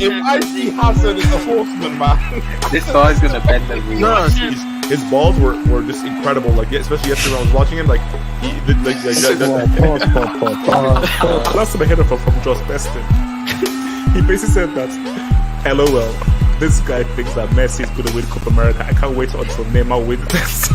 If I see Hazard as a horseman, man. This guy's gonna bend the rules. No, his balls were just incredible. Like, especially yesterday when I was watching him, like, that's my header from Josh Beston. He basically said that, LOL, this guy thinks that Messi is gonna win Copa America. I can't wait until Neymar wins this.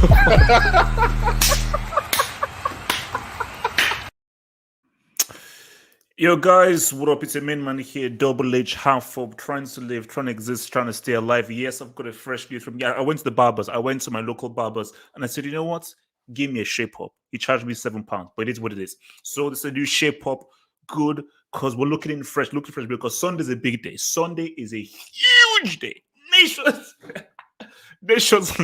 Yo guys, what up? It's a main man here, Double H, half up, trying to live, trying to exist, trying to stay alive. Yes, I've got a fresh news from I went to the barbers. I went to my local barbers and I said, you know what? Give me a shape up. He charged me £7, but it is what it is. So this is a new shape up. Good, because we're looking fresh because Sunday's a big day. Sunday is a huge day. Nations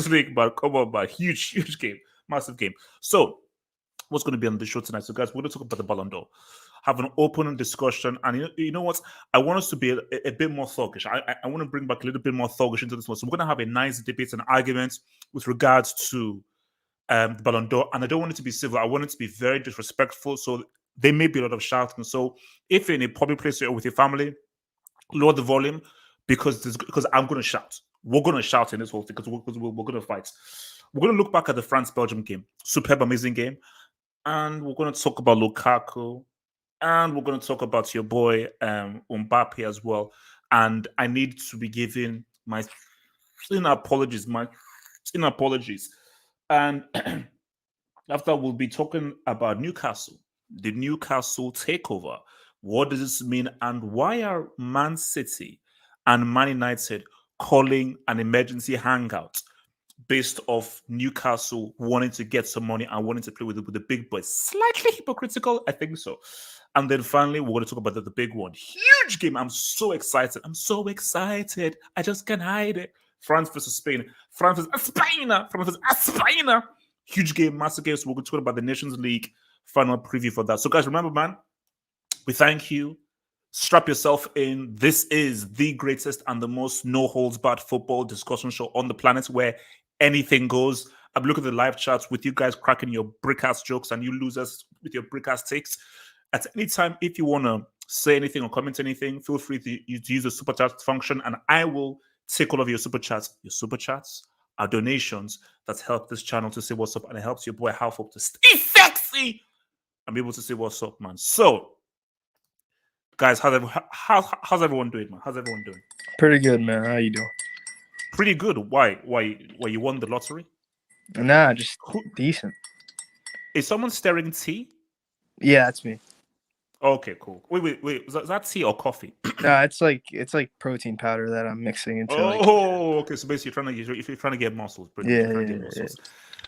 League, but come on, man. Huge game, massive game. So what's going to be on the show tonight? So, guys, we're going to talk about the Ballon d'Or, have an open discussion, and you know what? I want us to be a bit more thuggish. I want to bring back a little bit more thuggish into this one. So, we're going to have a nice debate and argument with regards to the Ballon d'Or, and I don't want it to be civil. I want it to be very disrespectful. So, there may be a lot of shouting. So, if you're in a public place or with your family, lower the volume because I'm going to shout. We're going to shout in this whole thing because we're going to fight. We're going to look back at the France-Belgium game. Superb, amazing game. And we're going to talk about Lukaku. And we're going to talk about your boy Mbappe as well. And I need to be giving my apologies. And after we'll be talking about Newcastle, the Newcastle Takeover. What does this mean? And why are Man City and Man United calling an emergency hangout based off Newcastle wanting to get some money and wanting to play with the big boys? Slightly hypocritical, I think so. And then finally, we're going to talk about the big one. Huge game. I'm so excited. I just can't hide it. France versus Spain. France versus Spain. Huge game, massive game. So we're going to talk about the Nations League final preview for that. So guys, remember, man, we thank you. Strap yourself in. This is the greatest and the most no-holds-barred football discussion show on the planet where anything goes. I'm looking at the live chats with you guys cracking your brick-ass jokes and you losers with your brick-ass takes. At any time, if you want to say anything or comment anything, feel free to use the super chat function and I will take all of your super chats. Your super chats are donations that help this channel to say what's up and it helps your boy Half Up to stay sexy and be able to say what's up, man. So, guys, how's everyone doing, man? How's everyone doing? Pretty good, man. How you doing? Pretty good. Why? You won the lottery? Nah, just decent. Is someone stirring tea? Yeah, that's me. Okay, cool. Wait. Is that tea or coffee? Nah, it's like protein powder that I'm mixing into. Okay. So basically, if you're trying to get muscles, Yeah.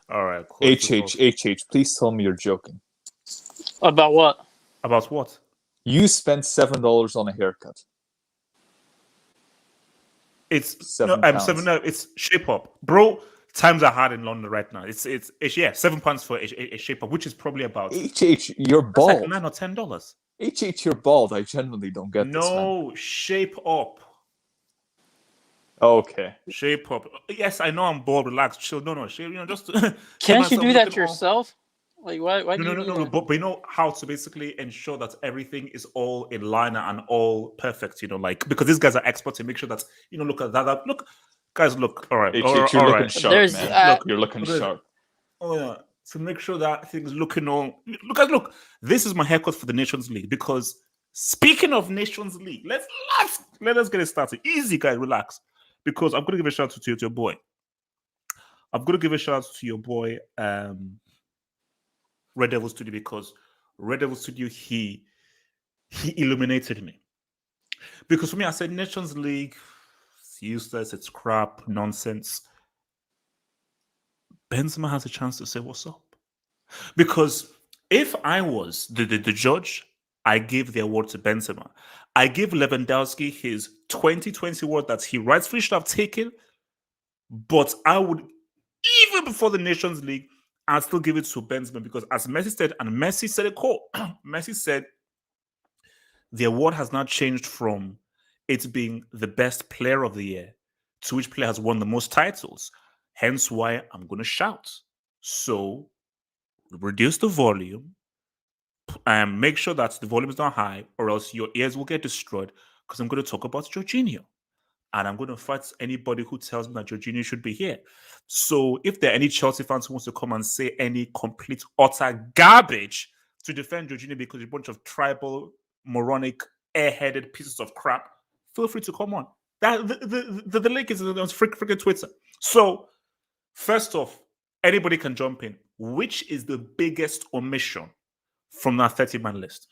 All right. Cool. HH, please tell me you're joking. About what? About what? You spent $7 on a haircut. It's £7. No, it's shape up, bro. Times are hard in London right now. It's £7 for a shape up, which is probably about HH, you're bald. like $9 or $10. HH, you're bald. I genuinely don't get this, man. No, shape up. Okay. Shape up. Yes, I know I'm bald. Relax, chill. No, shape. Just Can't you do that yourself? Like why? No. But we know how to basically ensure that everything is all in line and all perfect. Like because these guys are experts to make sure that look at that. Look, guys, look. All right. HH, you're looking sharp, man. You're looking sharp. Oh yeah. To make sure that things looking all. Look. This is my haircut for the Nations League because speaking of Nations League, let us get it started. Easy, guys. Relax. Because I'm gonna give a shout out to your boy. I'm gonna give a shout out to your boy. Red Devil Studio because Red Devil Studio he illuminated me because for me I said Nations League it's useless, it's crap, nonsense. Benzema has a chance to say what's up because if I was the judge, I give the award to Benzema. I give Lewandowski his 2020 award that he rightfully should have taken, but I would even before the Nations League I'll still give it to Benzema because as Messi said, and Messi said it cool, Messi said the award has not changed from it being the best player of the year to which player has won the most titles. Hence why I'm going to shout. So reduce the volume and make sure that the volume is not high or else your ears will get destroyed because I'm going to talk about Jorginho. And I'm going to fight anybody who tells me that Jorginho should be here. So if there are any Chelsea fans who wants to come and say any complete, utter garbage to defend Jorginho because a bunch of tribal, moronic, airheaded pieces of crap, feel free to come on. The link is on freaking Twitter. So first off, anybody can jump in. Which is the biggest omission from that 30-man list?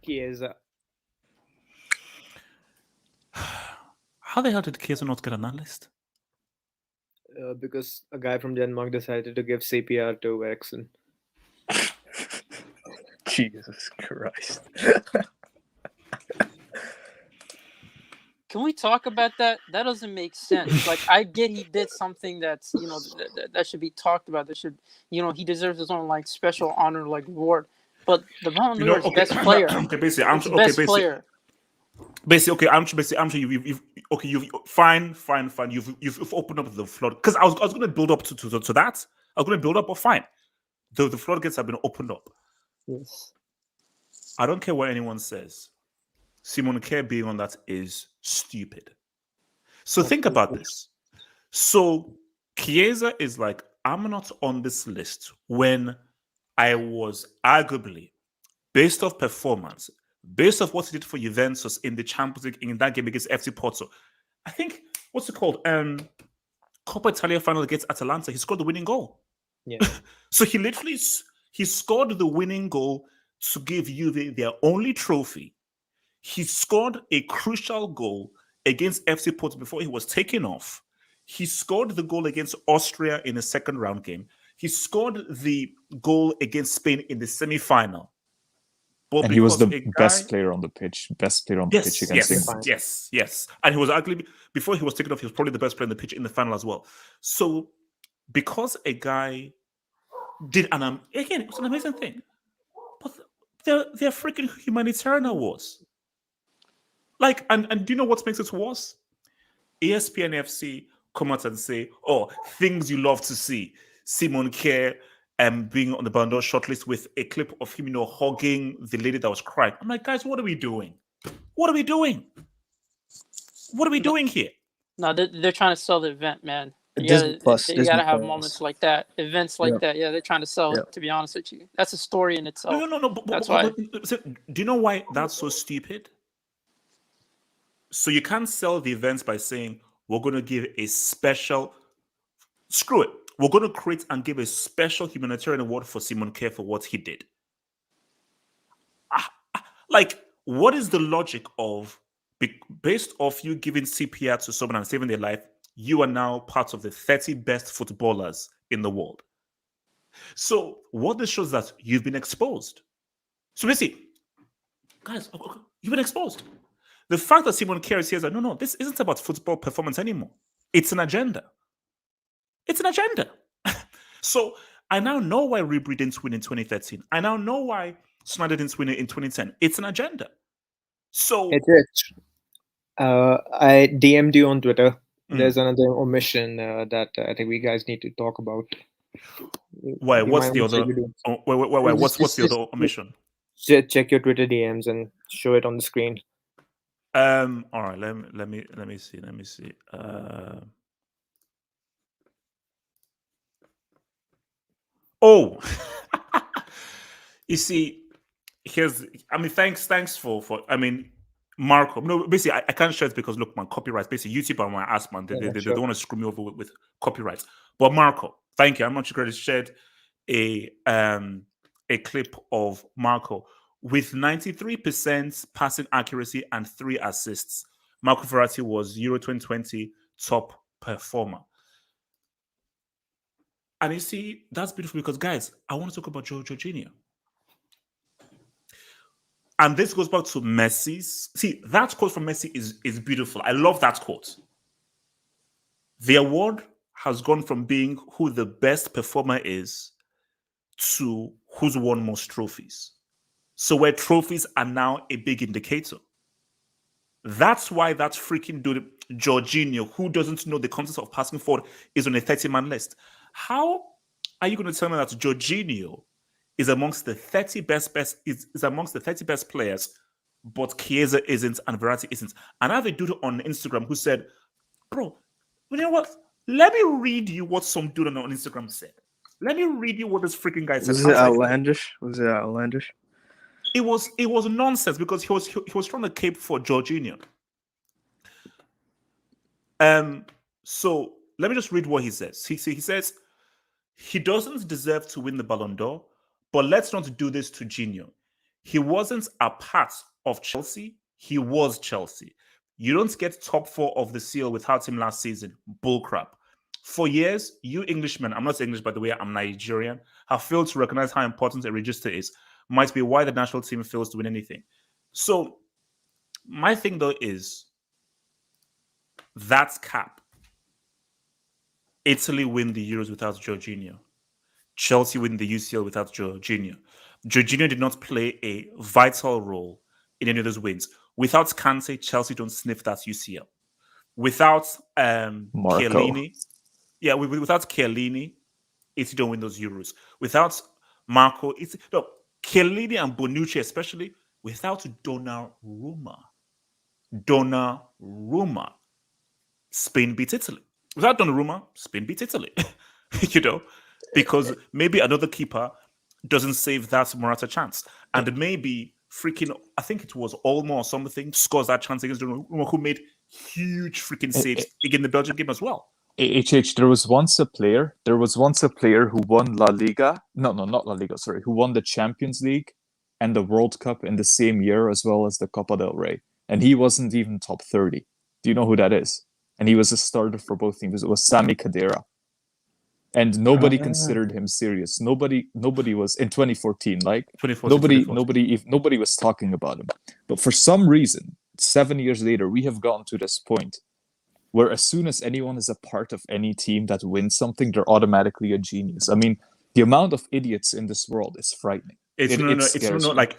Chiesa. How the hell did Chiesa not get on that list? Because a guy from Denmark decided to give CPR to Eriksen. Jesus Christ. Can we talk about that? That doesn't make sense. Like, I get he did something that's, that should be talked about. That should, he deserves his own, like, special honor, like, reward. But the Ballon d'Or is best player. Okay, basically, I'm sure. Best player. Basically, I'm sure you've fine. You've opened up the flood because I was going to build up to that. I was going to build up, but fine. The floodgates have been opened up. Yes. I don't care what anyone says. Simon Kjær being on that is stupid. So think about this. So Chiesa is like, I'm not on this list when I was arguably, based off performance, based off what he did for Juventus in the Champions League in that game against FC Porto. I think, what's it called? Coppa Italia final against Atalanta. He scored the winning goal. Yeah. So he scored the winning goal to give Juve their only trophy. He scored a crucial goal against FC Porto before he was taken off. He scored the goal against Austria in the second round game. He scored the goal against Spain in the semi-final. But and he was the best player on the pitch. Best player on the pitch against England. Yes. And he was actually, before he was taken off, he was probably the best player on the pitch in the final as well. So, because a guy did, and again, it was an amazing thing. But they're freaking humanitarian awards. Like, and do you know what makes it worse? ESPN FC come out and say, oh, things you love to see. Simon Kjær being on the Ballon d'Or shortlist with a clip of him, hugging the lady that was crying. I'm like, guys, what are we doing? What are we doing? What are we doing here? No, they're trying to sell the event, man. You gotta have moments like that, events like that. Yeah, they're trying to sell it, to be honest with you. That's a story in itself. No. That's why. So, do you know why that's so stupid? So you can't sell the events by saying, we're going to give a special... Screw it. We're going to create and give a special humanitarian award for Simon Kjær for what he did. Like, what is the logic of, based off you giving CPR to someone and saving their life, you are now part of the 30 best footballers in the world? So what this shows that you've been exposed. So basically, guys, you've been exposed. The fact that Simon Kjær says that, no, this isn't about football performance anymore. It's an agenda. It's an agenda. So I now know why Ribery didn't win in 2013. I now know why Snyder didn't win it in 2010. It's an agenda. So I DM'd you on Twitter. There's another omission that I think we guys need to talk about. Why? What's the other? What's the other omission? Check your Twitter DMs and show it on the screen. All right. Let me see. Oh, you see, thanks for Marco. No, basically, I can't share it because look, man, copyrights. Basically, YouTube and my ass, man, they don't want to screw me over with copyrights. But Marco, thank you. I'm not sure to shared a clip of Marco with 93% passing accuracy and 3 assists. Marco Verratti was Euro 2020 top performer. And you see, that's beautiful because, guys, I want to talk about Jorginho. And this goes back to Messi's. See, that quote from Messi is beautiful. I love that quote. The award has gone from being who the best performer is to who's won most trophies. So where trophies are now a big indicator. That's why that freaking dude, Jorginho, who doesn't know the concept of passing forward, is on a 30-man list. How are you going to tell me that Jorginho is amongst the 30 best is amongst the 30 best players but Chiesa isn't and Verratti isn't. And I have a dude on Instagram who said, bro, you know what? Let me read you what some dude on Instagram said. Let me read you what this freaking guy said. Was it outlandish? Was it outlandish? It was nonsense because he was trying to cape for Jorginho. So let me just read what he says. He says he doesn't deserve to win the Ballon d'Or, but let's not do this to Gino. He wasn't a part of Chelsea. He was Chelsea. You don't get top 4 of the seal without him last season. Bullcrap. For years, you Englishmen, I'm not English by the way, I'm Nigerian, have failed to recognize how important a register is. Might be why the national team fails to win anything. So my thing though is that's cap. Italy win the Euros without Jorginho. Chelsea win the UCL without Jorginho. Jorginho did not play a vital role in any of those wins. Without Kante, Chelsea don't sniff that UCL. Without Chiellini, without Chiellini, Italy don't win those Euros. Without Marco, Chiellini and Bonucci especially, without Donnarumma, Spain beats Italy. Without Donnarumma, Spain beats Italy. Because maybe another keeper doesn't save that Morata chance. And maybe freaking, I think it was Olmo or something, scores that chance against Donnarumma, who made huge freaking saves in the Belgian game as well. There was once a player who won La Liga. No, not La Liga, sorry. Who won the Champions League and the World Cup in the same year as well as the Copa del Rey. And he wasn't even top 30. Do you know who that is? And he was a starter for both teams. It was Sami Khedira. And nobody considered him serious. Nobody was in 2014. Like 2014. Nobody was talking about him. But for some reason, 7 years later, we have gotten to this point where as soon as anyone is a part of any team that wins something, they're automatically a genius. I mean, the amount of idiots in this world is frightening. It's like,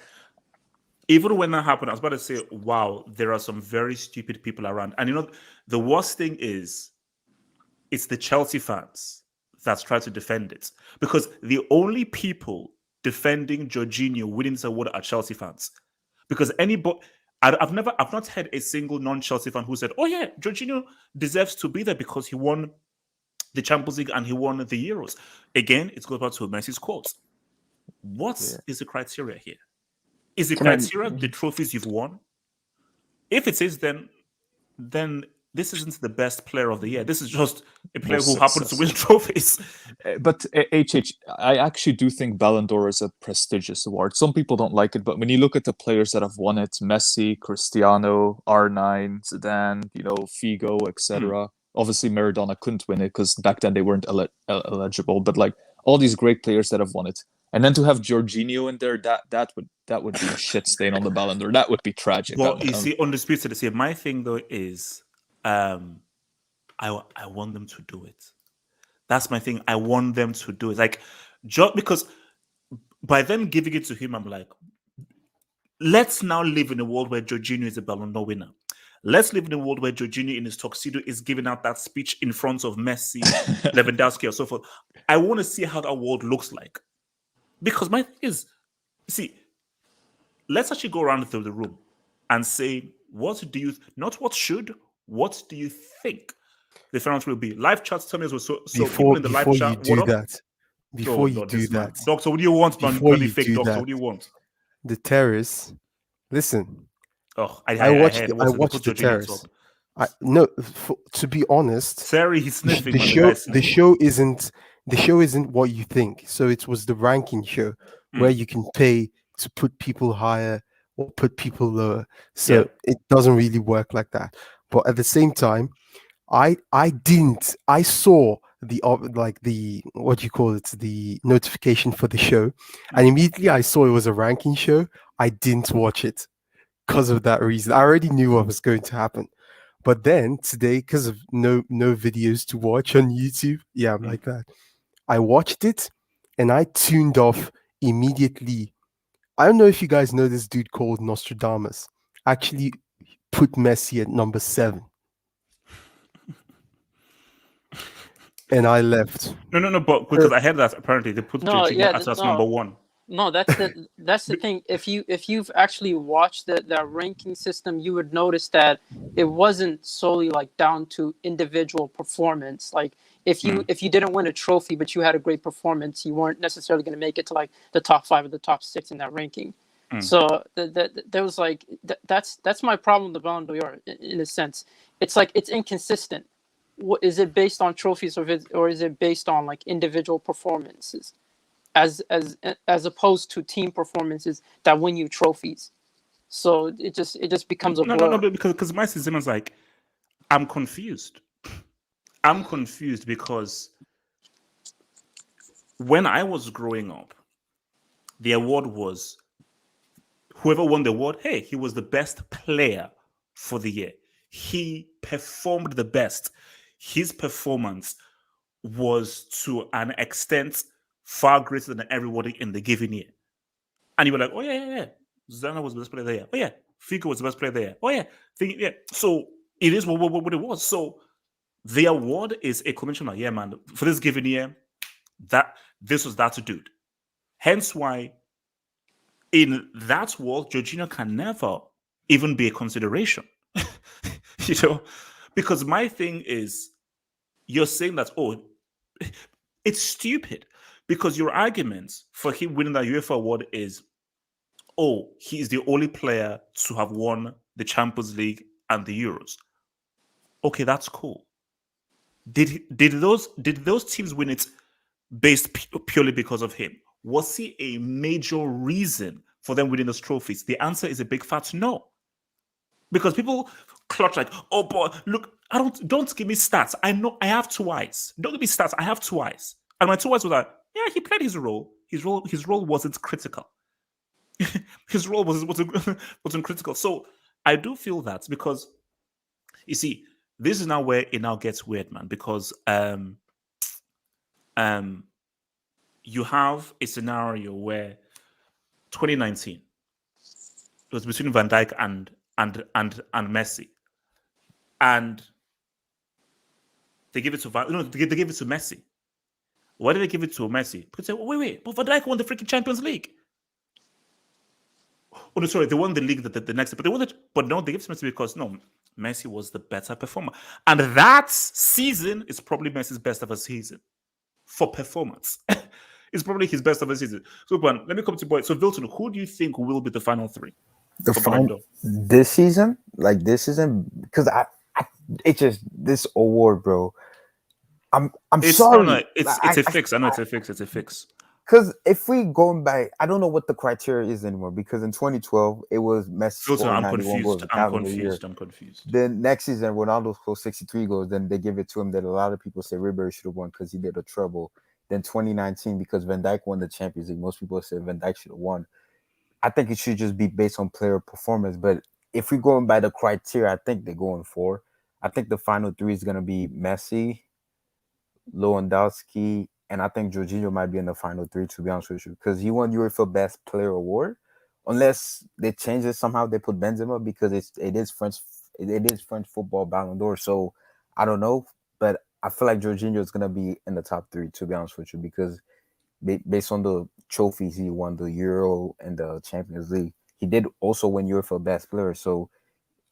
even when that happened, I was about to say, wow, there are some very stupid people around. And the worst thing is, it's the Chelsea fans that's trying to defend it. Because the only people defending Jorginho winning this award are Chelsea fans. Because I've not heard a single non-Chelsea fan who said, oh yeah, Jorginho deserves to be there because he won the Champions League and he won the Euros. Again, it goes back to Messi's quote. What is the criteria here? Is the criteria the trophies you've won? If it is, then this isn't the best player of the year. This is just a player who happens to win trophies. But I actually do think Ballon d'Or is a prestigious award. Some people don't like it, but when you look at the players that have won it, Messi, Cristiano, R9, Zidane, Figo, etc. Obviously, Maradona couldn't win it because back then they weren't eligible. But like all these great players that have won it, and then to have Jorginho in there, that would be a shit stain on the Ballon d'Or. That would be tragic. Well, you see, Undisputed, my thing though is, I want them to do it. That's my thing. I want them to do it. Like, just because by them giving it to him, I'm like, let's now live in a world where Jorginho is a Ballon d'Or winner. Let's live in a world where Jorginho in his tuxedo is giving out that speech in front of Messi, Lewandowski, or so forth. I want to see how that world looks like. Because my thing is, see, let's actually go around through the room and say, what do you think the finals will be? Live chats tell me so people in the live chat. Before you do that, Doctor, what do you want, man? Bloody fake Doctor, what do you want? The Terrace. Listen. Oh, I watched the Terrace. To be honest, Serie, he's sniffing. The show isn't what you think. So it was the ranking show where you can pay to put people higher or put people lower. So it doesn't really work like that. But at the same time, I saw the the notification for the show, and immediately I saw it was a ranking show. I didn't watch it because of that reason. I already knew what was going to happen. But then today, because of no videos to watch on YouTube, I'm like that. I watched it and I tuned off immediately. I don't know if you guys know this dude called Nostradamus. Actually put Messi at number 7. And I left. No, but because I heard that apparently they put Jorginho as number 1. No, that's the thing. If you've actually watched the ranking system, you would notice that it wasn't solely like down to individual performance. Like if you didn't win a trophy but you had a great performance, you weren't necessarily going to make it to like the top 5 or the top 6 in that ranking. So there was like that's my problem with the Ballon d'Or in a sense. It's like it's inconsistent. What is it based on trophies or is it based on like individual performances? As opposed to team performances that win you trophies. So it just becomes a No, blur. because my system is like, I'm confused. I'm confused because when I was growing up, the award was whoever won the award, hey, he was the best player for the year. He performed the best. His performance was to an extent far greater than everybody in the given year. And you were like, oh, yeah. Zana was the best player there. Oh, yeah. Figo was the best player there. Oh, yeah. Yeah. So it is what it was. So the award is a commissioner. Yeah, man. For this given year, that this was that dude. Hence why in that world, Jorginho can never even be a consideration. you know, because my thing is, you're saying that, oh, it's stupid because your argument for him winning that UEFA award is, oh, he is the only player to have won the Champions League and the Euros. Okay, that's cool. Did those teams win it based purely because of him? Was he a major reason for them winning those trophies? The answer is a big fat no. Because people clutch like, oh boy, look, don't give me stats. I know I have 2 eyes. Don't give me stats. I have 2 eyes. And my 2 eyes were like, yeah, he played his role. His role wasn't critical. His role wasn't critical. So I do feel that because you see, this is now where it now gets weird, man. Because you have a scenario where 2019 it was between Van Dijk and Messi, and they give it to they give it to Messi. Why did they give it to Messi? Because they say, wait, but Van Dijk won the freaking Champions League. Oh no, sorry, they won the league the next, but they won it. But no, they gave it to Messi because no, Messi was the better performer, and that season is probably Messi's best ever season for performance. It's probably his best ever season. So, let me come to boy. So, Vilton, who do you think will be the final 3 The for Ballon final d'Or? this season, because I it's just this award, bro. I'm It's sorry. no, it's a fix. I know it's a fix. It's a fix. Because if we going back, I don't know what the criteria is anymore. Because in 2012, it was Messi Vilton, scoring I'm 91 goals. confused. I'm confused. Then next season, Ronaldo scored 63 goals. Then they give it to him. That a lot of people say Ribery should have won because he did a treble. Then 2019, because Van Dijk won the Champions League, most people say Van Dijk should have won. I think it should just be based on player performance. But if we're going by the criteria, I think they're going for. I think the final 3 is going to be Messi, Lewandowski, and I think Jorginho might be in the final 3, to be honest with you, because he won UEFA Best Player Award. Unless they change it somehow, they put Benzema because it is French football Ballon d'Or. So I don't know, but I feel like Jorginho is gonna be in the top 3, to be honest with you, because based on the trophies he won, the Euro and the Champions League, he did also win UEFA Best Player. So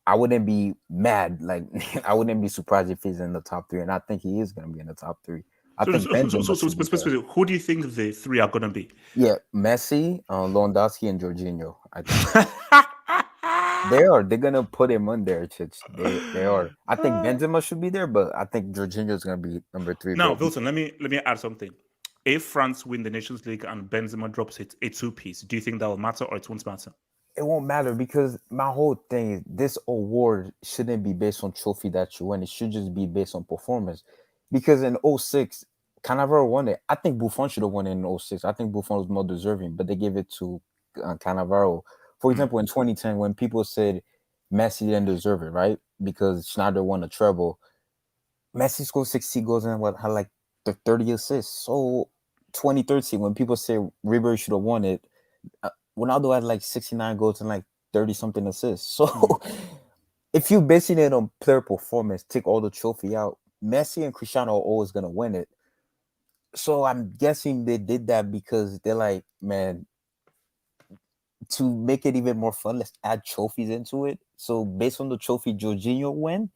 I wouldn't be mad, like I wouldn't be surprised if he's in the top 3, and I think he is gonna be in the top 3. I think Benzema should be there. Who do you think the 3 are gonna be? Yeah, Messi, Lewandowski, and Jorginho. I think they're gonna put him on there. They are. I think Benzema should be there, but I think Jorginho is gonna be number 3. Now, Wilson, let me add something. If France win the Nations League and Benzema drops it a 2-piece, do you think that will matter or it won't matter? It won't matter because my whole thing is this award shouldn't be based on trophy that you win. It should just be based on performance. Because in 06, Cannavaro won it. I think Buffon should have won it in 06. I think Buffon was more deserving, but they gave it to Cannavaro. For example, in 2010, when people said Messi didn't deserve it, right? Because Schneider won a treble. Messi scored 60 goals and had like the 30 assists. So 2013, when people say Ribery should have won it, Ronaldo had like 69 goals and like 30 something assists. So if you basing it on player performance, take all the trophy out, Messi and Cristiano are always gonna win it. So I'm guessing they did that because they're like, man, to make it even more fun, let's add trophies into it. So based on the trophy Jorginho win,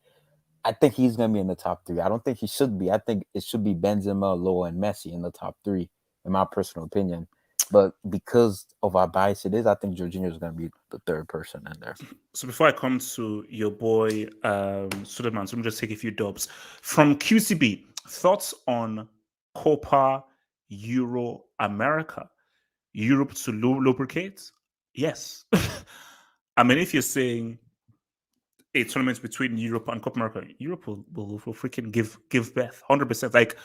I think he's gonna be in the top 3. I don't think he should be. I think it should be Benzema, Loa, and Messi in the top 3, in my personal opinion. But because of our bias, it is. I think Jorginho is gonna be the 3rd person in there. So before I come to your boy Suleiman, so let me just take a few dubs from QCB. Thoughts on Copa Euro America? Europe to lubricate? Yes. I mean, if you're saying a tournament between Europe and Copa America, Europe will freaking give birth 100%. Like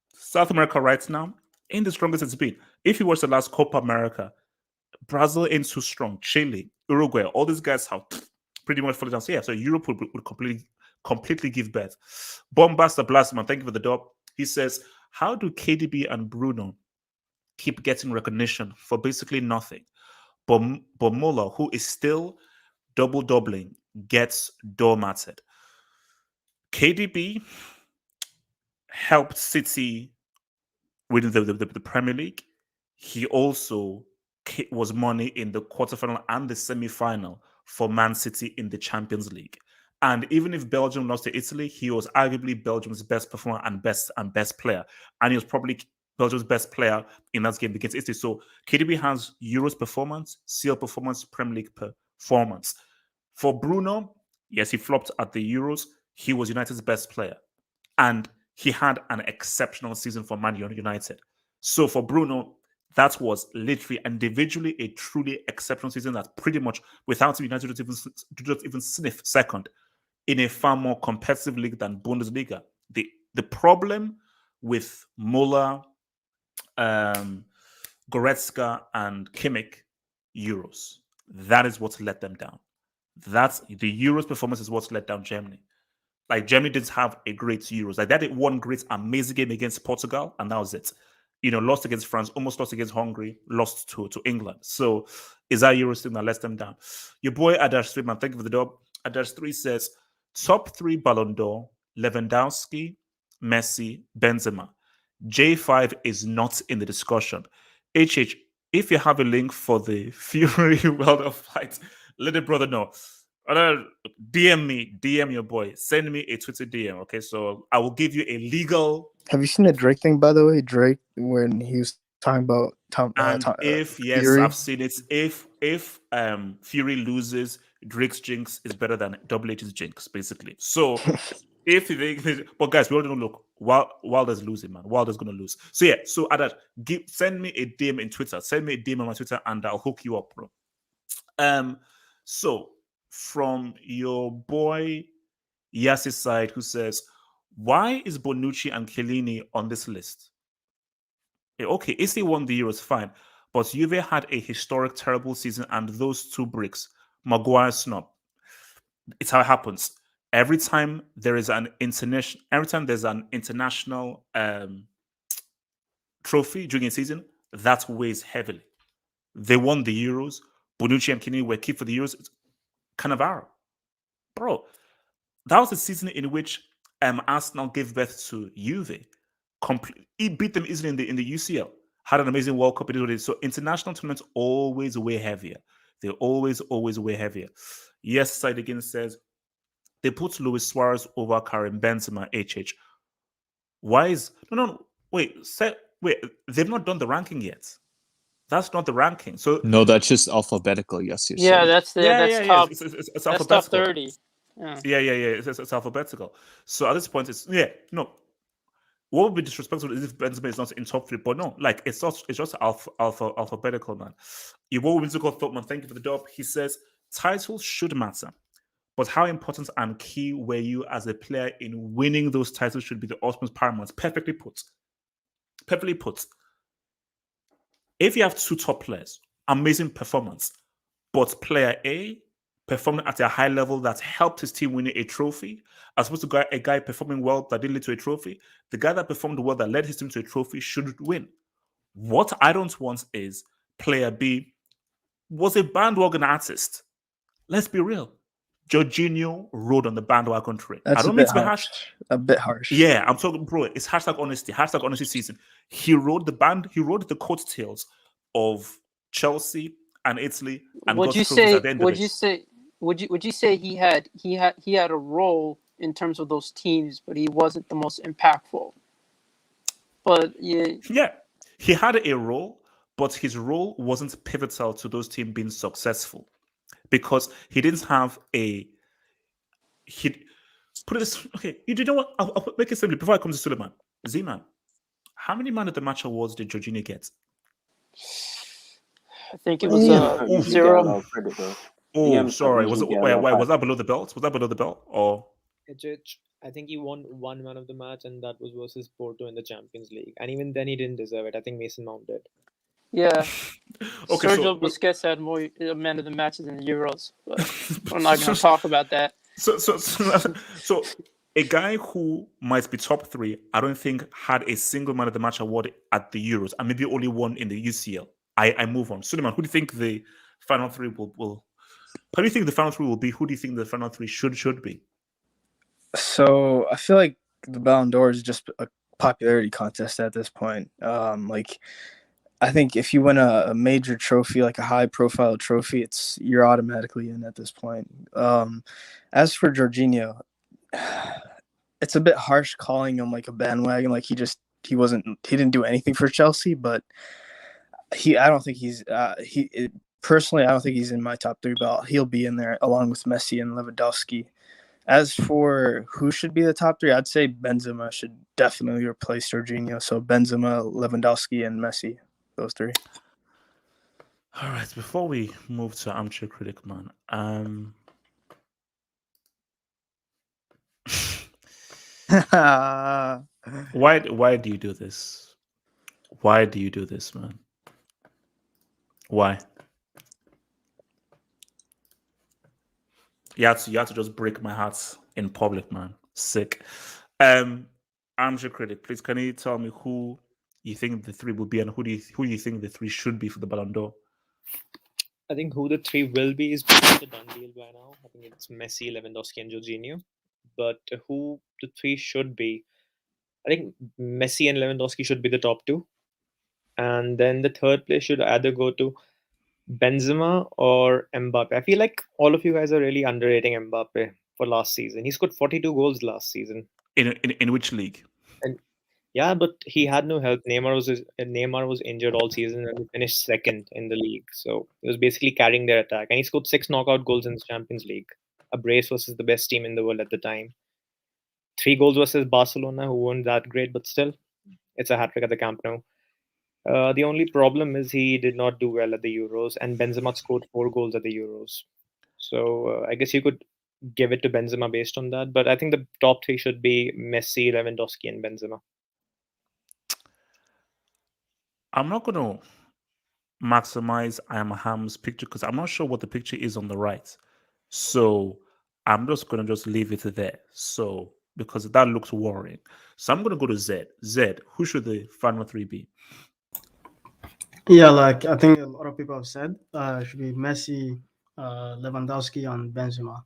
South America right now ain't the strongest it's been. If you watch the last Copa America, Brazil ain't too strong. Chile, Uruguay, all these guys have pretty much fallen down. So yeah, so Europe would completely give birth. Bombast the Blastman, thank you for the dub. He says, how do KDB and Bruno keep getting recognition for basically nothing? But Muller, who is still doubling, gets doormatted. KDB helped City win the Premier League. He also was money in the quarterfinal and the semi-final for Man City in the Champions League. And even if Belgium lost to Italy, he was arguably Belgium's best performer and best player. And he was probably Belgium's best player in that game against Italy. So KDB has Euros performance, CL performance, Premier League performance. For Bruno, yes, he flopped at the Euros. He was United's best player. And he had an exceptional season for Man United. So for Bruno, that was literally individually a truly exceptional season that pretty much, without United, don't even sniff second in a far more competitive league than Bundesliga. The problem with Muller, Goretzka, and Kimmich, Euros. That is what let them down. That's the Euros performance is what let down Germany. Like Germany didn't have a great Euros. Like they had one great, amazing game against Portugal, and that was it. Lost against France, almost lost against Hungary, lost to England. So is that Euros thing that lets them down? Your boy Adash 3, man, thank you for the dub. Adash 3 says, top 3 Ballon d'Or, Lewandowski, Messi, Benzema. J5 is not in the discussion. HH, if you have a link for the Fury World of Fight, let the brother know. DM your boy. Send me a Twitter DM, okay? So I will give you a legal. Have you seen the Drake thing, by the way? Drake, when he was talking about yes, Fury? I've seen it. If Fury loses, Drake's jinx is better than Double H's jinx, basically. So if but guys, we already don't look. Wilder's losing, man. Wilder's gonna lose. So yeah. So Adad, send me a DM in Twitter. Send me a DM on my Twitter, and I'll hook you up, bro. So from your boy Yassi's side, who says, why is Bonucci and Chiellini on this list? Okay, Italy won the Euros, fine. But Juve had a historic, terrible season, and those 2 bricks, Maguire snub. It's how it happens. Every time there's an international trophy during a season, that weighs heavily. They won the Euros. Bonucci and Chiellini were key for the Euros. Cannavaro. Bro, that was the season in which Arsenal gave birth to Juve. He beat them easily in the UCL. Had an amazing World Cup. So international tournaments always weigh heavier. They always weigh heavier. Yes, side again says they put Luis Suarez over Karim Benzema. HH. Why is wait? They've not done the ranking yet. That's not the ranking. So No, that's just alphabetical. Yes, you Yeah, said. that's top. It's That's alphabetical. top 30. Yeah. It's alphabetical. So at this point, what would be disrespectful is if Benzema is not in top 3, but no, like it's just alphabetical, man. Iwo Winzuko Thought, man, thank you for the dub. He says titles should matter, but how important and key were you as a player in winning those titles should be the utmost paramount. Perfectly put. Perfectly put. If you have 2 top players, amazing performance, but player A performing at a high level that helped his team winning a trophy, as opposed to a guy performing well that didn't lead to a trophy, the guy that performed well that led his team to a trophy should win. What I don't want is player B was a bandwagon artist. Let's be real. Jorginho rode on the bandwagon train. That's I don't a mean bit to be harsh. A bit harsh. Yeah, I'm talking, bro. It's hashtag honesty season. He rode the coattails of Chelsea and Italy and Would got you trophies say? at the end of Would it. you say? Would you say he had a role in terms of those teams, but he wasn't the most impactful? But yeah, Yeah, he had a role, but his role wasn't pivotal to those teams being successful because he didn't have a he put it this okay. You know what? I'll make it simply before I come to Suleiman. Z-Man, how many man of the match awards did Jorginho get? I think it was Oof, DM oof. usually get a 0. lot of credit though. Oh, DMs sorry. Was usually it get a wait, lot of wait, was hype. that below the belt? Was that below the belt? Or I think he won one man of the match, and that was versus Porto in the Champions League. And even then, he didn't deserve it. I think Mason Mount did. Yeah, okay, Sergio Busquets had more man of the matches in the Euros, but we're not going to talk about that. so a guy who might be top three, I don't think had a single man of the match award at the Euros, and maybe only one in the UCL. I move on. Suleiman, who do you think the final three will? How do you think the final three will be? Who do you think the final three should be? So I feel like the Ballon d'Or is just a popularity contest at this point. Like I think if you win a major trophy, like a high-profile trophy, you're automatically in at this point. As for Jorginho, it's a bit harsh calling him like a bandwagon. Like he didn't do anything for Chelsea, but I don't think personally, I don't think he's in my top three, but he'll be in there along with Messi and Lewandowski. As for who should be the top three, I'd say Benzema should definitely replace Jorginho. So Benzema, Lewandowski, and Messi, those three. All right. Before we move to Armchair Critic, man, why do you do this? Why do you do this, man? Why? You had to just break my heart in public, man. Sick. Armchair Critic, please can you tell me who you think the three will be and who you think the three should be for the Ballon d'Or? I think who the three will be is pretty much a done deal by now. I think it's Messi, Lewandowski, and Jorginho. But who the three should be, I think Messi and Lewandowski should be the top two. And then the third place should either go to Benzema or Mbappe. I feel like all of you guys are really underrating Mbappe for last season. He scored 42 goals last season. In which league? And yeah, but he had no help. Neymar was injured all season and he finished second in the league. So he was basically carrying their attack. And he scored 6 knockout goals in the Champions League. A brace versus the best team in the world at the time. 3 goals versus Barcelona, who weren't that great, but still, it's a hat-trick at the Camp Nou. The only problem is he did not do well at the Euros, and Benzema scored 4 goals at the Euros. So I guess you could give it to Benzema based on that. But I think the top 3 should be Messi, Lewandowski, and Benzema. I'm not going to maximize I am Ham's picture because I'm not sure what the picture is on the right. So I'm just going to just leave it there. So because that looks worrying. So I'm going to go to Z. Z, who should the final three be? Yeah, like I think a lot of people have said, it should be Messi, Lewandowski, and Benzema.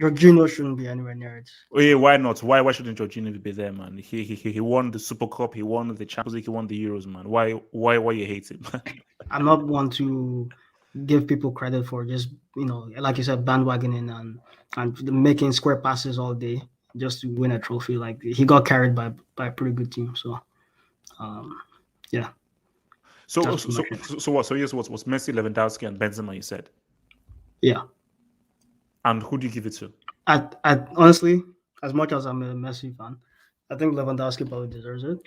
Jorginho shouldn't be anywhere near it. Oh, yeah, why not? Why shouldn't Jorginho be there, man? He won the Super Cup, he won the Champions League, he won the Euros, man. Why you hate him? I'm not one to give people credit for just like you said, bandwagoning and making square passes all day just to win a trophy. Like he got carried by a pretty good team. So, yeah. So what? So yes, was Messi, Lewandowski, and Benzema? You said. Yeah. And who do you give it to? I honestly, as much as I'm a Messi fan, I think Lewandowski probably deserves it.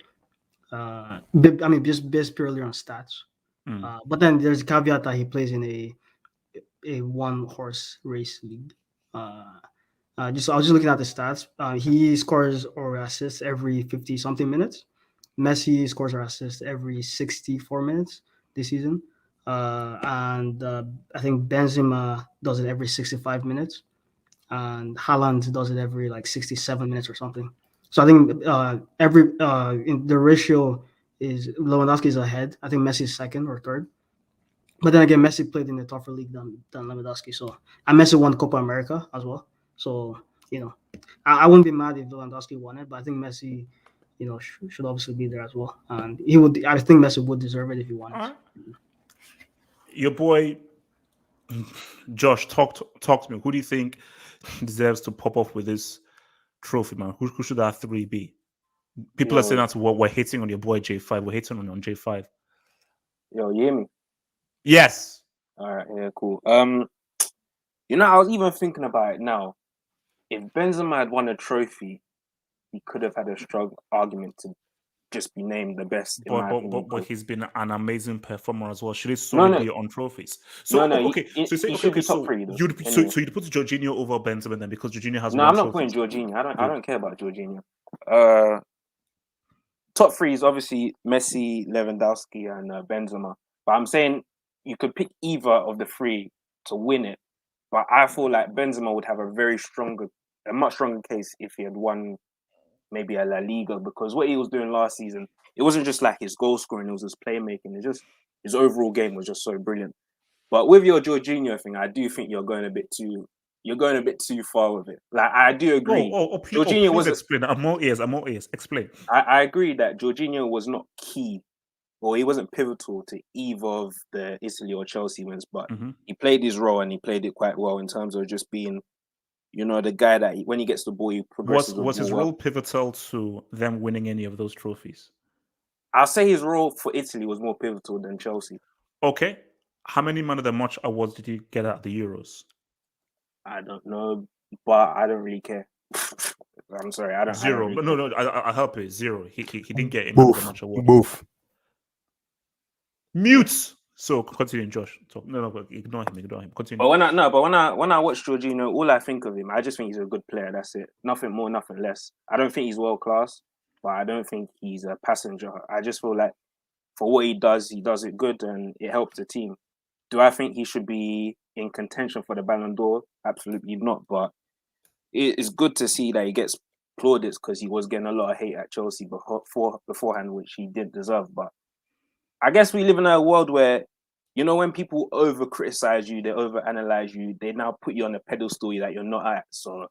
I mean, just based purely on stats. But then there's a caveat that he plays in a one horse race league. I was just looking at the stats. He scores or assists every 50 something minutes. Messi scores or assists every 64 minutes this season. And I think Benzema does it every 65 minutes. And Haaland does it every like 67 minutes or something. So I think in the ratio is Lewandowski is ahead. I think Messi is second or third. But then again, Messi played in a tougher league than Lewandowski. So and Messi won Copa America as well. So I wouldn't be mad if Lewandowski won it, but I think Messi, should obviously be there as well. And I think Messi would deserve it if he won it. your boy Josh, talk to me. Who do you think deserves to pop off with this trophy, man? Who should that three be? People are saying Yo, that's what we're hating on your boy J5. We're hating on J5. yo, you hear me? Yes. All right, yeah, cool. I was even thinking about it now. If Benzema had won a trophy, he could have had a strong argument to just be named the best, in my opinion. But he's been an amazing performer as well. Should it No, solely no, be on trophies? So no. okay, so you say He okay, should okay. be top So three though. you Anyway, so you put Jorginho over Benzema then because Jorginho has no, won I'm not putting trophies. Jorginho. I Good. don't care about Jorginho. Top three is obviously Messi, Lewandowski, and Benzema. But I'm saying you could pick either of the three to win it. But I feel like Benzema would have a much stronger case if he had won maybe a La Liga, because what he was doing last season, it wasn't just like his goal scoring, it was his playmaking. It just his overall game was just so brilliant. But with your Jorginho thing, I do think you're going a bit too far with it. Like I do agree. Jorginho Please was explain. I'm all ears. Explain. I agree that Jorginho was not key, or he wasn't pivotal to either of the Italy or Chelsea wins, but he played his role and he played it quite well in terms of just being, the guy that when he gets the ball, he progresses. Was his role pivotal to them winning any of those trophies? I'll say his role for Italy was more pivotal than Chelsea. Okay. How many man of the match awards did he get at the Euros? I don't know, but I don't really care. I'm sorry, I don't. Zero. I don't really No, I'll help you. Zero. He didn't get any man of the match award. Both. Mute. So continue, Josh. No, ignore him. Continue. But when I watch Jorginho, all I think of him, I just think he's a good player. That's it. Nothing more, nothing less. I don't think he's world class, but I don't think he's a passenger. I just feel like for what he does it good and it helps the team. Do I think he should be in contention for the Ballon d'Or? Absolutely not. But it's good to see that he gets plaudits because he was getting a lot of hate at Chelsea beforehand, which he did deserve. But I guess we live in a world where, when people over criticize you, they over analyze you, they now put you on a pedestal that you're not at. So,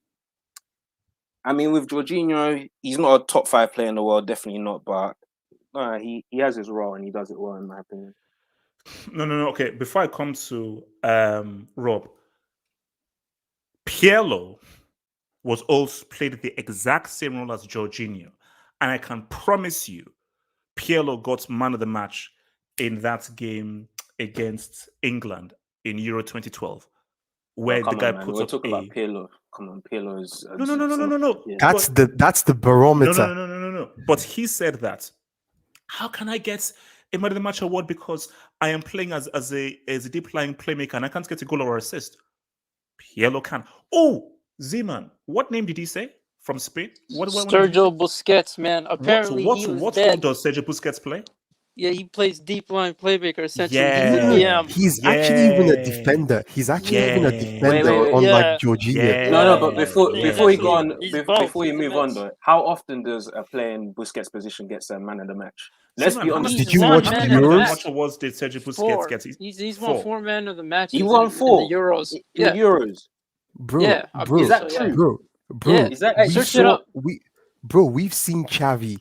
I mean, with Jorginho, he's not a top 5 player in the world, definitely not. But he has his role and he does it well, in my opinion. No. Okay, before I come to Rob, Pirlo was also played the exact same role as Jorginho, and I can promise you, Pirlo got man of the match in that game against England in Euro 2012, where the guy puts up about Pirlo. Come on, Pirlo is no. Yeah. That's the barometer. No. But he said that. How can I get a man of the match award because I am playing as a deep lying playmaker and I can't get a goal or assist? Pirlo can. Oh, Zeman, what name did he say from Spain? Sergio Busquets, man. Apparently he was what dead. role does Sergio Busquets play? Yeah, he plays deep line playmaker. Essentially, he's a DM. He's actually even a defender. He's actually even a defender, Wait. unlike Jorginho. No, but before you go on, before you move on though, how often does a player in Busquets' position get a man of the match? Let's be honest. Did you watch the Euros? How much awards did Sergio Busquets get? He's won 4 man of the match. He won 4 in the Euros. In the Euros. Bro, is that true? Bro, yeah. Is that search it up? We've seen Xavi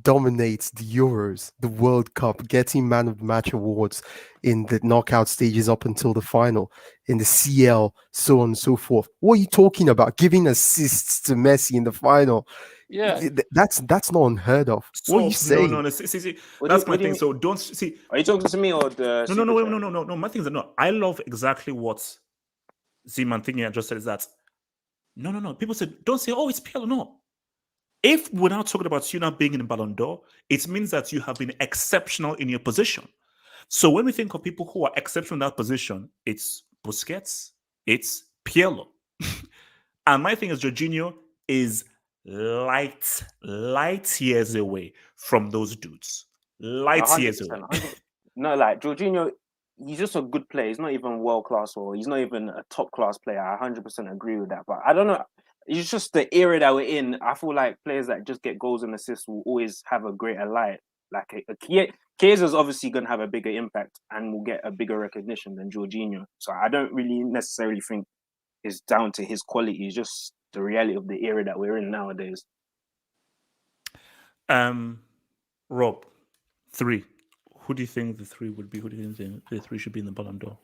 dominate the Euros, the World Cup, getting man of the match awards in the knockout stages up until the final, in the CL, so on and so forth. What are you talking about? Giving assists to Messi in the final? Yeah, that's not unheard of. So, what are you saying? No. See, that's my thing. So don't see. Are you talking to me or the? No. My thing is no. I love exactly what Zeman thinking I just said is that. No. People say don't say it's Pirlo. No. If we're now talking about you not being in Ballon d'Or, it means that you have been exceptional in your position. So when we think of people who are exceptional in that position, it's Busquets, it's Pirlo. And my thing is Jorginho is light years away from those dudes. Light years away. No, like Jorginho, he's just a good player. He's not even world class or he's not even a top class player. I 100% agree with that. But I don't know. It's just the era that we're in. I feel like players that just get goals and assists will always have a greater light. Like Chiesa's obviously going to have a bigger impact and will get a bigger recognition than Jorginho. So I don't really necessarily think it's down to his quality. It's just the reality of the era that we're in nowadays. Rob, 3. Who do you think the three would be? Who do you think the three should be in the Ballon d'Or?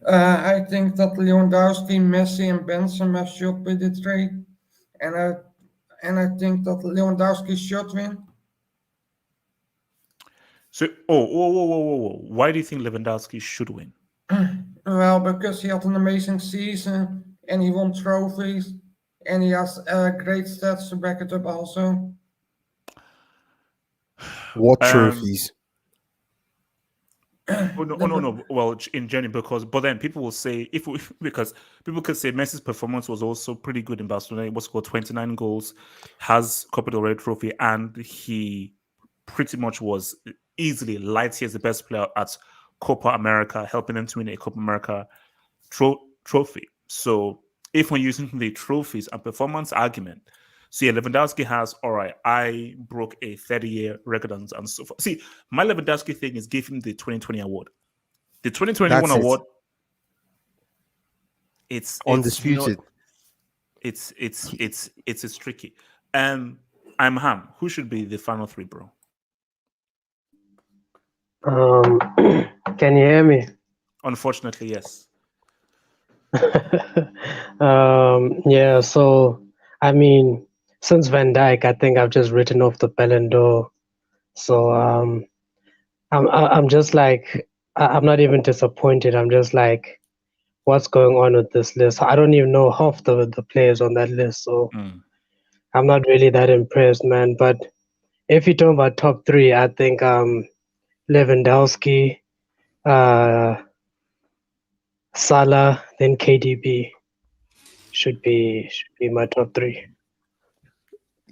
I think that Lewandowski, Messi, and Benzema should be the three, and I think that Lewandowski should win. So, whoa. Why do you think Lewandowski should win? Well, because he had an amazing season and he won trophies, and he has great stats to back it up also. What trophies? No. Well, in general, but then people will say because people could say Messi's performance was also pretty good in Barcelona. He was scored 29 goals, has Copa del Rey trophy, and he pretty much was easily light years the best player at Copa America, helping them to win a Copa America trophy. So if we're using the trophies and performance argument, see, Lewandowski has, all right, I broke a 30-year record and so forth. See, my Lewandowski thing is give him the 2020 award. The 2021 award, it's undisputed. It's tricky. I'm Ham. Who should be the final three, bro? Can you hear me? Unfortunately, yes. Yeah, so I mean, since Van Dijk, I think I've just written off the Ballon d'Or. So I'm just like, I'm not even disappointed. I'm just like, what's going on with this list? I don't even know half the players on that list. So I'm not really that impressed, man. But if you're talking about top three, I think Lewandowski, Salah, then KDB should be my top three.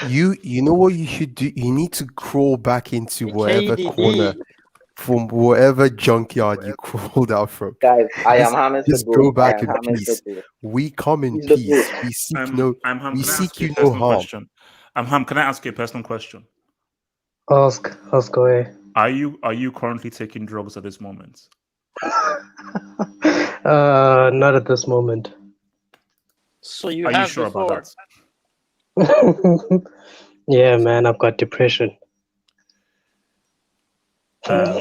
You know what you should do? You need to crawl back into wherever corner from whatever junkyard you crawled out from. Guys, I am Hamid. Just go back in peace. We come in peace. We seek no harm. Ham, can I ask you a personal question? Ask away. Are you currently taking drugs at this moment? Not at this moment. So you are have you sure before. about that? Yeah, man, I've got depression. Okay.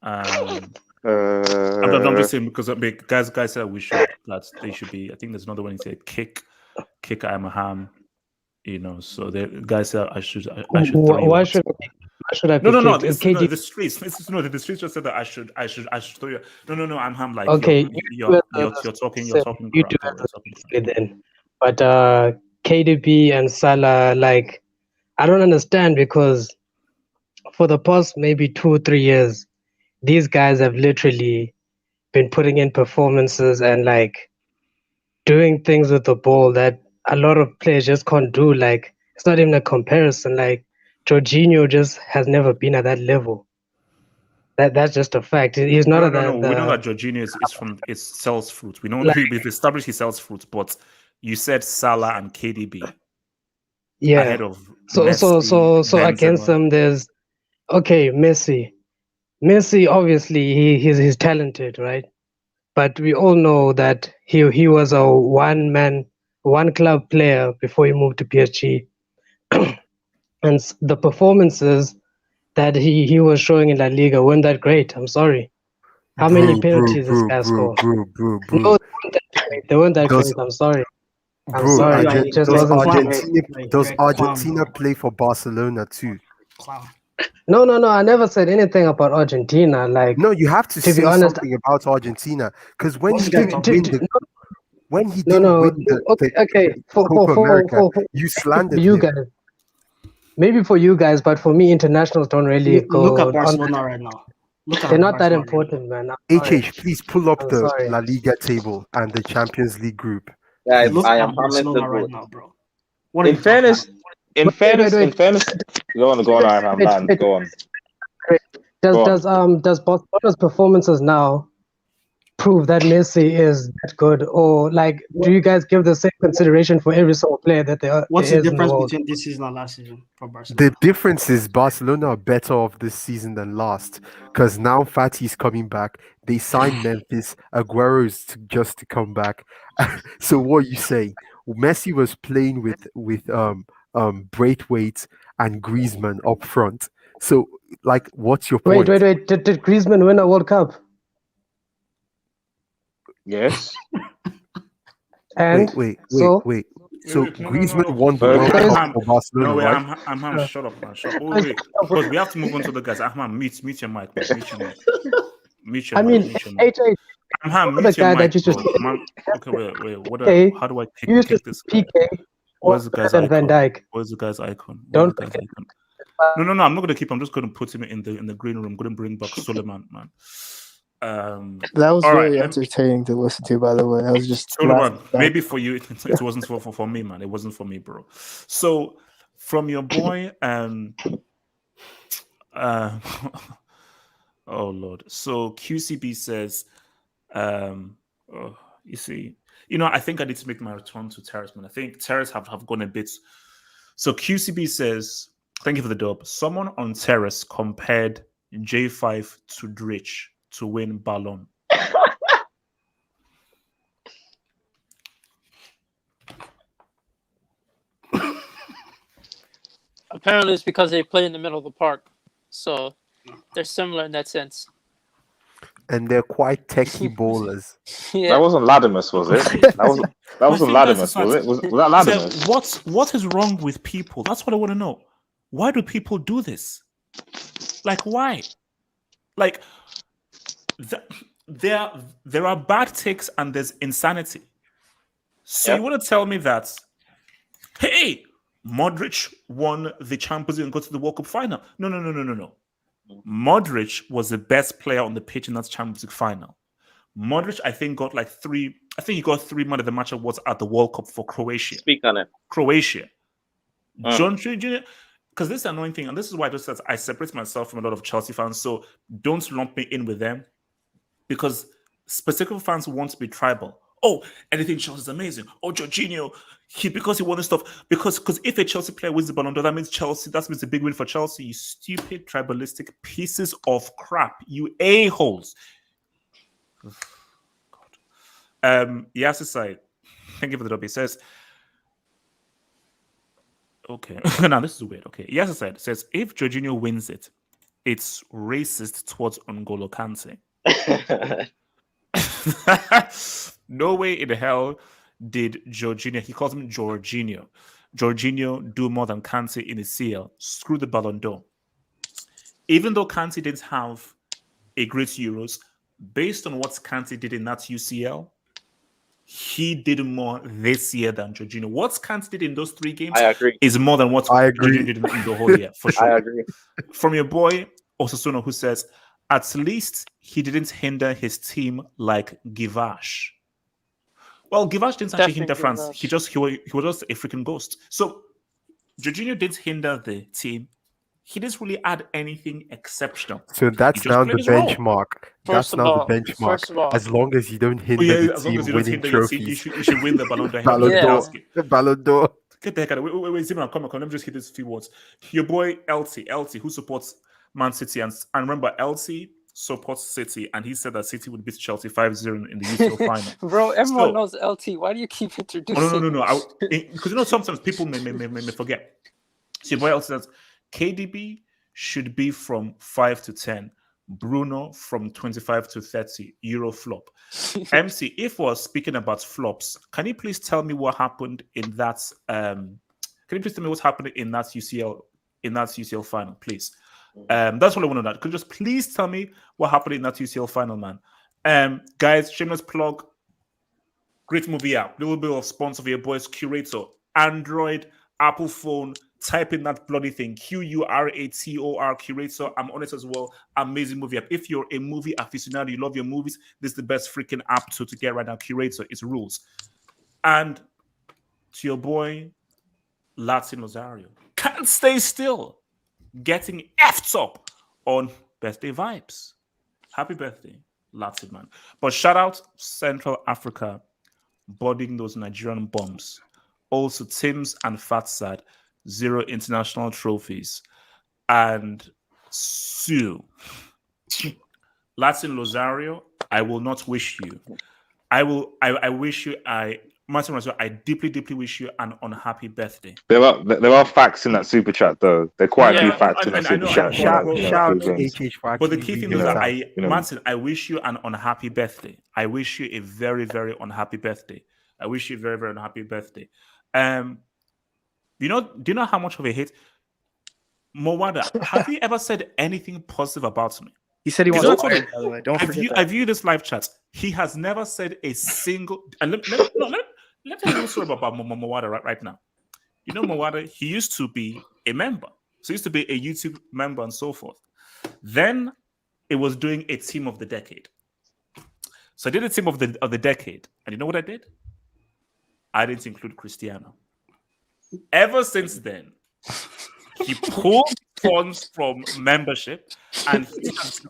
I'm just saying because guys said they should be. I think there's another one. He said kick. I'm a Ham. You know, so the guys said I should. Why should I? No. The streets. The streets just said that I should throw you. No. I'm Ham. Like okay, you're talking. You do it then. But KDB and Salah, like, I don't understand because for the past maybe 2 or 3 years, these guys have literally been putting in performances and like doing things with the ball that a lot of players just can't do. Like, it's not even a comparison. Like, Jorginho just has never been at that level. That's just a fact. He's not at that. We know that Jorginho is sells fruit. We know we've established he sells fruit, but you said Salah and KDB. Yeah. Ahead of so Benzema. Against them, there's Messi. Messi, obviously, he's talented, right? But we all know that he was a one club player before he moved to PSG, and the performances that he was showing in La Liga weren't that great. I'm sorry. How many penalties this guy scored? No, they weren't that great. I'm sorry. Does Argentina play for Barcelona too? No. I never said anything about Argentina. Like, no, you have to say something about Argentina because when he didn't win the Copa America, you slandered you him. guys. Maybe for you guys, but for me, internationals don't really go. Look at Barcelona right now. They're not that important, man. Please pull up the La Liga table and the Champions League group. Guys, Look I at am Barcelona right now, bro. In fairness, go on, man. Go on. Does Barcelona's performances now prove that Messi is that good, or like do you guys give the same consideration for every single player that they are? What's the difference between this season and last season for Barcelona? The difference is Barcelona are better off this season than last because now Fati's coming back. They signed Memphis. Aguero is just to come back. So what you say? Messi was playing with Braithwaite and Griezmann up front. So, like, what's your Wait, point? Did Griezmann win a World Cup? Yes. And Wait. so So No. Griezmann won the World Fergie. Cup for Barcelona, No, wait, right? I'm shut up, man. Shut up. Wait. Because we have to move on to the guys. Ahmad, mute your mic, man. Mute your mic. Mute your I mic. mean, Mute your mic. AJ, Ahmad, the mute your guy mic, that you just bro. Man, okay, wait. PK, How do I you used to pick this guy? PK Where's the better guy's than Van icon? Dijk. Where's the guy's icon? Don't Where's the guy's forget. icon? No. I'm not gonna keep. I'm just gonna put him in the green room. I'm gonna bring back Suleiman, man. That was All very right, entertaining to listen to, by the way. I was just Suleiman. laughing back. Maybe for you, it wasn't for me, man. It wasn't for me, bro. So from your boy, oh Lord. So QCB says, you see, I think I need to make my return to Terrace, man. I think Terrace have gone a bit. So QCB says, thank you for the dub. Someone on Terrace compared J5 to Drich to win Ballon. Apparently, it's because they play in the middle of the park, so they're similar in that sense. And they're quite techie ballers. Yeah. That wasn't Latimus, was it? That wasn't Latimus, was it? Was that Latimus? What is wrong with people? That's what I want to know. Why do people do this? Like, why? Like, there are bad takes and there's insanity. So you want to tell me that, hey, Modric won the Champions League and got to the World Cup final? No. Modric was the best player on the pitch in that Champions League final. Modric, I think, got like three. I think he got 3 Man of the Match awards at the World Cup for Croatia. Speak on it. Croatia. John Terry Jr. Because this is the annoying thing, and this is why I just said I separate myself from a lot of Chelsea fans. So don't lump me in with them, because specific fans want to be tribal. Oh, anything Chelsea is amazing. Oh, Jorginho, because he won this stuff. Because if a Chelsea player wins the Ballon d'Or, that means a big win for Chelsea. You stupid tribalistic pieces of crap. You a-holes. God. Yasser side. Thank you for the dub. He says, okay. Now this is weird. Okay. Yasser side says, if Jorginho wins it, it's racist towards N'Golo Kante. No way in hell did Jorginho, he calls him Jorginho do more than Kante in the CL. Screw the Ballon d'Or. Even though Kante didn't have a great Euros, based on what Kante did in that UCL, he did more this year than Jorginho. What Kante did in those 3 games I agree. is more than what Jorginho did in the whole year, for sure. I agree. From your boy, Osasuno, who says, at least he didn't hinder his team like Givash. Well, Givash didn't actually hinder France. He was just a freaking ghost. So Jorginho didn't hinder the team. He didn't really add anything exceptional. So that's now the benchmark. First of all, As long as you don't hinder the team winning trophies, you should win the Ballon d'Or. The Ballon d'Or. Get the heck out of it. Wait, Zimmer, come on. Let me just hit these few words. Your boy LT, who supports Man City, and remember, LT supports City, and he said that City would beat Chelsea 5-0 in the UCL final. Bro, everyone knows LT. Why do you keep introducing? No. Because sometimes people may forget. So your boy LT says KDB should be from 5 to 10. Bruno from 25 to 30. Euro flop. MC, if we're speaking about flops, can you please tell me what happened in that? Can you please tell me what happened in that UCL final, please? That's what I want to know. Could you just please tell me what happened in that UCL final, man? Guys, shameless plug. Great movie app. Little bit of sponsor for your boys. Curator. Android, Apple phone. Type in that bloody thing. Curator. Curator. I'm on it as well. Amazing movie app. If you're a movie aficionado, you love your movies, this is the best freaking app to get right now. Curator. It's rules. And to your boy, Latin Rosario. Can't stay still. Getting effed up on birthday vibes. Happy birthday, Latin man. But shout out Central Africa, boarding those Nigerian bombs. Also, Tims and Fatsad, 0 international trophies. And Sue. Latin Rosario, I will not wish you. I wish you Martin Roswell, I deeply, deeply wish you an unhappy birthday. There are facts in that super chat though. There are quite a few facts in that I super know. chat. Shout out to things. HH for But the actually key thing reading is it that out. Martin, I wish you an unhappy birthday. I wish you a very, very unhappy birthday. I wish you a very, very unhappy birthday. Do you know how much of a hate? Mowada, have you ever said anything positive about me? He said he You wants know to what? fight, by the way. Don't forget I that. view this live chat. He has never said a single. And let me tell you a little story about Mowada right now. You know, Mowada, he used to be a member. So he used to be a YouTube member and so forth. Then it was doing a team of the decade. So I did a team of the decade. And you know what I did? I didn't include Cristiano. Ever since then, he pulled funds from membership, and he's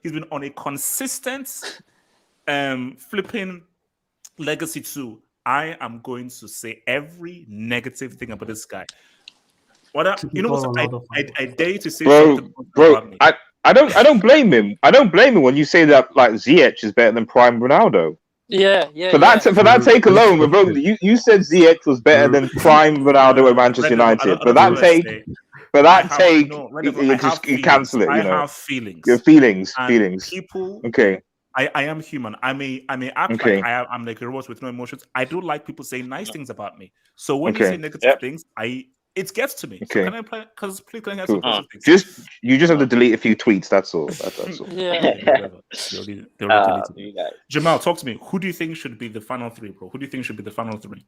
been on a consistent flipping legacy too. I am going to say every negative thing about this guy. You know what? I dare you to say something about me. I don't blame him. I don't blame him when you say that like Ziyech is better than Prime Ronaldo. Yeah. For that take alone, bro, you said Ziyech was better than Prime Ronaldo at Manchester United. But that take, you cancel it. I You know, have feelings. Your feelings. People. Okay. I am human. I may act like I'm like a robot with no emotions. I do like people saying nice things about me. So when you say negative things, it gets to me. Okay. So can I play? Because please can I have some positive things? You just have to delete a few tweets. That's all. That's all. They already deleted. Jamal, talk to me. Who do you think should be the final three, bro? Who do you think should be the final three?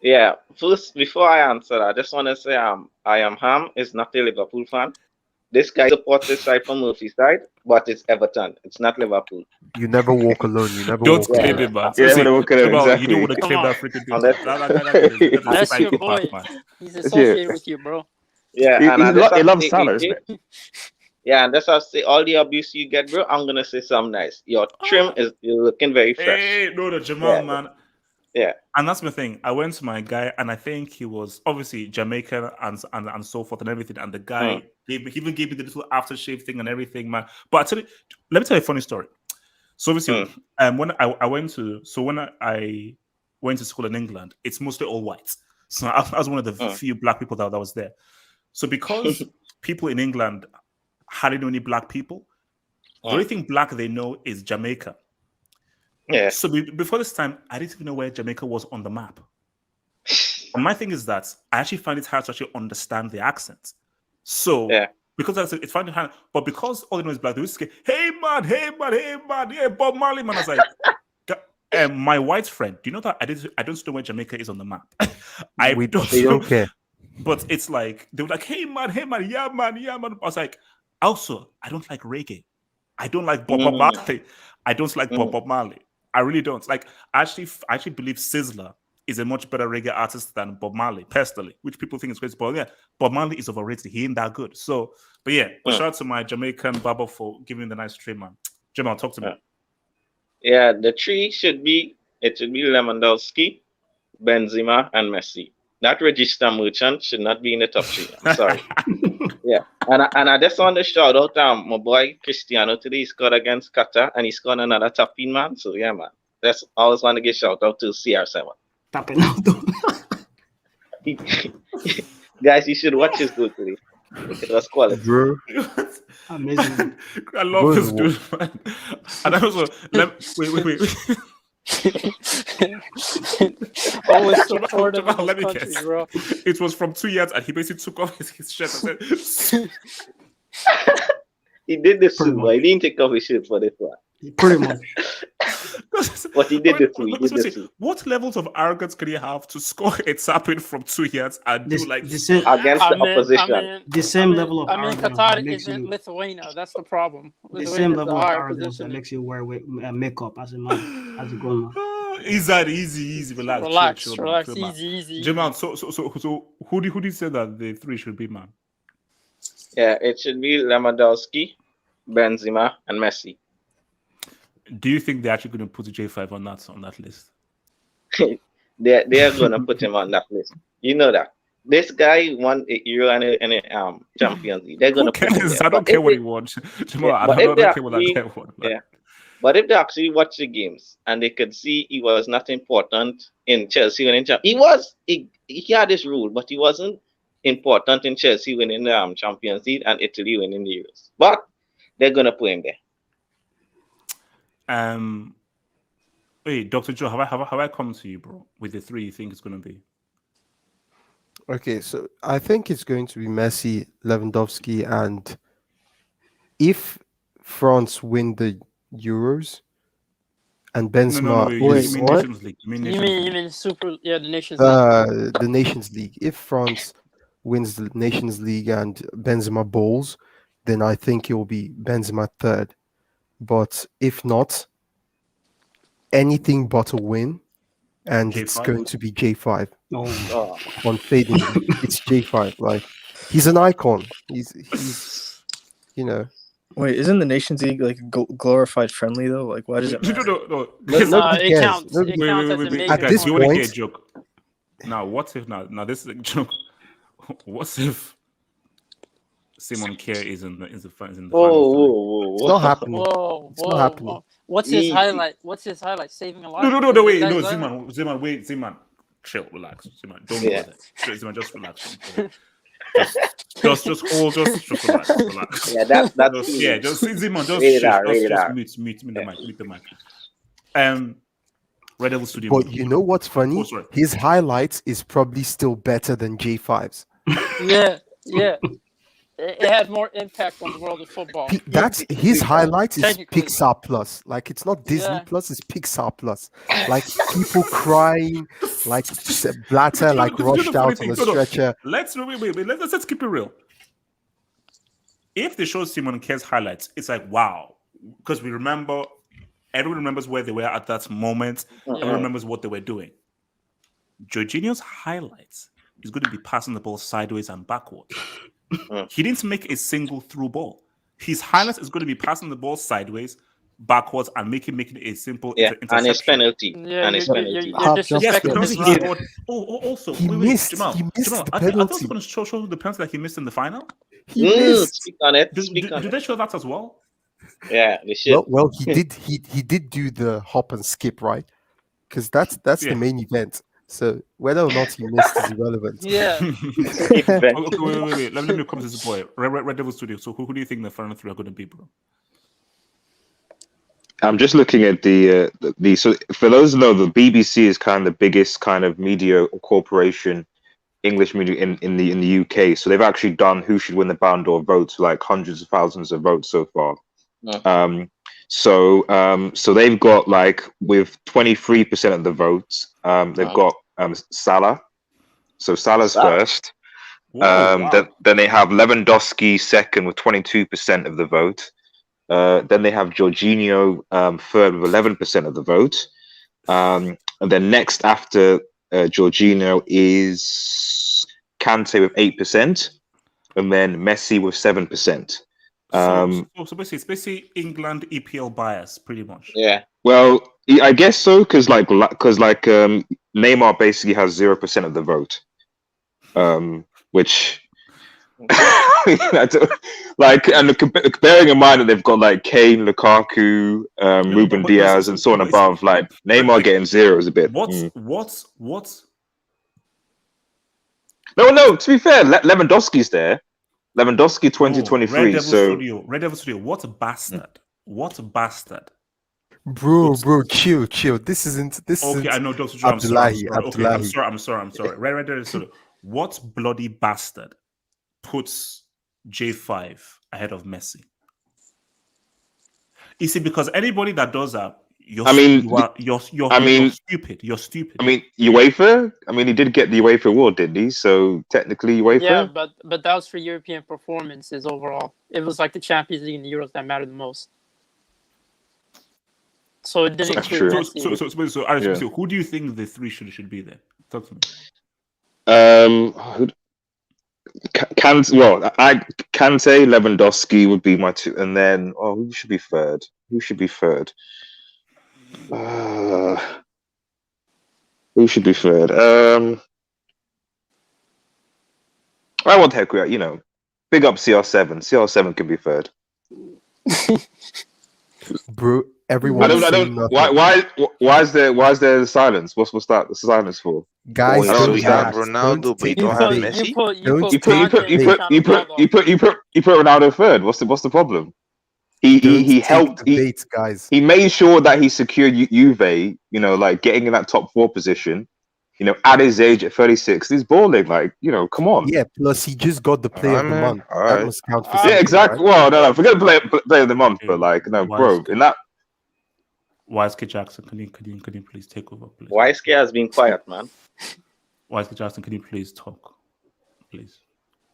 Yeah. First, before I answer, I just want to say I am Ham is not a Liverpool fan. This guy supports this side from Murphy's side, but it's Everton. It's not Liverpool. You never walk alone. You never Don't walk claim alone. it, man. Yeah, exactly. You don't want to claim that freaking thing. That's your boy. He's associated with you, bro. Yeah, he loves Salah, isn't it? Yeah, and that's how I say all the abuse you get, bro. I'm gonna say something nice. Your trim you're looking very fresh. Hey, no, Jamal, man. Yeah. And that's my thing. I went to my guy, and I think he was obviously Jamaican and so forth and everything. And the guy he even gave me the little aftershave thing and everything, man. But let me tell you a funny story. So obviously, when I went to school in England, it's mostly all whites. So I was one of the few black people that was there. So because people in England hardly know any black people, the only thing black they know is Jamaica. Yeah. So before this time, I didn't even know where Jamaica was on the map. And my thing is that I actually find it hard to actually understand the accent. So because it's fine to hand, but because all they know is black, they used to say, hey man, yeah, Bob Marley, man. I was like, my white friend, do you know that I don't know where Jamaica is on the map? They don't care. But it's like they were like, hey man, yeah man. I was like, also, I don't like reggae. I don't like Bob Marley. I don't like Bob Marley. I really don't. Like, I actually believe Sizzler is a much better reggae artist than Bob Marley, personally, which people think is crazy. But yeah, Bob Marley is overrated. He ain't that good. So, but yeah, shout out to my Jamaican barber for giving the nice stream, man. Jamal, talk to me. Yeah, the three should be Lewandowski, Benzema, and Messi. That register merchant should not be in the top three. I'm sorry. Yeah, and I just want to shout out my boy Cristiano today. He scored against Qatar and he scored another tapping, man. So yeah, man. That's I always want to give shout out to CR7. Tapping out. Guys, you should watch his goal today. It was quality. Bro. Amazing. I love this dude, man. And also, wait. Always supportive of let me country, guess. bro. It was from 2 yards, and he basically took off his shirt and said, he did this too, but he didn't take off his shirt for this one. Pretty much. But he did this too. What levels of arrogance can you have to score a tapping from 2 yards and do like against the opposition? The same level of arrogance. Qatar isn't Lithuania. That's the problem. The same level of arrogance that makes you wear makeup as a man, as a grown man. Easy, relax, chill, easy. Jamal, so who do you say that the three should be, man? Yeah, it should be Lewandowski, Benzema, and Messi. Do you think they're actually going to put J5 on that list? They're going to put him on that list. You know that. This guy won a Euro and a Champions League. They're going to put him there. I don't care what he wants. Jamal, I don't care what that guy wants. Yeah. But if they actually watch the games and they could see he was not important in Chelsea winning he had his rule, but he wasn't important in Chelsea winning the Champions League and Italy winning the Euros. But they're gonna put him there. Wait, Dr. Joe, have I come to you, bro, with the three you think it's gonna be? Okay, so I think it's going to be Messi, Lewandowski, and if France win the Euros and Benzema No. You Wait, mean what? Nations League? You mean the Nations League? the Nations League. If France wins the Nations League and Benzema bowls, then I think it will be Benzema third. But if not, anything but a win, and J5? it's going to be J5. Oh. Unfadingly, it's J5. Like, he's an icon. He's Wait, isn't the Nations League like a glorified friendly though? Like, why does it matter? No. Nobody it cares. counts. Nobody- It counts as a Wait, major guys, this you want to hear a point- joke? Now, what if now this is a joke? What if Simon Kerr is in the final? It's not happening. Whoa, It's not happening. whoa. What's his highlight? What's his highlight? Saving a life? No, wait, That no, guy's highlight? Ziman, chill, relax, Ziman, don't Yeah. do that. Ziman, just relax. Just hold, just relax. Yeah, that's Just Ziman, Rated R. mute the mic. Red Devil Studio. But you know what's funny? Oh, sorry. His highlights is probably still better than J5's. Yeah. It had more impact on the world of football. That's his highlights is Technically. Pixar Plus. Like, it's not Disney Yeah. Plus, it's Pixar Plus. Like, people crying, like Blatter, like rushed out on a stretcher. Let's keep it real. If they show Simon Kerr's highlights, it's like wow, because everyone remembers where they were at that moment. Everyone remembers what they were doing. Jorginho's highlights is going to be passing the ball sideways and backwards. He didn't make a single through ball. His highlights is going to be passing the ball sideways, backwards, and making a simple interception. and his penalty. Yeah, and his you're penalty. disrespecting his Yes, role. Also, He wait, missed Jamal, the I think penalty. going to show the penalty that he missed in the final. He missed. Speak on it. Did they show that as well? Yeah, they should. Well, he did. He did do the hop and skip, right? Because that's the main event. So whether or not he missed is irrelevant. Yeah. Okay, wait. Let me come to this boy. Red Devil Studio. So who do you think the final three are going to be, bro? I'm just looking at the so for those who know, the BBC is kind of the biggest kind of media corporation, English media in the UK. So they've actually done who should win the Ballon d'Or votes, like hundreds of thousands of votes so far. So they've got, like, with 23% of the votes, they've got Salah. So Salah's first. Wow. Then they have Lewandowski second with 22% of the vote. Then they have Jorginho third with 11% of the vote. And then next after Jorginho is Kante with 8%, and then Messi with 7%. So basically, it's basically England EPL bias, pretty much. Yeah. Well, I guess so, because Neymar basically has 0% of the vote, which bearing in mind that they've got like Kane, Lukaku, Ruben Diaz, and so on above, like Neymar getting zero is a bit. What's No. To be fair, Lewandowski's there. Lewandowski 2023. Red Devil Studio. What a bastard! What a bastard! Bro, chill. This isn't. Okay, I know, Dr. Joe. Abdullahi. I'm sorry. Red Devil Studio. What bloody bastard puts J5 ahead of Messi? You see, because anybody that does that, you're stupid. You're stupid. I mean, UEFA. I mean, he did get the UEFA award, didn't he? So technically, UEFA. Yeah, but that was for European performances overall. It was like the Champions League and the Euros that mattered the most. So it didn't include Messi. So who do you think the three should be there? Talk to me. Kante, Lewandowski would be my two, and then who should be third? Who should be third? I want Heku, big up CR7. CR7 can be third. Bro, Everyone I saying don't. Why? nothing. Why is there silence? What's that? The silence for? Guys, Oh, so don't we have react. Ronaldo, Don't but you take You the don't have put bait. you Messi. put you Don't put You put take the Conte and bait. Cristiano Ronaldo. you put Ronaldo third. What's the problem? Don't He take helped. the bait, guys. He made sure that he secured Juve. You know, like getting in that top 4 position. You know, at his age at 36, he's balling. Like, you know, come on. Yeah, plus he just got the player of the man. month. All That right. must count for Yeah, something, exactly. right? Well, no, forget play of the month, but like, no, bro, in that. YSK Jackson, can you please take over, please? YSK has been quiet, man. YSK Jackson, can you please talk, please?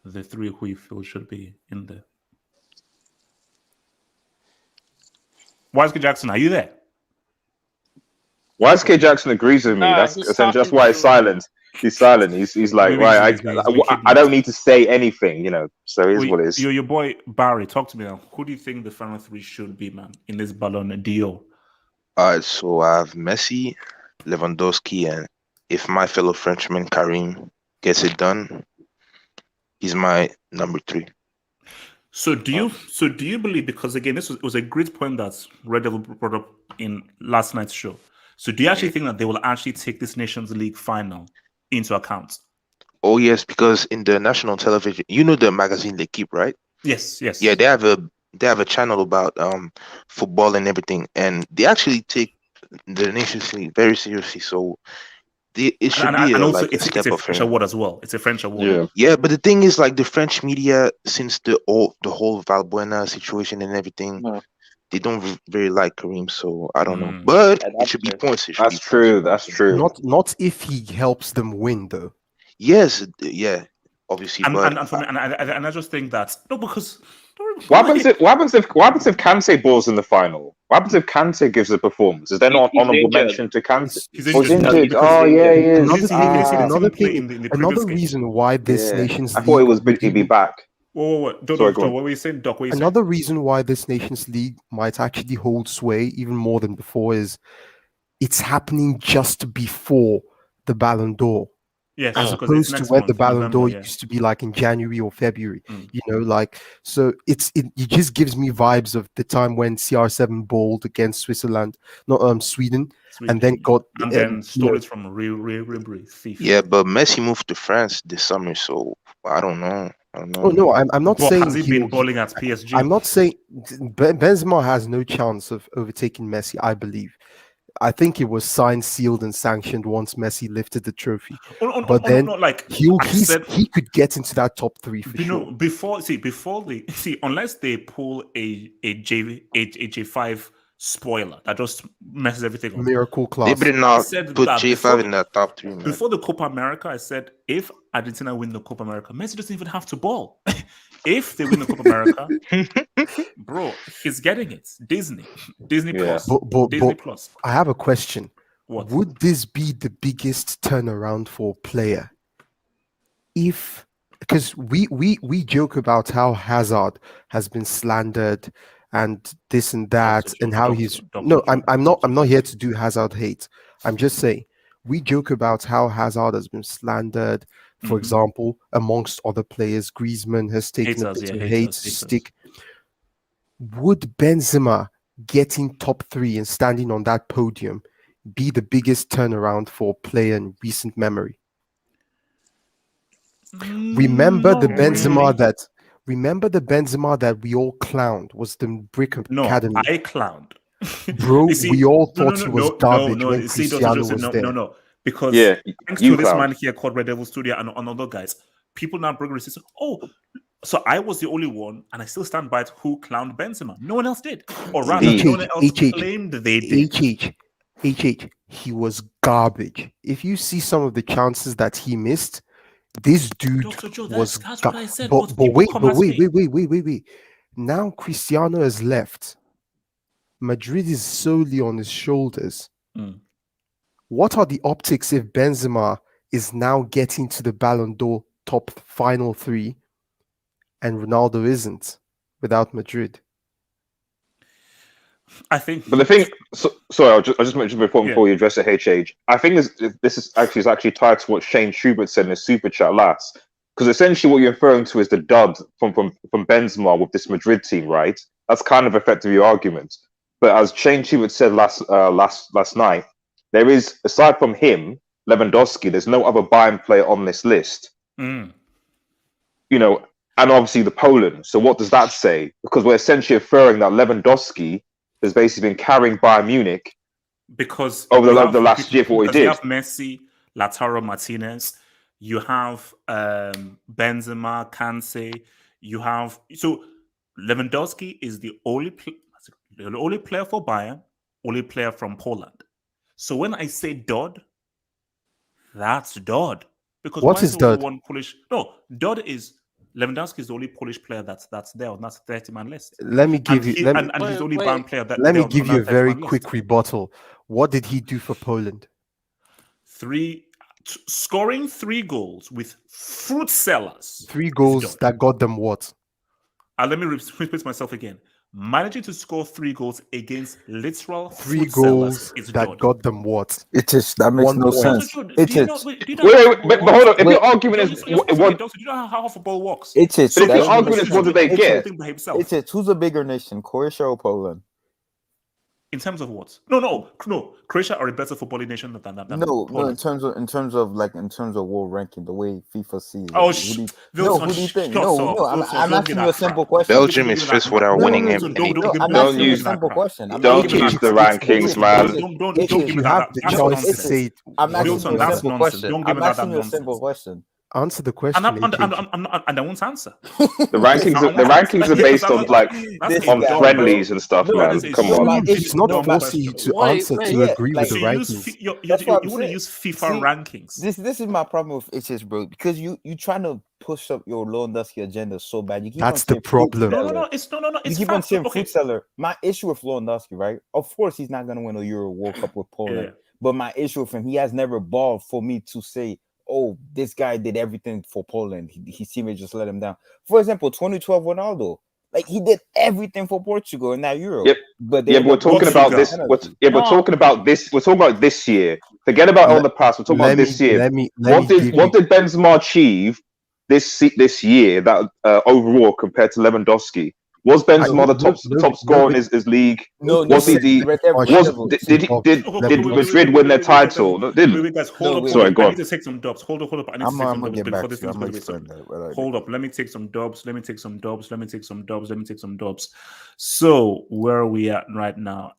The 3 who you feel should be in there. YSK Jackson, are you there? YSK Jackson agrees with me. That's He's essentially that's talking why he's to silent. He's silent. He's like, Maybe right, he's been I don't kidnapped. need to say anything, you know. So it is what it is. Your boy Barry, talk to me now. Who do you think the final 3 should be, man, in this Ballon d'Or? All right, so I have Messi, Lewandowski, and if my fellow Frenchman Karim gets it done, he's my number 3. So do you believe, because again this was a great point that Red Devil brought up in last night's show. So do you actually think that they will actually take this Nations League final into account? Oh yes, because in the national television, you know the magazine they keep, right? Yes. Yeah, they have a channel about football and everything, and they actually take the Nations League very seriously. So it should be also like a it's step a up French for him. award as well. It's a French award. Yeah. Yeah, but the thing is, like the French media, since the whole Valbuena situation and everything, they don't very like Karim. So I don't know, but it should be points. It should That's be true. points. That's true. Not if he helps them win, though. Yes, yeah, obviously, but I just think that no, because what happens if Kante balls in the final? What happens if Kante gives a performance? Is there not He's honorable injured. mention to Kante? He's He's injured. injured. Because Oh yeah, he is. Another reason why this Nations I thought League he'd be back. Whoa. Sorry, go on. What were you saying, Doc? Another reason why this Nations League might actually hold sway even more than before is it's happening just before the Ballon d'Or. Yes, as because opposed it's to next where month, the Ballon November, d'Or yeah. used to be like in January or February. You know, like so it just gives me vibes of the time when CR7 bowled against Sweden, and then got stole it from Ribéry. yeah, but Messi moved to France this summer, so I don't know. Oh no, I'm not But saying has he been balling at PSG? I'm not saying Benzema has no chance of overtaking Messi. I believe. I think it was signed, sealed, and sanctioned once Messi lifted the trophy. But then he could get into that top 3 for sure. Unless they pull a J5 spoiler that just messes everything up. Miracle class. They better not put J5 in that top 3, man. Before the Copa America, I said if Argentina win the Copa America, Messi doesn't even have to ball. If they win the Copa America, bro, he's getting it. Disney Plus. Disney Plus. I have a question. What? Would this be the biggest turnaround for a player? Because we joke about how Hazard has been slandered and this and that, and how he's I'm not here to do Hazard hate. I'm just saying we joke about how Hazard has been slandered. For example, amongst other players, Griezmann has taken a bit of hate stick. Would Benzema getting top 3 and standing on that podium be the biggest turnaround for a player in recent memory? Remember the Benzema that we all clowned was the Brick Academy. No, I clowned. Bro, we all thought he was garbage when Cristiano was there. No. Because thanks to this man here called Red Devil Studio and other guys, people now bring resistance. Oh, so I was the only one, and I still stand by it, who clowned Benzema. No one else did. Or rather, no one else claimed they did. He was garbage. If you see some of the chances that he missed, this dude was that's what I said. But wait. Now Cristiano has left. Madrid is solely on his shoulders. What are the optics if Benzema is now getting to the Ballon d'Or top final 3 and Ronaldo isn't without Madrid? I think. But the thing, sorry, I'll just mention before you address the HH. I think this is actually tied to what Shane Schubert said in his super chat last. Because essentially what you're referring to is the dud from Benzema with this Madrid team, right? That's kind of effectively your argument. but as Shane Stewart said last night, there is, aside from him, Lewandowski, there's no other Bayern player on this list. Mm. You know, and obviously the Poland. So what does that say? Because we're essentially inferring that Lewandowski has basically been carrying Bayern Munich because over the last year for what he did. You have Messi, Lautaro Martinez, you have Benzema, Kante, you have Lewandowski is the only player for Bayern, only player from Poland. So when I say Dodd, that's Dodd. Because what is Dodd? One Polish? No, Dodd is Lewandowski is the only Polish player that's there on that 30-man list. Let me give you. He's the only Bayern player that. Let me give you a very quick rebuttal. What did he do for Poland? Scoring 3 goals with fruit sellers. 3 goals that got them what? Let me repeat myself again. Managing to score 3 goals against literal 3 goals that got them what? That makes no sense. Wait, but hold on. If your argument is do you know how football works? But if your argument is what did they get? Who's a bigger nation, Croatia or Poland? In terms of what? No. Croatia are a better footballing nation than No, Poland. in terms of world ranking, the way FIFA sees it. Oh, who do you think? No, I'm asking you a simple question. Belgium is fifth without winning him. Don't use the rankings, man. Don't give me that. The choice to say it. I'm asking you a simple question. Don't give me that nonsense. Simple question. Answer the question. And I won't answer. The rankings are based on on friendlies and stuff, man. Come on. It's not forcing you to answer to agree with the rankings. You want to use FIFA rankings. This is my problem with HS, bro. Because you trying to push up your Lewandowski agenda so bad. That's the problem. No. It's you keep on saying fruit seller. My issue with Lewandowski, right? Of course, he's not gonna win a Euro World Cup with Poland. Yeah. But my issue with him, he has never balled for me to say, oh, this guy did everything for Poland. His teammates just let him down. For example, 2012 Ronaldo, like he did everything for Portugal in that Euro. Yep. But we're talking about this. We're talking about this. We're talking about this year. Forget about all the past. We're talking about this year. What did Benzema achieve this year that overall compared to Lewandowski? Was Benzema the top scorer in his league? No. Was he did Madrid win their title? No, didn't. Sorry, go on. I need to take some dubs. Hold up. I need to take some dubs before this thing's going to be. Hold up. Let me take some dubs. So where are we at right now?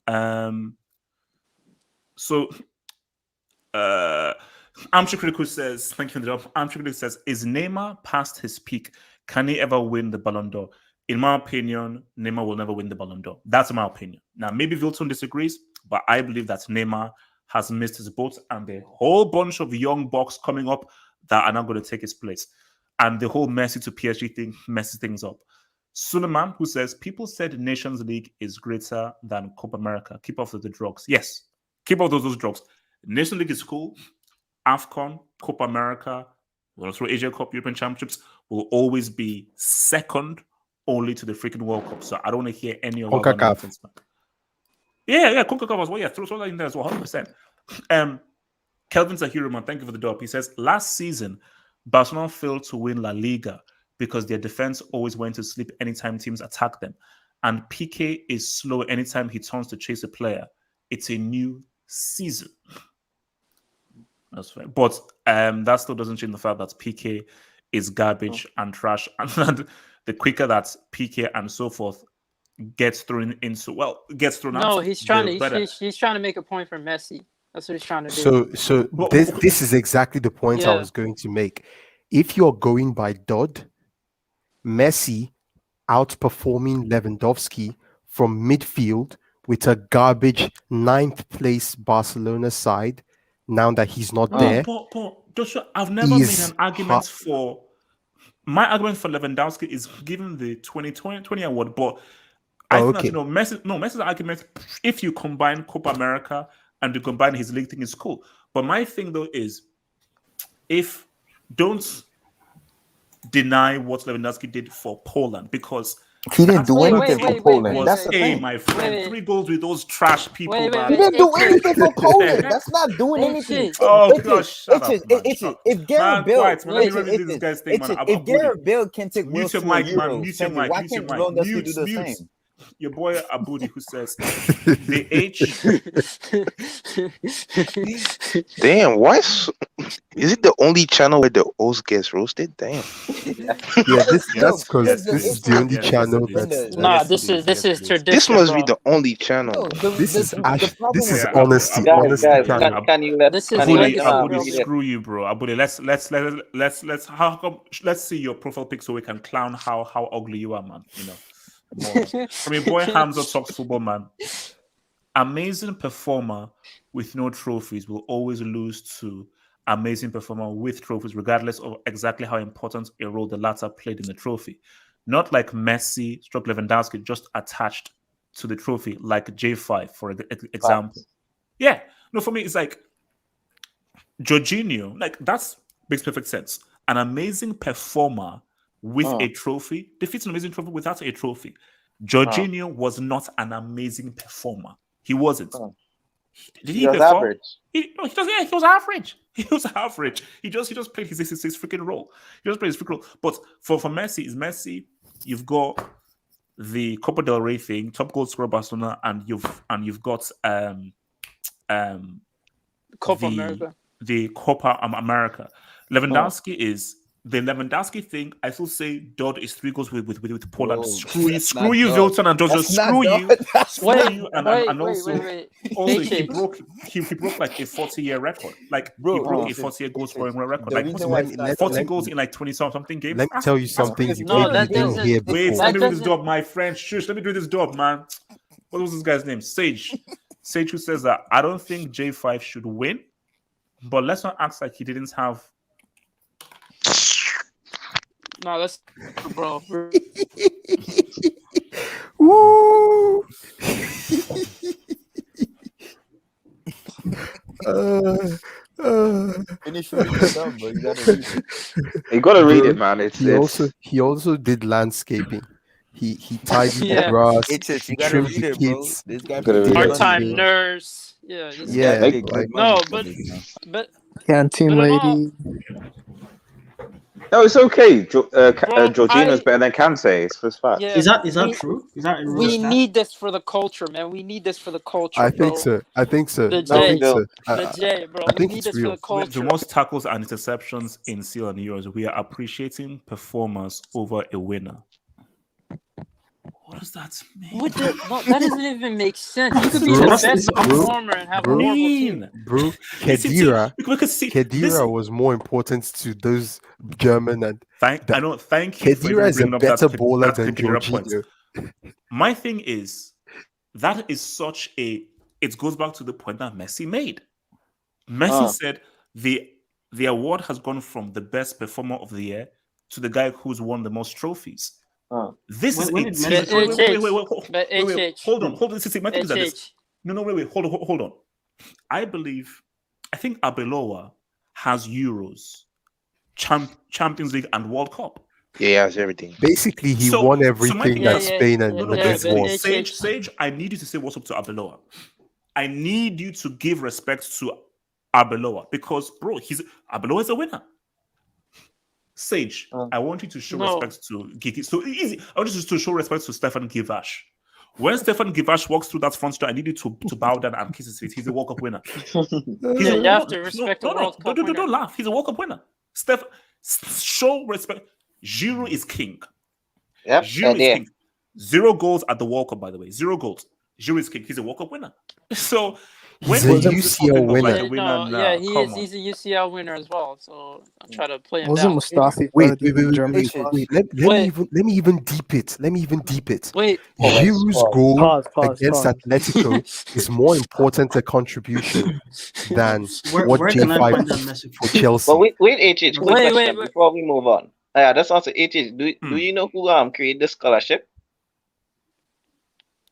Amchi Critical says, thank you for the job. Amchi Critical says, is Neymar past his peak? Can he ever win the Ballon d'Or? In my opinion, Neymar will never win the Ballon d'Or. That's my opinion. Now, maybe Wilton disagrees, but I believe that Neymar has missed his boat and the whole bunch of young bucks coming up that are not going to take his place. And the whole Messi to PSG thing messes things up. Suleiman, who says, people said Nations League is greater than Copa America. Keep off the drugs. Yes, keep off those drugs. Nations League is cool. AFCON, Copa America, also Asia Cup, European Championships will always be second only to the freaking World Cup. So I don't want to hear any of that nonsense. Yeah, CONCACAF as well. Yeah, throw that in there as well, 100%. Kelvin's a hero, man. Thank you for the dub. He says, last season, Barcelona failed to win La Liga because their defense always went to sleep anytime teams attack them. And Piqué is slow anytime he turns to chase a player. It's a new season. That's fair. But that still doesn't change the fact that Piqué is garbage and trash. And the quicker that Piqué and so forth gets thrown out. No, he's trying to make a point for Messi. That's what he's trying to do. So this is exactly the point I was going to make. If you're going by Dodd, Messi outperforming Lewandowski from midfield with a garbage 9th place Barcelona side, now that he's not there. But Joshua, I've never made an argument for... My argument for Lewandowski is given the 2020 award, but I think that, Messi's argument, if you combine Copa America and you combine his league thing, is cool. But my thing, though, is don't deny what Lewandowski did for Poland, because he didn't do anything for Poland. That's the thing. My friend, 3 goals with those trash people. He didn't do anything for Poland. That's not doing anything. Oh gosh, if Gareth Bale, if Gareth Bale can take Wales to a Euro, why can't Lewandowski do the same? your boy Abudi, who says the H. Damn, why? Is it the only channel where the host gets roasted? Damn. Yeah, that's Yes, because yes, this it is is. the only Yes, channel it is. that's Nah, Yes, this it is this Yes, is it is. tradition, This must be bro. the only channel. No, this is the problem this is Yeah, honesty, Abu, honest Guys, channel. can you let This is can you let legacy, Abudi, bro. read it? screw you, bro. Abudi, let's how come? Let's see your profile pic so we can clown how ugly you are, man. You know, moron. From your boy Hamza talks football, man. Amazing performer with no trophies will always lose to amazing performer with trophies, regardless of exactly how important a role the latter played in the trophy. Not like Messi, stroke Lewandowski, just attached to the trophy, like J5, for example. Yeah. No, for me, it's like Jorginho, like that's makes perfect sense. An amazing performer with a trophy defeats an amazing trophy without a trophy. Jorginho was not an amazing performer. He wasn't. Did he He was perform? average. He was average. He was average. He just played his freaking role. He just played his freaking role. But for Messi, is Messi, you've got the Copa del Rey thing, top goal scorer Barcelona, and you've got Copa America. the Copa America. Lewandowski is the Lewandowski thing. I still say Dodd is 3 goals with Poland. Bro, Screw you, Wilton, and Georgia. Screw you. Screw you, and also he broke like a 40-year record. Like Bro, he broke a listen, 40-year goal scoring record. the Like reason why it's not 40 done- goals in like 20-something games. Let me tell you something you No, maybe that didn't doesn't- hear Wait, before. let me do this doesn't- job, my friend. Shush, let me do this job, man. What was this guy's name? Sage. Sage, who says that I don't think J5 should win, but let's not act like he didn't have. No, that's bro. Woo! Finish reading it down, bro. You gotta read it. You gotta read Bro, it, man. It's he also did landscaping. He tidied Yeah. the grass. It's He you gotta trimmed read the it, bro. kids. This guy Gotta read paid it. money, Part-time bro. nurse. Yeah. This This Yeah, guy Like- paid good like money No, for but this, man. but Canteen But in all- lady. No, it's okay. Bro, Jorginho's I- better than Kante. It's first fact. yeah. Is that we- true? Is that a real We stat? need this for the culture, man. We need this for the culture. I think bro. so. I think so. The I J. think so. The J, bro. I We think need it's this for real. the culture. The most tackles and interceptions in CL and Euros. We are appreciating performers over a winner. What does that mean? What the, no, that doesn't even make sense. You could be Bro, the best bro, performer and have a horrible team. Bro, Listen to- Kedira because see, Kedira was more important to those German and Thank you for Kedira even is a bringing up better that bowler that than Kedira point. Jorginho. My thing is that is such a. It goes back to the point that Messi made. Messi said the award has gone from the best performer of the year to the guy who's won the most trophies. This is When a did team. Messi- Wait, hold on. This is my thing is that this. No, wait, hold on. I think Arbeloa has Euros, Champions League, and World Cup. Yeah, he has everything. Basically, he So- won so my everything thing- that Yeah, Spain and No, Madrid but won. Sage, I need you to say what's up to Arbeloa. I need you to give respect to Arbeloa because, bro, Arbeloa is a winner. Sage, I want you to show respect to Gigi. So easy. I want you to show respect to Stefan Givash. When Stefan Givash walks through that front door, I need you to bow down and kiss his feet. He's a World Cup winner. You have to respect the World Cup winner. Don't laugh. He's a World Cup winner. Show respect. Giroud is king. Yep. Giroud is king. 0 goals at the World Cup, by the way. 0 goals. Giroud is king. He's a World Cup winner. So He's a UCL winner. He's a UCL winner as well. So I try to play him Wasn't down. Mustafi? Wait. Let me even deep it. Wait. Giroud's goal Pause. against Atletico is more important a contribution than what Where can I J5 find that did message? for Chelsea. But wait, HH, quick Wait, question wait. before we move on. That's also HH. Do you know who created the scholarship?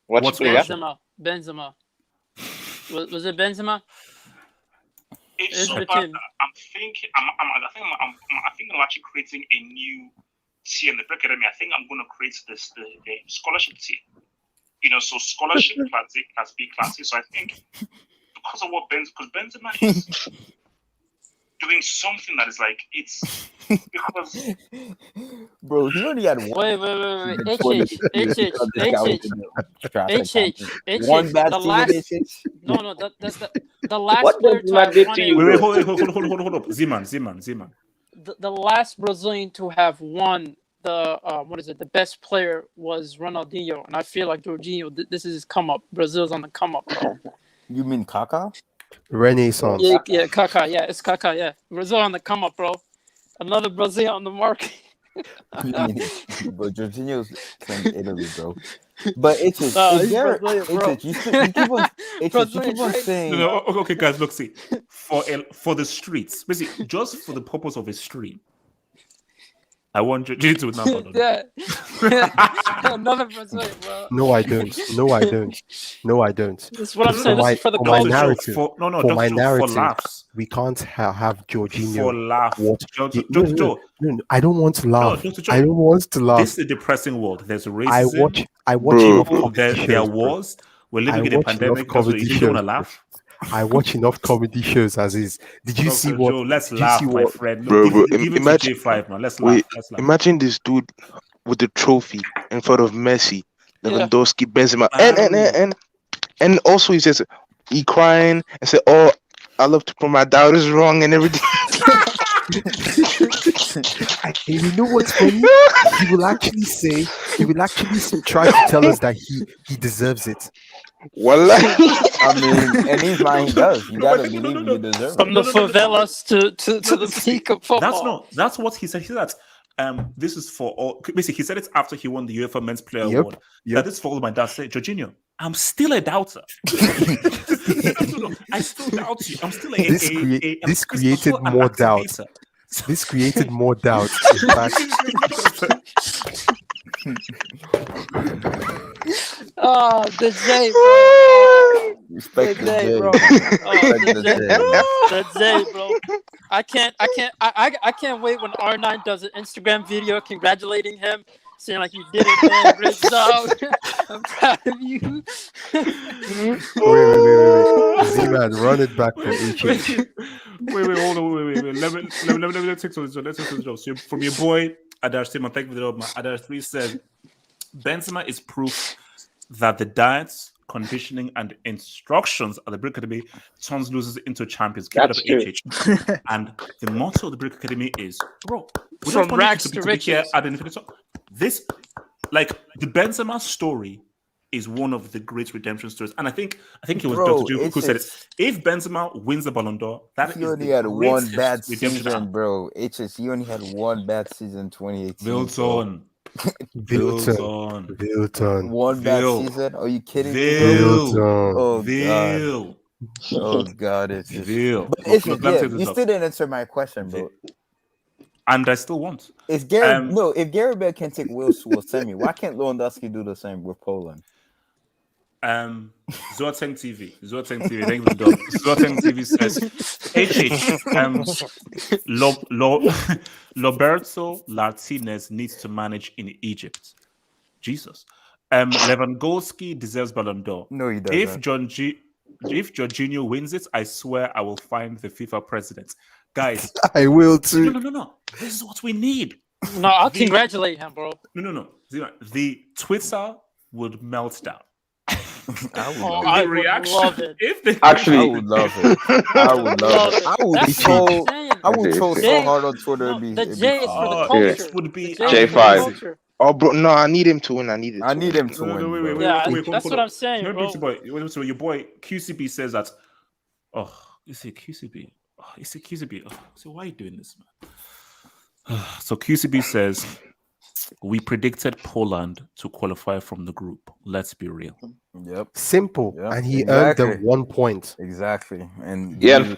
What player? Benzema. Was it Benzema? It's so the bad team. that I think I'm actually creating a new tier in the academy. I think I'm going to create the scholarship tier. So scholarship class B, class C. So I think because of what Benzema is, doing something that is like it's because Bro, he only had one. Wait. HH. One bad The season, last. HH. No. The last What player does to have Benzema did won to it. you, wait, bro? hold up. Zeman. The last Brazilian to have won the the best player was Ronaldinho, and I feel like Jorginho. This is his come up. Brazil's on the come up, bro. You mean Kaká? Renaissance. Yeah, Kaká. Yeah, it's Kaká. Yeah, Brazil on the come up, bro. Another Brazil on the market. But Jorginho's from Italy, bro. But it's just, he's Brazilian, bro. you keep on saying. No, okay, guys, look, see, for the streets, basically, just for the purpose of a stream, I want you to number. Yeah, another Brazilian, bro. No, I don't. That's what I'm saying. This is for the my culture. narrative. For my narrative, for laughs. we can't have Jorginho. For laugh. What? Joe, No, I don't want to laugh. No, I don't want to laugh. This is a depressing world. There's racism. I watch enough comedy shows. There are wars. We're living in a pandemic. So you don't want to laugh. I watch enough comedy shows as is. Did you see what? Joe, let's laugh, my friend. Bro, give it to J5, man. Let's laugh. Imagine this dude with the trophy in front of Messi, Lewandowski, Benzema, and also he says he crying and say, "Oh, I love to prove my doubters wrong and everything." And you know what's funny? He will actually try to tell us that he deserves it. Well, I mean, in his mind, he does. You gotta believe you deserve it. From the favelas to the peak of football. That's what he said. He said that this is for all. Basically, he said it after he won the UEFA Men's Player Award. That this for all my dad said, Jorginho, I'm still a doubter. I still doubt you. I'm still This created more doubt. This created more doubt. In fact. Oh, the J, bro. Respect the J, bro. The J, bro. I can't wait when R9 does an Instagram video congratulating him, saying like you did it, man. Great job. I'm proud of you. Wait. Z-Man, run it back from each. Wait, hold on, wait. Let me take some. Let's take some. So from your boy Adash Tim, thank you for the job. Adash 3 said Benzema is proof that the diets, conditioning, and instructions at the Brick Academy turns losers into champions. Keep That's it up, HH. And the motto of the Brick Academy is, bro, we from don't want rags you to be here riches. at the Infinite. This, like the Benzema story, is one of the great redemption stories, and I think it was Dr. Joe who said it. If Benzema wins the Ballon d'Or, that he is only the had one greatest bad redemption season, bro. He only had one bad season, 2018. Wilton. One bad season? Are you kidding me? Oh God. Oh God, it's just... But you still didn't answer my question, bro. And I still want. If Gary Bear can take Will Semi, why can't Lewandowski do the same with Poland? Zoateng TV. Thank you for the dog. Zoateng TV says Roberto Martinez needs to manage in Egypt. Jesus. Lewandowski deserves Ballon d'Or. No, he doesn't. If Jorginho wins it, I swear I will find the FIFA president. Guys, I will too. No. This is what we need. No, I'll congratulate him, bro. No. The Twitter would melt down. I would love it. I would love it. I would troll so hard on Twitter. The J is for the culture. This would be J5. Oh, bro, no, I need him to win. I need him to win. Wait, that's what I'm saying, bro. Your boy QCB says that. Oh, is it QCB? So why are you doing this, man? So QCB says we predicted Poland to qualify from the group. Let's be real. Yep. Simple. Yep. And he earned them 1 point. Exactly. And the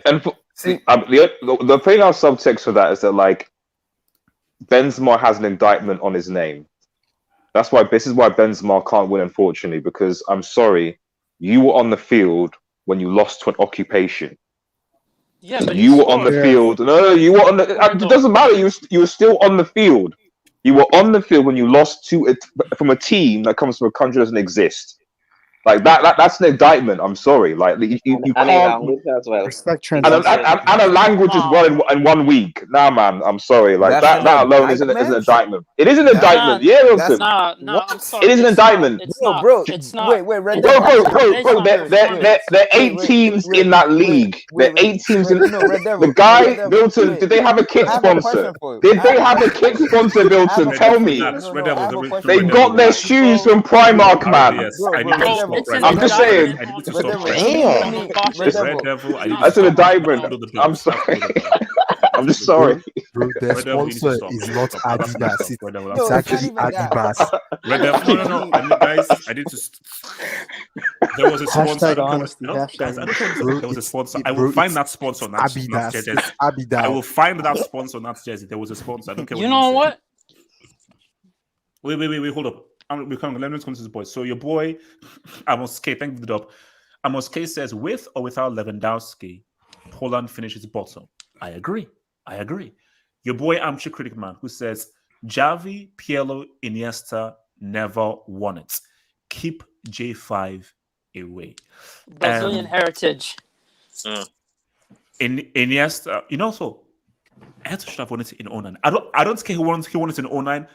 thing I'll subtext for that is that like Benzema has an indictment on his name. This is why Benzema can't win, unfortunately, because I'm sorry, you were on the field when you lost to an occupation. Yeah, but you were on the field. No, you were on the. It doesn't matter. You were still on the field. You were on the field when you lost from a team that comes from a country that doesn't exist. Like that's an indictment. I'm sorry. Like you And can't. language as well. Respect And translation. a language is one in 1 week. Nah, man, I'm sorry. Like That's an that alone is an indictment? indictment. It is an That's- indictment. Nah, Yeah, That's Wilson. Nah, I'm what? sorry. It is an it's not. indictment. It's No, not. bro. It's not. Wait, Red It's Devil. not. I'm Bro, sorry. Based on there performance. are 8 teams in that league. There are 8 teams in No, Red Devil. the guy Red Devil. Milton. Wait. Did they have a kit I have a sponsor? question for you. Did I they have have a a kit question. sponsor, I have Milton? a Tell question. me. Relax, No, Red no, I Devil, have a question. They Red got Devil, their relax. shoes from Primark, man. RDS, Bro, I need bro, to Red stop. Devil. It's an I'm just saying. indictment I need to on Red stop. Devil. Right Let me. now. Red Bosch's Devil. Red Devil, I It's need not to That's an stop. indictment. After the I'm dub. sorry. After the dub. I'm just Bro, sorry. bro, their Red Devil, you need to sponsor stop. is not Stop. That's messed Adidas. up. Red Devil, It's that's No, it's messed not actually even that. Adibas. Red Devil, no. I mean, guys, I need to. There was a sponsor. I Hashtag don't care. honesty. No, guys, I don't care what you Bro, said. There was a it's sponsor. it, I will bro, find it's that sponsor on that Abidas. jersey. It's I Abidal. will find that sponsor on that jersey. There was a sponsor. I don't care what You know said. what? Wait, hold up. Let me come to this boy. So your boy, Amos K, thank you for the dub. Amos K says, with or without Lewandowski, Poland finishes bottom. I agree. Your boy, Amchi Critic Man, who says, Javi, Pirlo, Iniesta never won it. Keep J5 away. Brazilian heritage. Iniesta, so Eto should have won it in 09. I don't care who won it in 09.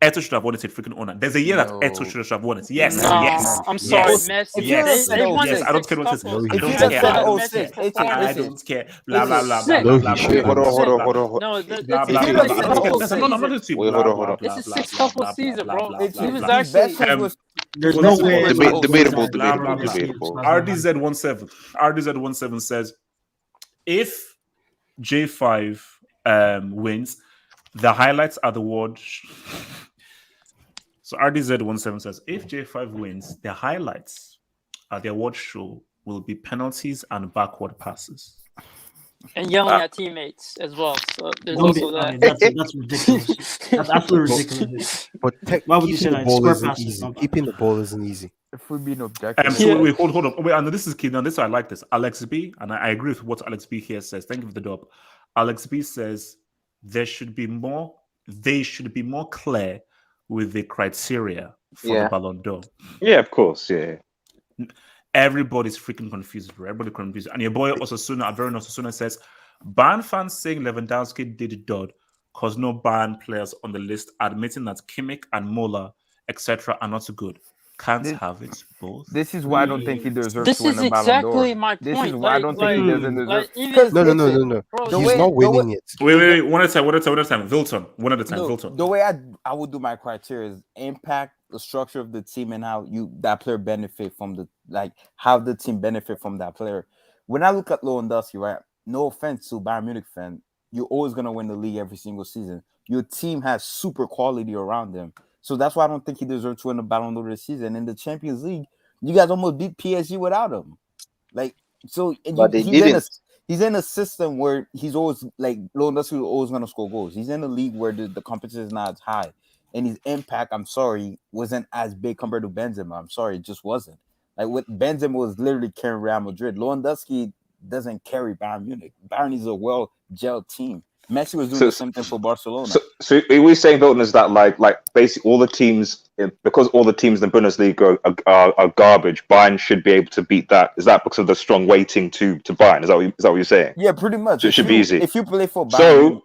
Eto should have won it in freaking 09. There's a year that Eto should have won it. Yes. I'm sorry, yes, Messi. Yes. They won yes. the I don't six care what it says. couples. I If don't you care. just said I don't 06, care. it's I listen. don't care. Blah blah blah Sick. blah No, blah he blah should. blah blah Hold blah. on. No, Blah If blah you blah just blah. said I'm not 06, I'm not going to Wait, blah hold blah on. blah This is blah six blah couple blah season, blah bro. blah it's blah He was blah. his best actually was was There's Hold no on. way. Debatable. Blah blah blah. Debatable. RDZ17. RDZ17 says if J5 wins, the highlights are the word. So RDZ17 says if J5 wins, the highlights at the award show will be penalties and backward passes. and yelling at teammates as well. So there's Don't be, also I mean, that. that's ridiculous. That's absolutely ridiculous. But Why would you say keeping the that? ball Square isn't passes, easy. don't pass. Keeping the ball isn't easy. if we're being objective. So wait, hold up. Wait, and this is key. Now, this I like this. Alex B, and I agree with what Alex B here says. Thank you for the dub. Alex B says they should be more clear with the criteria for the Ballon d'Or. Yeah, of course. Yeah. Everybody's freaking confused, bro. Everybody confused. And your boy Osasuna, Averin Osasuna says, Bayern fans saying Lewandowski did dud because no Bayern players on the list admitting that Kimmich and Mola, etc. are not so good. Can't have it both. This is why I don't think he deserves This to win is the Ballon d'Or. exactly my point. This is why I don't think he doesn't deserve. No. Bro, He's not winning it. Wait. One at a time. Wilton. One at a time. Wilton. The way I would do my criteria is impact, the structure of the team, and how that player benefit from how the team benefit from that player. When I look at Lewandowski, right? No offense to Bayern Munich fan, you're always gonna win the league every single season. Your team has super quality around them. So that's why I don't think he deserves to win the Ballon d'Or this season. In the Champions League, you guys almost beat PSG without him. But they didn't. He's in a system where he's always Lewandowski is always going to score goals. He's in a league where the competition is not as high, and his impact, I'm sorry, wasn't as big compared to Benzema. I'm sorry, it just wasn't. With Benzema was literally carrying Real Madrid. Lewandowski doesn't carry Bayern Munich. Bayern is a well-gelled team. Messi was doing the same thing for Barcelona. So are we saying, Milton, is that like basically all the teams, because all the teams in the Bundesliga are garbage, Bayern should be able to beat that? Is that because of the strong weighting to Bayern? Is that what you're saying? Yeah, pretty much. So it should be easy. If you play for Bayern,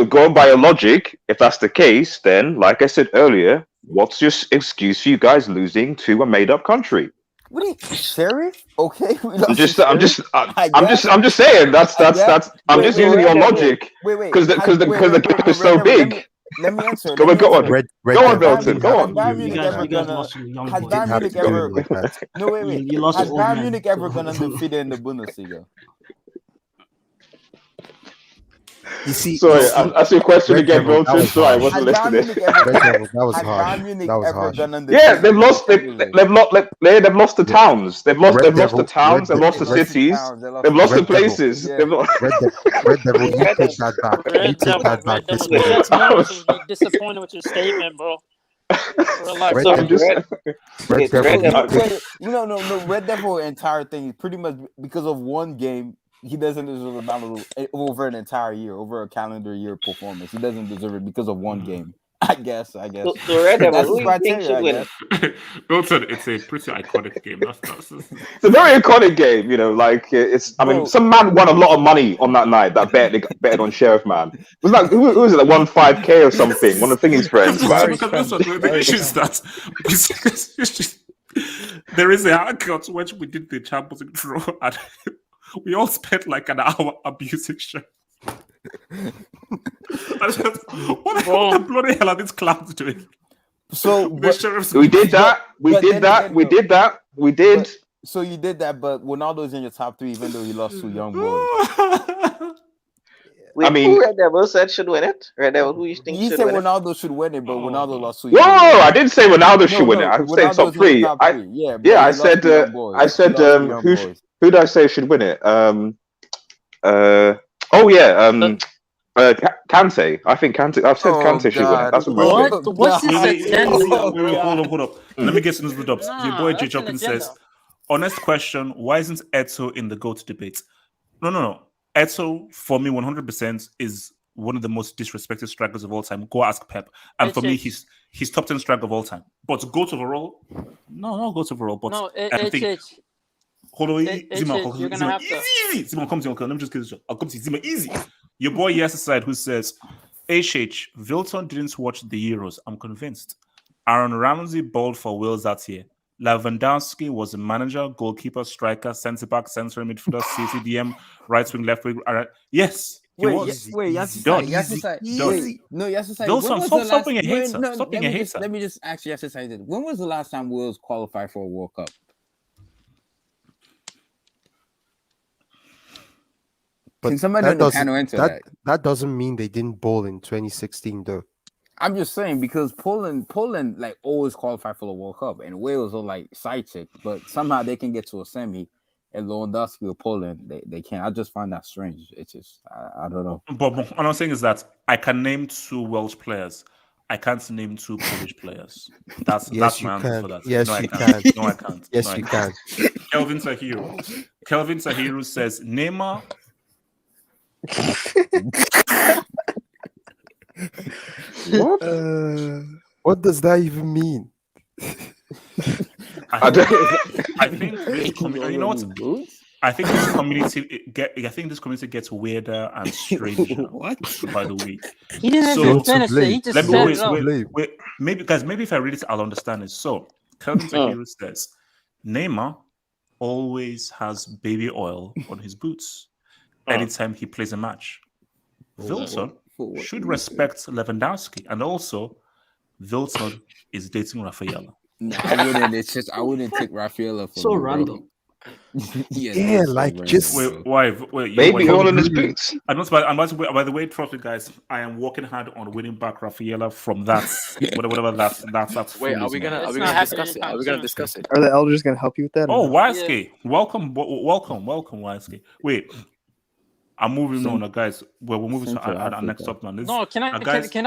going by your logic, if that's the case, then like I said earlier, what's your excuse for you guys losing to a made-up country? What are you, Serie? Okay, I'm just saying. That's. I'm just using your logic. Because the gap is so big. Let me answer. Go on, Milton. Go on. Has Bayern Munich ever? No, wait. Has Bayern Munich ever gone undefeated in the Bundesliga? You see, sorry, ask your question again, Milton. Sorry, I wasn't listening. That was hard. Yeah, they've lost. They've lost the towns. They've lost the towns. They've lost the cities. They've lost the places. Red Devil, you take that back. You take that back. This be disappointed with your statement, bro. Relax. Red Devil entire thing is pretty much because of one game. He doesn't deserve a Ballon d'Or over an entire year, over a calendar year performance. He doesn't deserve it because of one game. I guess. So Red Devil, That's who his you think criteria, should I win guess. it? Milton, it's a pretty iconic game. That's It's a very iconic game, you know. Like it's. I mean, Bro, some man won a lot of money on that night. That betted on Sheriff Man. It was like who was it? Like 1.5K or something. One of Thingy's friends, man. because the issue is that there is a hangout which we did the Champions League draw, and we all spent like an hour abusing Sheriff. What the bloody hell are these clowns doing? So we did that. We did that. We did that. We did. So you did that, but Ronaldo's in your top 3, even though he lost to young boys. Wait, I mean, who Red Devil said should win it? Red Devil, who you think You should said win it? Ronaldo should win it, but Ronaldo lost to Whoa! young boys. I didn't say Ronaldo should win it. I said top Ronaldo's in 3. your top 3. Yeah, but Yeah. he I lost said. to young boys. I said. He lost to young Who boys. did I say should win it? Oh yeah. Kante. I think Kante. I've said Kante should win it. That's what my pick. What's his agenda? Hold up. Let me get into the dubs. Your boy J. Jokin says, honest question, why isn't Eto in the GOAT debate? No. Eto, for me, 100% is one of the most disrespected strikers of all time. Go ask Pep. And for me, he's top 10 striker of all time. But GOAT overall? No, not GOAT overall. But No, I think... Hold on, Zima, you're gonna have to. easy. Zima, come to you. Let me just get this. I'll come to you. Zima, easy. Your boy Yasaside who says, HH, Vilton didn't watch the Euros. I'm convinced. Aaron Ramsey bowled for Wales that year. Lewandowski was a manager, goalkeeper, striker, centre-back, central midfielder, CCDM, right wing, left wing. Yes, he was. Yasaside. No, Yasaside. Vilton, stop being a hater. Stop being a hater. Let me just ask Yasaside. When was the last time Wales qualified for a World Cup? But Can somebody in the panel answer that? That doesn't mean they didn't bowl in 2016, though. I'm just saying because Poland like always qualify for the World Cup, and Wales are like side chick, but somehow they can get to a semi, and Lewandowski or Poland they can't. I just find that strange. It's just I don't know. But what I'm saying is that I can name 2 Welsh players. I can't name 2 Polish players. That's my answer for that. Yes, no, you can. can. No, I can't. Yes, no, I you can't. can. Kelvin Sahiru says Neymar. What does that even mean? I think you know what? I think this community gets weirder and stranger by the week. He didn't even finish it. He just set it up. Wait, maybe if I read it, I'll understand it. So, Kelvin Sahiru says Neymar always has baby oil on his boots anytime he plays a match. Wilson should respect Lewandowski, and also Wilson is dating Rafaela. No, I wouldn't. It's just I wouldn't take Rafaela for so random. Yeah, like just wait, maybe all in his boots. And also, by the way, trust me, guys, I am working hard on winning back Rafaela from that whatever that's. Wait, are we gonna discuss it? Are we gonna discuss it? Are the elders gonna help you with that? Oh, Waiske, welcome, Waiske. Wait. I'm moving on, guys. We're moving to our next top man. No, can I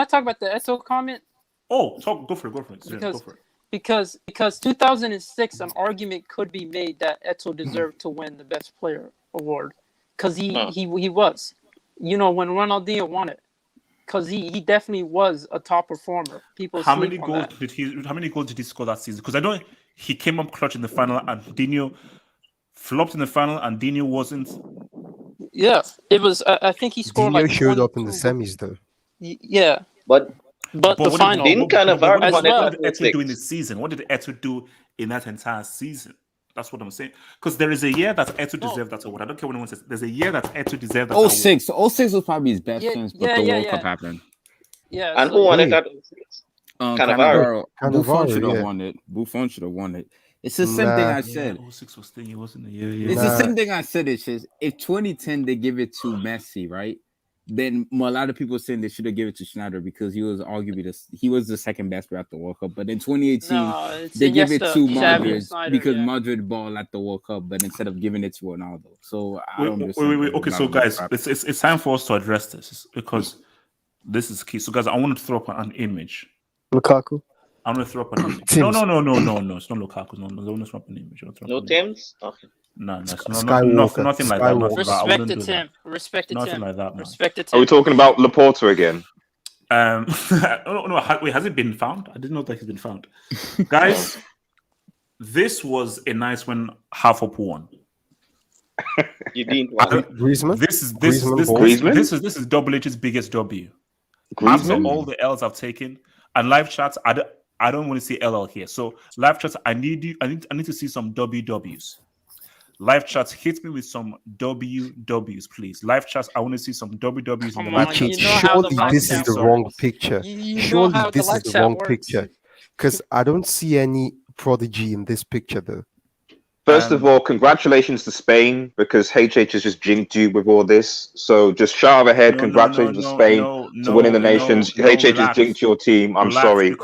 talk about the Eto comment? Oh, go for it. Because 2006, an argument could be made that Eto deserved to win the best player award because he was, when Ronaldinho won it, because he definitely was a top performer. How many goals did he score that season? Because I know he came up clutch in the final and Dino flopped in the final and Dino wasn't. Yeah, it was. I think he scored Dino like showed up in the semis though. Yeah, but the final didn't Cannavaro what well. did Eto do in the season? What did Eto do in that entire season? That's what I'm saying. Because there is a year that Eto deserved that award. I don't care what anyone says. There's a year that Eto deserved that award. 06 was probably his best chance, but the World Cup happened. Yeah, and who won it at 06? Cannavaro. Buffon should have won it. Buffon should have won it. It's the same thing I said. 06 was thing. It wasn't a year. It's the same thing I said. It's just if 2010 they give it to Messi, right? Then a lot of people saying they should have given it to Schneider because he was arguably the second best player at the World Cup. But in 2018, they give it to Madrid because Madrid ball at the World Cup, but instead of giving it to Ronaldo. So I don't understand. Wait. Okay, so guys, it's time for us to address this because this is key. So guys, I want to throw up an image. Lukaku. I'm gonna throw up an image. No. It's not Lukaku. No, don't throw up an image. No Thames? Okay. No, nothing like that. Respect the Tim. Respect the Tim. Nothing like that, man. Respect the Tim. Are we talking about Laporta again? Wait, has it been found? I didn't know that he's been found. Guys, this was a nice win, half up one. You didn't want it. Griezmann. This is Griezmann? Double H's biggest W. Griezmann? After all the L's I've taken, and live chats, I don't want to see LL here. So live chats, I need to see some WWs. Live chats, hit me with some WWs, please. Live chats, I want to see some WWs in the live chat. Surely this is the wrong picture. Surely this is the wrong picture. Because I don't see any prodigy in this picture, though. First of all, congratulations to Spain because HH has just jinxed you with all this. So just shout out ahead, congratulations to Spain to winning the nations. HH has jinxed your team. I'm sorry.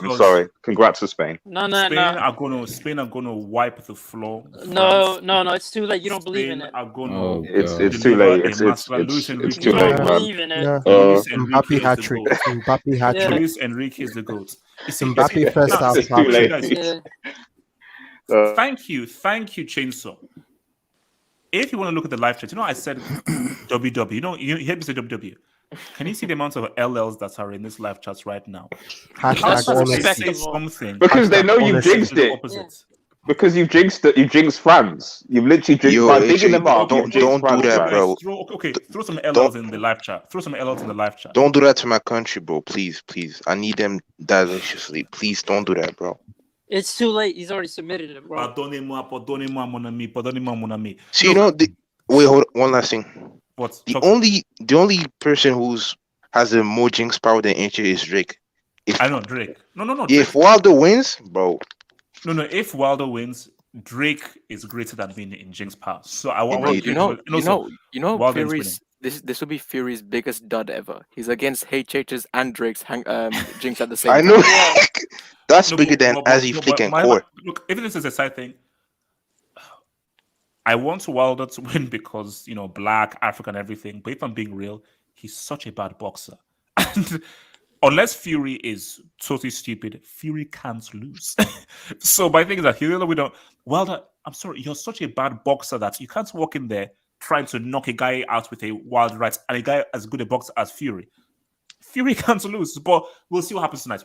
Congrats to Spain. Spain are gonna wipe the floor. No, it's too late. You don't believe in it. It's too late. It's too late, man. Mbappe hat trick. Mbappe hat trick. Luis Enrique is the GOAT. Mbappe first half. It's too late. Thank you, Chainsaw. If you want to look at the live chat, I said WW. You heard me say WW. Can you see the amount of LLs that are in this live chat right now? Hashtag something because they know you jinxed it. Because you jinxed it. You jinxed France. You've literally jinxed by digging them up. Don't do that, bro. Throw some LLs in the live chat. Don't do that to my country, bro. Please. I need them deliciously. Please don't do that, bro. It's too late. He's already submitted it, bro. Pardonnez-moi, mon ami. So wait, hold on, one last thing. What? The only person who's has a more jinx power than Incher is Drake. I know Drake. No. If Wilder wins, bro. No. If Wilder wins, Drake is greater than me in jinx power. So I want Fury's. This will be Fury's biggest dud ever. He's against HH's and Drake's jinx at the same time. I know. That's bigger than Azzy Flick and Core. Look, even this is a side thing. I want Wilder to win because, black, African, everything. But if I'm being real, he's such a bad boxer. And unless Fury is totally stupid, Fury can't lose. So my thing is that Wilder, I'm sorry, you're such a bad boxer that you can't walk in there trying to knock a guy out with a wild right and a guy as good a boxer as Fury. Fury can't lose. But we'll see what happens tonight.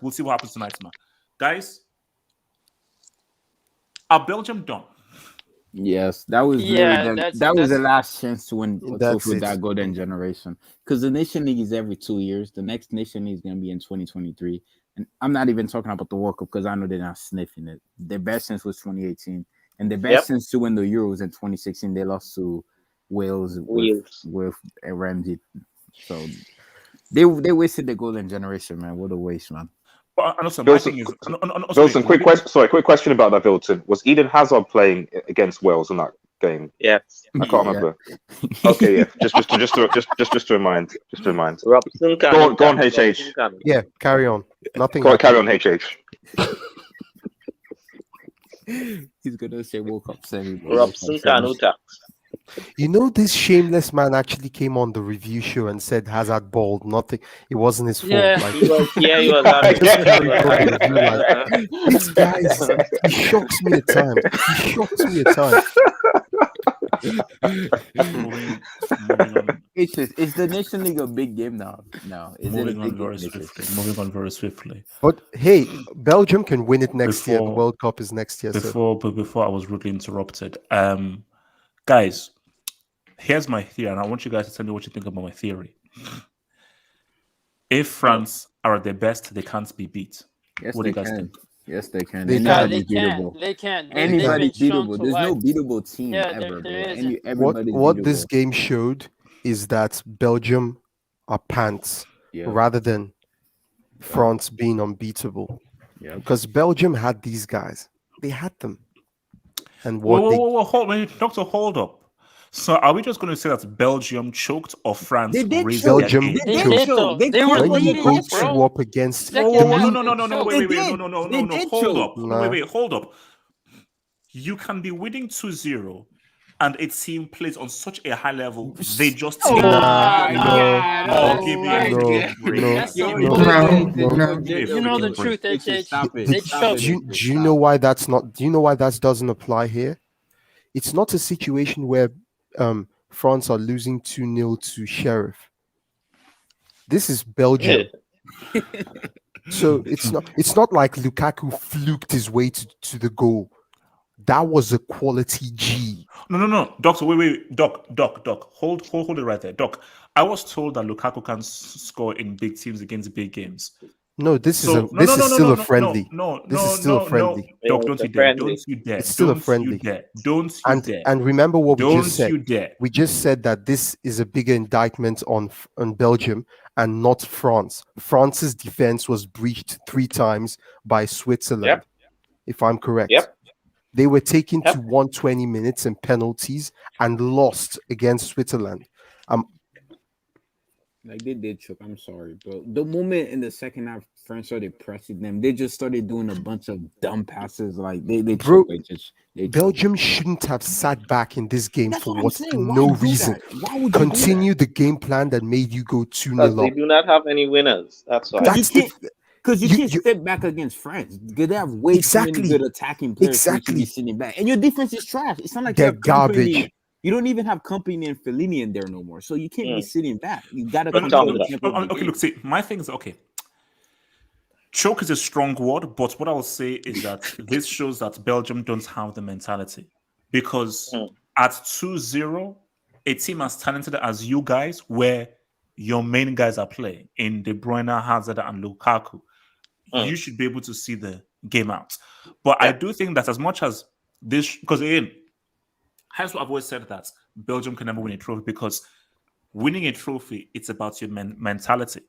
Man. Guys, are Belgium done? Yes, that was that was the last chance to win with that golden generation. Because the Nation League is every 2 years. The next Nation League is going to be in 2023. And I'm not even talking about the World Cup because I know they're not sniffing it. Their best since was 2018. And the best since to win the Euros in 2016, they lost to Wales with Ramsey. So they wasted the golden generation, man. What a waste, man. And also, my thing is, Wilson, quick question about that, Wilson. Was Eden Hazard playing against Wales in that game? Yeah, I can't remember. Okay, yeah, just to remind. Robson, go on, HH. Yeah, carry on. Nothing. Carry on, HH. He's gonna say World Cup semi. Robson Kanuta. This shameless man actually came on the review show and said Hazard balled. Nothing. It wasn't his fault. He was. This guy, he shocks me at times. Is the Nation League a big game now? No, moving on very swiftly. But hey, Belgium can win it next year. The World Cup is next year. Before I was rudely interrupted, guys, here's my theory, and I want you guys to tell me what you think about my theory. If France are at their best, they can't be beat. Yes, what do you guys think? Yes, they can. They can. Anybody's beatable. There's no beatable team ever. What this game showed is that Belgium are pants rather than France being unbeatable. Yeah. Because Belgium had these guys. They had them. And hold up. So are we just going to say that Belgium choked or France raised Belgium choked? They were leading it, bro. Up against no, hold up. You can be winning 2-0 and a team plays on such a high level, they just take You know the truth, HH. Do you know why that's not? Do you know why that doesn't apply here? It's not a situation where France are losing 2-0 to Sheriff. This is Belgium So it's not like Lukaku fluked his way to the goal. That was a quality G. No. Doc, wait. Doc. Hold it right there. Doc, I was told that Lukaku can score in big teams against big games. No, this is still a friendly. This is still a friendly. Doc, don't you dare. Don't you dare. It's still a friendly. Don't you dare. And remember what we just said. Don't you dare. We just said that this is a bigger indictment on Belgium and not France. France's defense was breached 3 times by Switzerland, if I'm correct. Yep. They were taken to 120 minutes in penalties and lost against Switzerland. Like they did choke. I'm sorry, bro. The moment in the second half, France started pressing them, they just started doing a bunch of dumb passes. Like they Bro, choked. Belgium shouldn't have sat back in this game That's for what I'm saying. Why no do reason. that? Why would you Continue the game plan that made you go 2-0 Because they up. do not have any winners. That's why. Because you can't step back against France. Because they have way too many good attacking players. For you to be sitting back, and your defense is trash. It's not like They're you have Company. garbage. You don't even have Company and Fellini in there no more. So you can't be sitting back. You got to Okay, come look, see, my thing is okay. Choke is a strong word, but what I will say is that this shows that Belgium don't have the mentality. Because at 2-0, a team as talented as you guys, where your main guys are playing in De Bruyne, Hazard, and Lukaku, you should be able to see the game out. But I do think that as much as this, because again, hence what I've always said that Belgium can never win a trophy, because winning a trophy, it's about your mentality.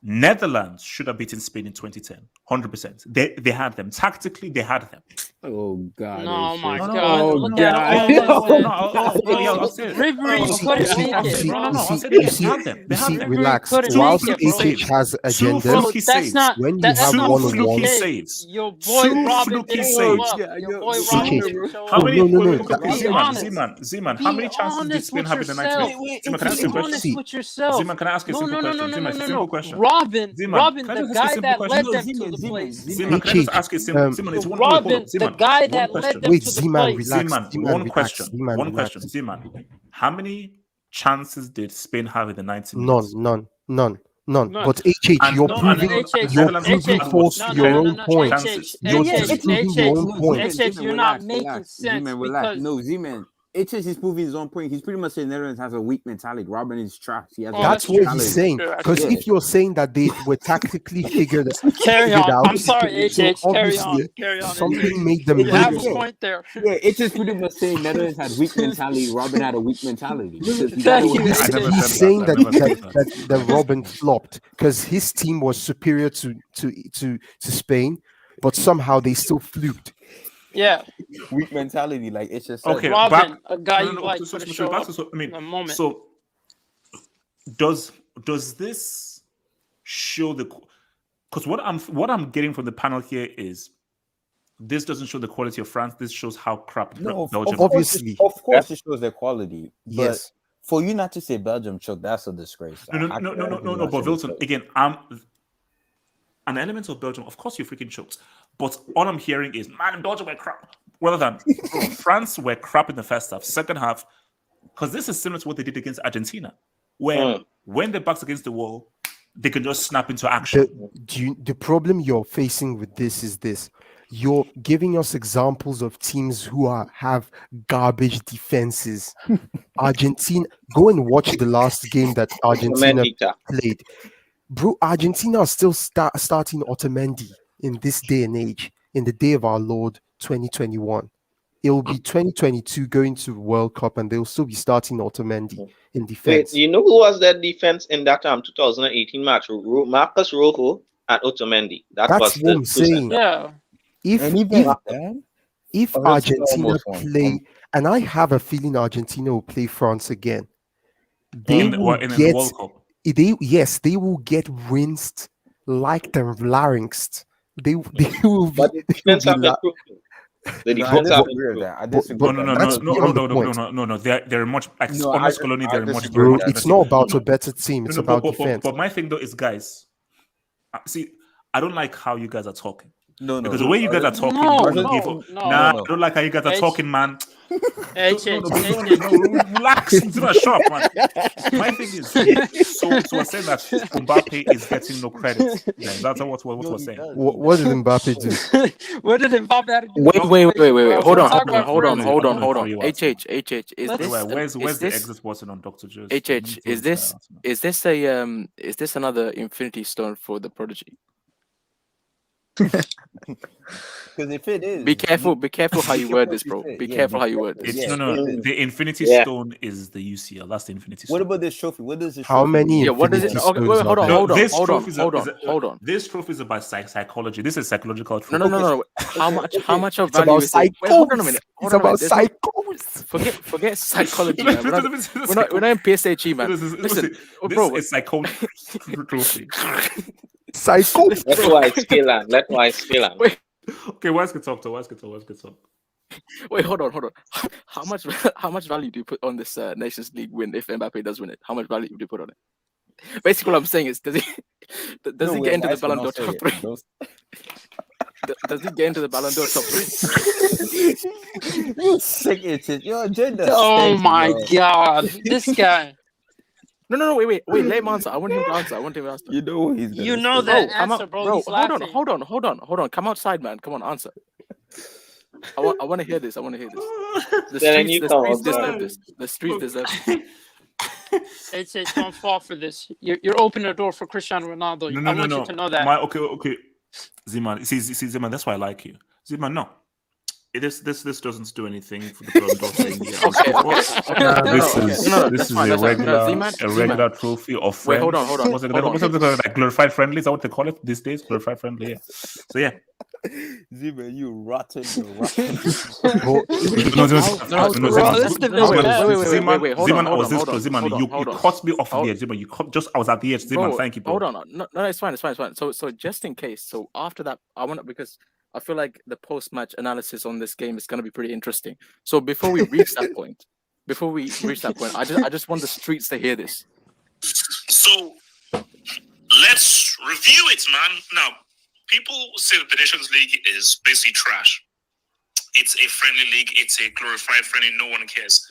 Netherlands should have beaten Spain in 2010, 100%. They had them. Tactically, they had them. Oh, God. No, my No, God. no, Look no, at no, all this, man. I'll say it. Ribery You see, couldn't you see, make you it. see, No, I'll say it you again. see, They have them. They you have see, them. relax. couldn't Whilst make it, bro. HH has Two agendas, fluky That's saves. not when you that's have Two not one what on you fluky one, say. saves. Your boy Two Robin fluky didn't saves. show up. Your boy CK, Robin didn't show How up. many? Be Zeman, how Be many chances did honest Spain with have in the 90 yourself. minutes? Zeman, can I ask you a Be question? honest with yourself. Zeman, can I ask you a No, simple no, no, no, question? no, Zeman, no, no, simple no. question. Robin, Zeman, can I the just ask you a guy simple that question? led them to the place. Zeman, can I just ask you a simple? Zeman, it's one. Wait, hold Robin, up, the Zeman. guy One that led question. them wait, to the Zeman, place. relax. Zeman, Zeman, one relax. question. Zeman, One relax. question. Zeman, how many chances did Spain have in the 90 None, minutes? none. None. But HH, And you're no, proving false to your own point. chances. You're disproving your own point. You're not making sense Z-Man, relax. because No, Z-Man. HS is proving his own point. He's pretty much saying Netherlands has a weak mentality. Robin is trash. He has That's what he's saying. Because if you're saying that they were tactically figured Carry on. out, I'm sorry, so HH. Carry obviously on. Carry on. something made them You have a brilliant. point there. Yeah, it's just pretty much saying Netherlands had weak mentality. Robin had a weak mentality. Thank you. He's saying that Robin flopped because his team was superior to Spain, but somehow they still fluked. Yeah. Weak mentality, like it's just Okay, Robin, back, a guy no, you like so, for the so show back up to, so, I mean, in a moment. so does this show the? Because what I'm getting from the panel here is this doesn't show the quality of France. This shows how crap Belgium. Obviously, of course, it shows their quality. But yes. For you not to say Belgium choked, that's a disgrace. No. But Wilson, again, an element of Belgium. Of course, you freaking choked. But all I'm hearing is, man, Belgium were crap. Rather than France were crap in the first half. Second half, because this is similar to what they did against Argentina, where when their back's against the wall, they can just snap into action. The problem you're facing with this is this. You're giving us examples of teams who have garbage defenses. Argentina, go and watch the last game that Argentina played. Bro, Argentina are still starting Otamendi in this day and age, in the day of our Lord 2021. It will be 2022 going to World Cup, and they'll still be starting Otamendi in defense. Wait, you know who was that defense in that 2018 match? Marcus Rojo and Otamendi. That's what I'm saying. Yeah. If Argentina play, and I have a feeling Argentina will play France again, they will get the World Cup. They will get rinsed like the larynx. They will be. But the defense have improved. The defense have improved. No. They're much. Honest Colony, they're much. Bro, it's not about a better team. It's about defense. But my thing though is, guys, see, I don't like how you guys are talking. No, Because the way you guys are talking, you want to give up. Nah, I don't like how you guys are talking, man. Relax. It's not sharp, man. My thing is, so we're saying that Mbappe is getting no credit. Yeah, that's what we're saying. What did Mbappe do? What did Mbappe have to do? Wait. Hold on. HH, Is where's the exit button on Dr. Joe's? HH, is this another Infinity Stone for the Prodigy? Because if it is, be careful how you word this, bro. Be careful how you word this. The Infinity Stone is the UCL. That's the Infinity Stone. What about this trophy? What does this? How many? What does it? Okay, wait, hold on. This trophy is about psychology. This is psychological trophy. No. How much of It's value about is it? Wait, hold on a minute. It's about psychos. Forget psychology, man. We're not in PSHE, man. Listen, bro. This is psychology trophy. Psycho. Let why skill on. Wait. Okay, Wise can talk. Wait, hold on. How much value do you put on this Nations League win if Mbappe does win it? How much value would you put on it? Basically, what I'm saying is, does he get into the Ballon d'Or top 3? Does he get into the Ballon d'Or top 3? You sick idiot. Your agenda. Oh my god, this guy. No, wait. Let him answer. I want him to answer. You know what he's gonna You know say. that answer, bro. He's hold on. Come outside, man. Come on, answer. I want to hear this. The streets deserve this. It's don't fall for this. You're opening the door for Cristiano Ronaldo. I want you to know that. Okay. Ziman, see, Ziman, that's why I like you. Ziman, no. This doesn't do anything for the Ballon d'Or thing. This is a regular trophy of friends. Wait, hold on. What's it like glorified friendly? Is that what they call it these days? Glorified friendly, yeah. So yeah. Zima, you rotten. Wait, hold Ziman, you caught me off the edge. Ziman, I was at the edge. Ziman, thank you, bro. Hold on. No, it's fine. So just in case, so after that, because I feel like the post-match analysis on this game is going to be pretty interesting. So before we reach that point, I just want the streets to hear this. So let's review it, man. Now, people say that the Nations League is basically trash. It's a friendly league. It's a glorified friendly. No one cares.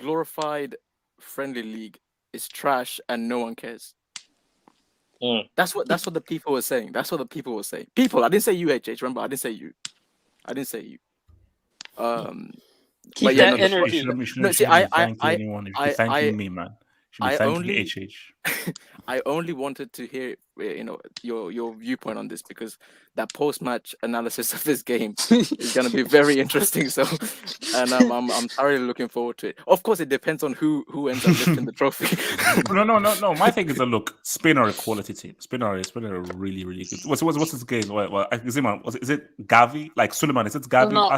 Glorified friendly league is trash and no one cares. That's what the people were saying. People, I didn't say you, HH. Remember, I didn't say you. Keep that energy. Thanking me, man. I only wanted to hear, your viewpoint on this because that post-match analysis of this game is going to be very interesting. So, and I'm thoroughly looking forward to it. Of course, it depends on who ends up lifting the trophy. No. My thing is that look, Spain are a quality team. Spain are really, really good. What's this game? Well, is it Gavi? Like Suleiman? Is it Gavi? No.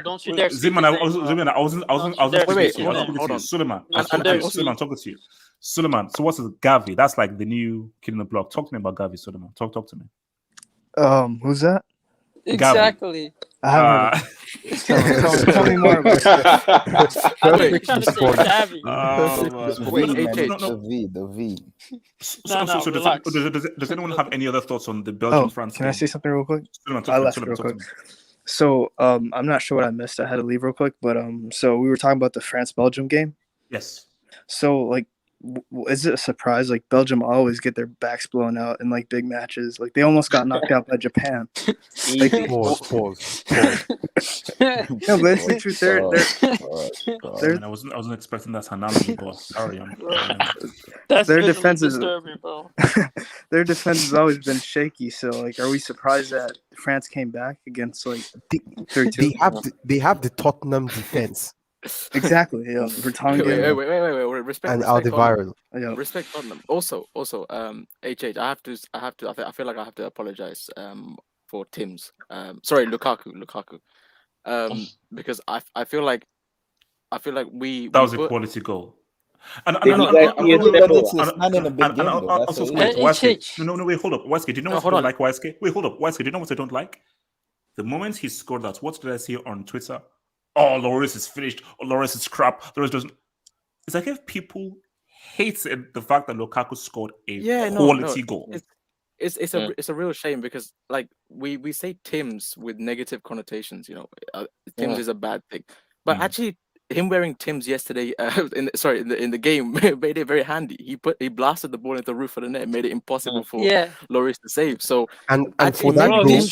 Don't you dare. Ziman, I wasn't. Wait, hold on. Suleiman, I'm talking to you. Suleiman, so what's Gavi? That's like the new kid in the block. Talk to me about Gavi, Suleiman. Talk to me. Who's that? Exactly. I haven't heard. Tell me more about it. The V. Does anyone have any other thoughts on the Belgium France? Can I say something real quick? I left real quick. So I'm not sure what I missed. I had to leave real quick, but so we were talking about the France-Belgium game. Yes. So like, is it a surprise? Like Belgium always get their backs blown out in like big matches. Like they almost got knocked out by Japan. Like, Pause. No, but it's the truth. I wasn't expecting that analogy, boss. Sorry, their defense is their defense has always been shaky. So like, are we surprised that France came back against like they have the Tottenham defense. Exactly. Yeah. Wait. Respect Alderweireld. Yeah. Respect Tottenham. Also, HH. I feel like I have to apologize for Tim's. Sorry, Lukaku. Because I feel like we. That was a quality goal. And wait, hold up. Wesker, do you know what I don't like, Wesker? Wait, hold up. Wesker, do you know what I don't like? The moment he scored that, what did I see on Twitter? Oh, Lloris is finished. Oh, Lloris is crap. Lloris doesn't. It's like if people hated the fact that Lukaku scored a quality goal. It's a real shame because like we say Tim's with negative connotations, Tim's is a bad thing, but actually him wearing Tim's yesterday in the game made it very handy. He blasted the ball into the roof of the net, made it impossible for Lloris to save. So and actually, for that maybe goal, he's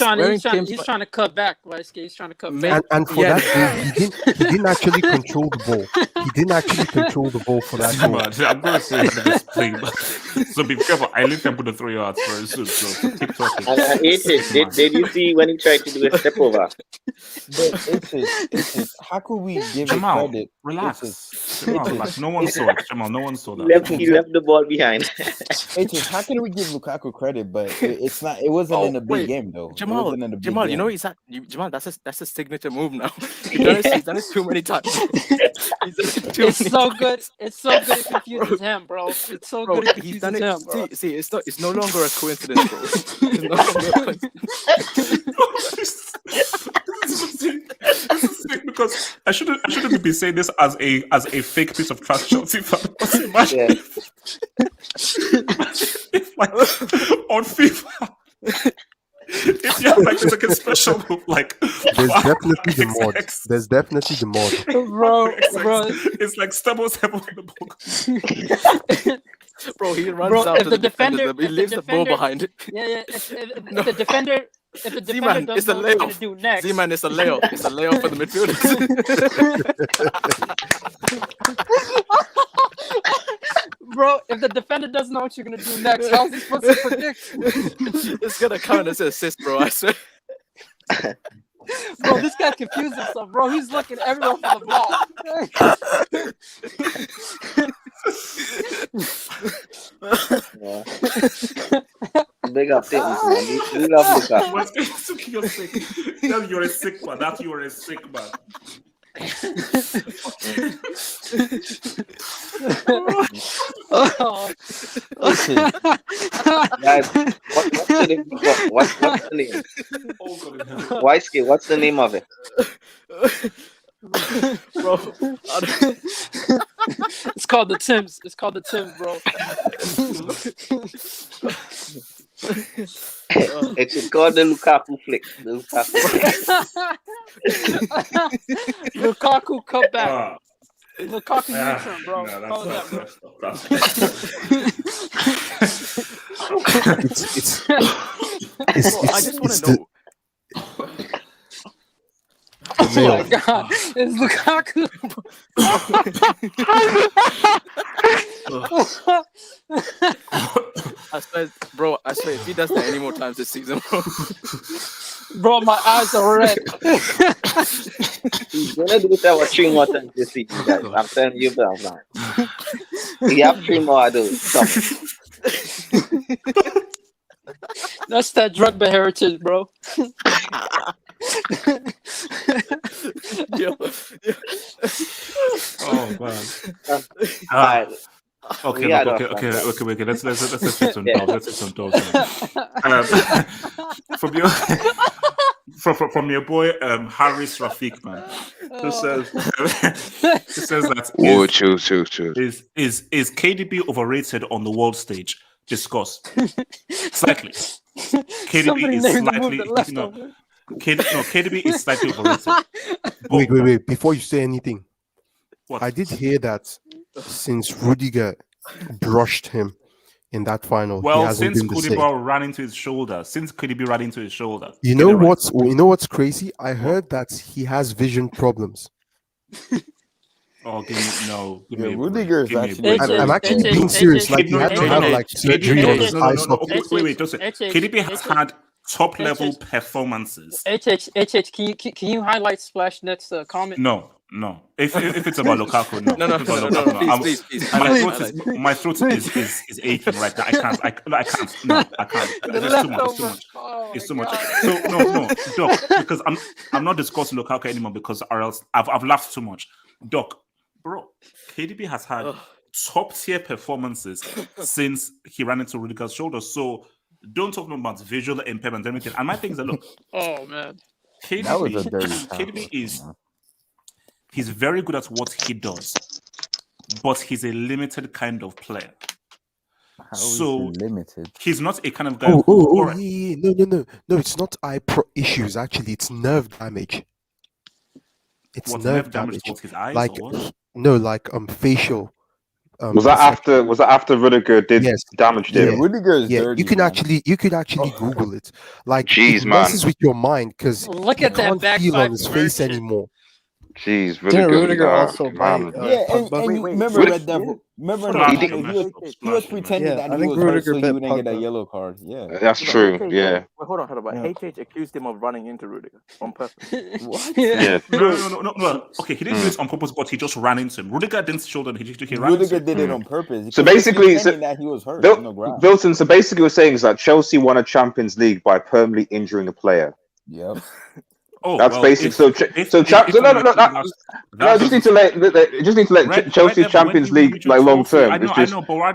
trying to cut back. He's trying to cut back. and for that goal, he didn't actually control the ball. He didn't actually control the ball for that goal. I'm going to say this play, so be careful. I live them with the 3 yards very soon. So keep talking. And I hate it. Did you see when he tried to do a step over? But it's how could we give Jamal, it credit? relax. Relax. No one saw it. Jamal, no one saw that. He left the ball behind. How can we give Lukaku credit? But it's not. It wasn't in a big game though. Jamal, it wasn't in a big Jamal, game. Jamal, that's a signature move now. He's done it too many times. It's so good. It's so good. It confuses him, bro. It's so good. It He's confuses done him, it. bro. See, it's no longer a coincidence, bro. It's no longer a coincidence. Because I shouldn't be saying this as a fake piece of trash Chelsea fan. But imagine if like on FIFA, if you have like there's like a special move, like There's definitely the mod. There's definitely the mod. Bro. It's like stable on the book. Bro, he runs out to the defender. He leaves the ball behind it. Yeah. If the defender Z-Man, doesn't know what he's gonna do next. Z-Man, it's a layoff. It's a layoff for the midfielders. Bro, if the defender doesn't know what you're gonna do next, how's he supposed to predict? It's gonna count as an assist, bro. I swear. Bro, this guy confused himself, bro. He's looking everywhere for the ball. Big up things, man. We love Lukaku. You're sick. You're a sick man. That you are a sick man. Guys, what's the name? Wisky, what's the name of it? Bro, it's called the Tims. It's called the Tims, bro. It's called the Lukaku flick. The Lukaku cut back. Lukaku U-turn, bro. Call it that, bro. It's I just want to know. Oh my god, it's Lukaku. I swear, if he does that any more times this season, bro, my eyes are red. He's gonna do that with 3 more times this season, guys. I'm telling you, bro. We have 3 more of those. That's that drug heritage, bro. Oh man. Okay. Let's take some dogs. From your boy Harris Rafiq, man, who says that is KDB overrated on the world stage? Discuss slightly. KDB is slightly KDB is slightly overrated. Wait! Before you say anything, what? I did hear that since Rudiger brushed him in that final, well, since KDB ran into his shoulder, you know what's crazy? I heard that he has vision problems. Oh, give me Rudiger is actually. I'm actually being serious. Like he had to have like surgery on his eye socket. Wait, just KDB has had top level performances. Can you highlight Splashnet's comment? No. If it's about Lukaku, no. No. Please. My throat is aching right now. I can't. No, I can't. It's too much. So no, Doc. Because I'm not discussing Lukaku anymore because or else I've laughed too much. Doc, bro, KDB has had top tier performances since he ran into Rudiger's shoulder. So don't talk about visual impairment and everything. And my thing is that look. Oh man, that was a dirty KDB is. He's very good at what he does, but he's a limited kind of player. How is So he limited? he's not a kind of guy Oh, who. oh, all oh, right, yeah. No, it's not issues. Actually, it's nerve damage. It's what nerve nerve damage damage. towards his eyes Like or what? no, like facial Was that perception. after Rudiger did Yes. damaged Yeah, him? Rudiger is Yeah, dirty, you can man. actually Google it. Like Jeez, it man. messes with your mind because Look he at that can't feel backside on his face merchant. anymore. Jeez, Didn't Rudiger, Rudiger also bite man. Yeah, and Pogba? you remember Rudiger- Red Devil? Remember in the Splash final, him, he messed was, up, he was splash him, pretending Yeah, that I he think was hurt Rudiger so he bit wouldn't get a Pogba. yellow card. Yeah. That's true. Yeah. Wait, hold on. Yeah. HH accused him of running into Rudiger on purpose. What? Yeah. No. Okay, he didn't do it on purpose, but he just ran into him. Rudiger didn't shoulder him. He ran into Rudiger him. did it on purpose. So because he was basically, pretending that he was hurt on the ground. Wilson. So basically, we're saying is that Chelsea won a Champions League by permanently injuring a player. Yep. Oh, That's well, basic. if- So if- no. that's- I just need to let Chelsea's Champions League like long term. I know, but why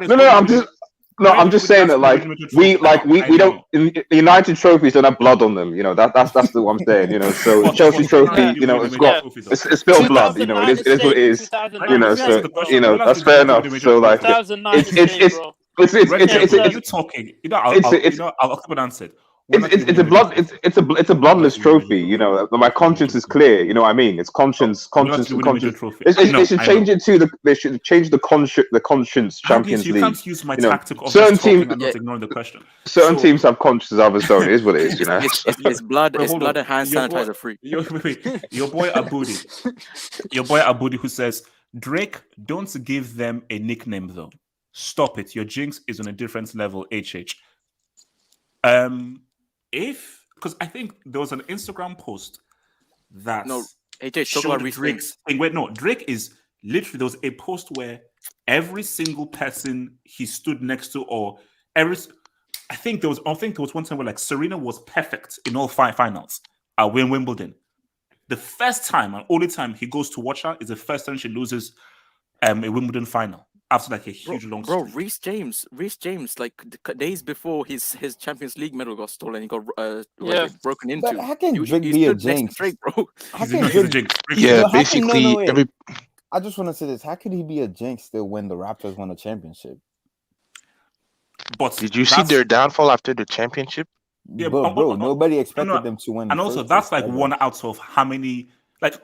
No, I'm just saying that like we don't United trophies don't have blood on them. You know that's what I'm saying. You know, so Chelsea trophy, you know, it's still blood. You know, it is what it is. You know, so you know that's fair enough. So like it's you talking. I'll come and answer it. It's a bloodless trophy, you know. My conscience is clear, you know what I mean. It's conscience. Trophy. They should change it to they should change the conscience Champions You League. can't use my You know, tactic of certain just talking teams, and not ignoring the question. certain teams have consciences, others don't. It is what it is, you know. It's blood. Bro, It's hold blood on. and hand Your boy- sanitizer free. Your boy Abudi, who says, Drake, don't give them a nickname though. Stop it. Your jinx is on a different level, HH. Because I think there was an Instagram post that No, HH, talk showed about Reece Drake's thing. Wait, no, Drake is literally, there was a post where every single person he stood next to, or I think there was one time where like Serena was perfect in all 5 finals at Wimbledon. The first time and only time he goes to watch her is the first time she loses a Wimbledon final after like a huge long Bro, streak. Reece James, like days before his Champions League medal got stolen, he got broken into. But how can He- Drake he be a stood next to jinx? Drake, bro. How He's can a Drake? jinx. Yeah, No, how can- basically no, wait. every I just want to say this: how could he be a jinx still when the Raptors won a championship? But did you see that's- their downfall after the championship? Yeah, But bro, nobody expected them to win. And the also, first that's place, like ever. one out of how many? Like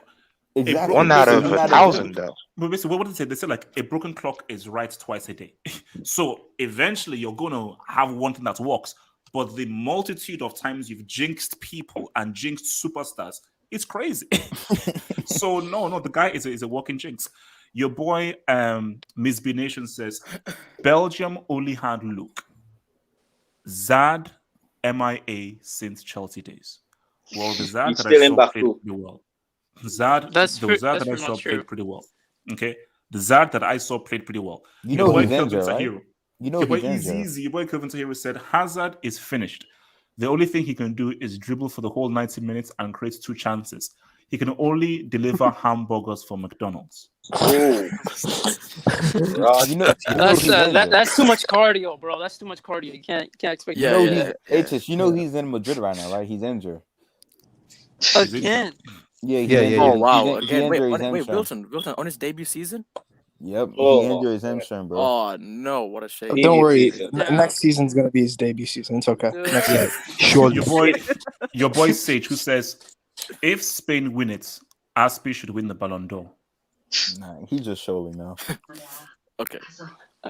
Exactly. One out of One a out of thousand, though. But basically, what did they say? They said like a broken clock is right twice a day. So eventually, you're gonna have one thing that works. But the multitude of times you've jinxed people and jinxed superstars, it's crazy. So no, the guy is a walking jinx. Your boy Miss B Nation says Belgium only had Luke. Zad MIA since Chelsea days. Well, the Zad He's that still I in saw played Baku. pretty well. Zad, That's the true- Zad that's that I pretty saw much true. played pretty well. Okay, the Zad that I saw played pretty well. You Your know boy he's Kelvin injured, right? Tahiro. You know Your boy he's injured. Easy, your boy Kelvin Tahiro said Hazard is finished. The only thing he can do is dribble for the whole 90 minutes and create 2 chances. He can only deliver hamburgers for McDonald's. You know That's he's injured. that's too much cardio, bro. That's too much cardio. You can't expect. You know he's you know he's in Madrid right now, right? He's injured. Again. Yeah, he's Yeah, injured. Oh wow! He Again, injured his wait, hamstring. Wilson on his debut season. Yep, Oh, he injured his hamstring, bro. Oh no! What a shame. Don't worry. season. Next season's gonna be his debut season. It's okay. Next Yeah, season. surely. Your boy Sage, who says if Spain win it, Aspi should win the Ballon d'Or. Nah, he's just showing now. Okay.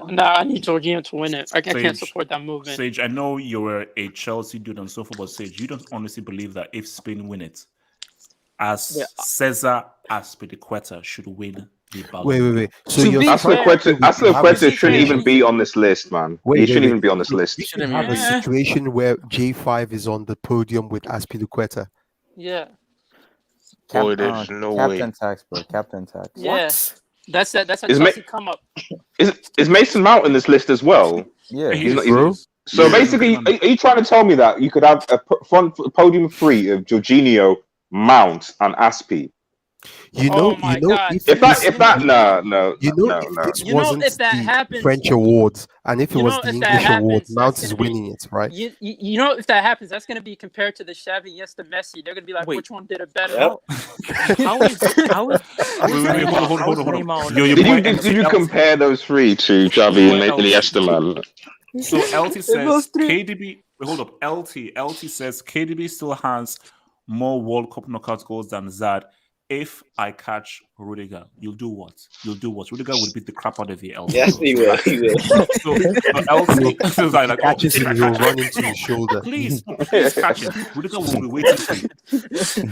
Nah, I need Jorginho to win it. I can't Sage, support that movement. Sage, I know you're a Chelsea dude and so forth, but Sage, you don't honestly believe that if Spain win it, as Cesar Azpilicueta should win the Ballon d'Or. Wait. So To you're be fair- Azpilicueta shouldn't even be on this list, man. He shouldn't even be on this list. We should have a situation where J5 is on the podium with Azpilicueta. Yeah. Boy, there's no way. Captain tax, bro. Captain tax. Yeah. That's a Is Chelsea come up. Is Mason Mount in this list as well? Yeah, He is, bro. So basically, are you trying to tell me that you could have a front podium 3 of Jorginho, Mount, and Aspi, You Oh know, my God! if If this, that, no, if no. this You know, wasn't if that the happens, French awards, and if it you was know, the if that English awards, happens, Mount that's is gonna be. winning it, right? You know, if that happens, that's gonna be compared to the Xavi, yes, the Messi. They're gonna be like, Wait. which one did it better? Yep. How is Wait, hold on. Neymar on Your the boy Did you LT, compare those three to your Xavi boy and LT. Iniesta, man? So LT If says those three. KDB. Wait, hold up. LT says KDB still has more World Cup knockout goals than Zad. If I catch Rudiger, you'll do what? Rudiger would beat the crap out of you, LT. Yes, he will. He will. So LT feels like, Catches if him, I he'll catch run him, into his shoulder. please catch him. Rudiger will be waiting for you.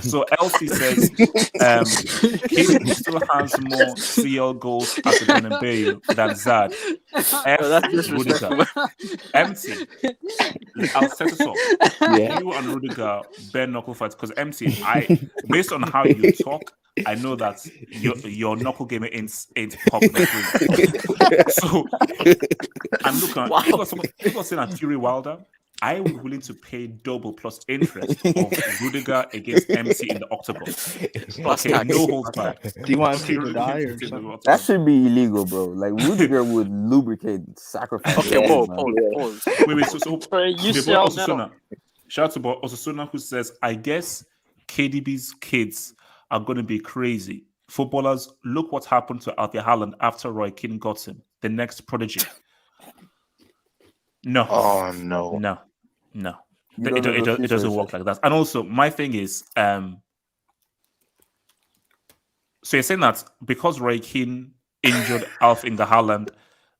So LT says KDB still has more CL goals at the Bernabeu than Zad. that's Rudiger. disrespectful. Empty. I'll set it up. Yeah. You and Rudiger bare knuckle fights because empty. Based on how you talk, I know that your knuckle game ain't pop no free. So and look, people are saying that Fury Wilder. I would be willing to pay double plus interest of Rudiger against MC in the octagon. Okay, no holds barred. Do you want Okay, him to die or Rudiger something? That should be illegal, bro. Like Rudiger would lubricate, sacrifice. Okay, his whoa, body, man. pause. Wait. So For the boy UCL medal. Osasuna. Shout out to boy Osasuna who says, I guess KDB's kids are going to be crazy. Footballers, look what happened to Alfie Haaland after Roy Keane got him. The next prodigy. No. Oh no. No. You don't know It those doesn't futures. work like that. And also, my thing is, so you're saying that because Roy Keane injured Alf in the Haaland,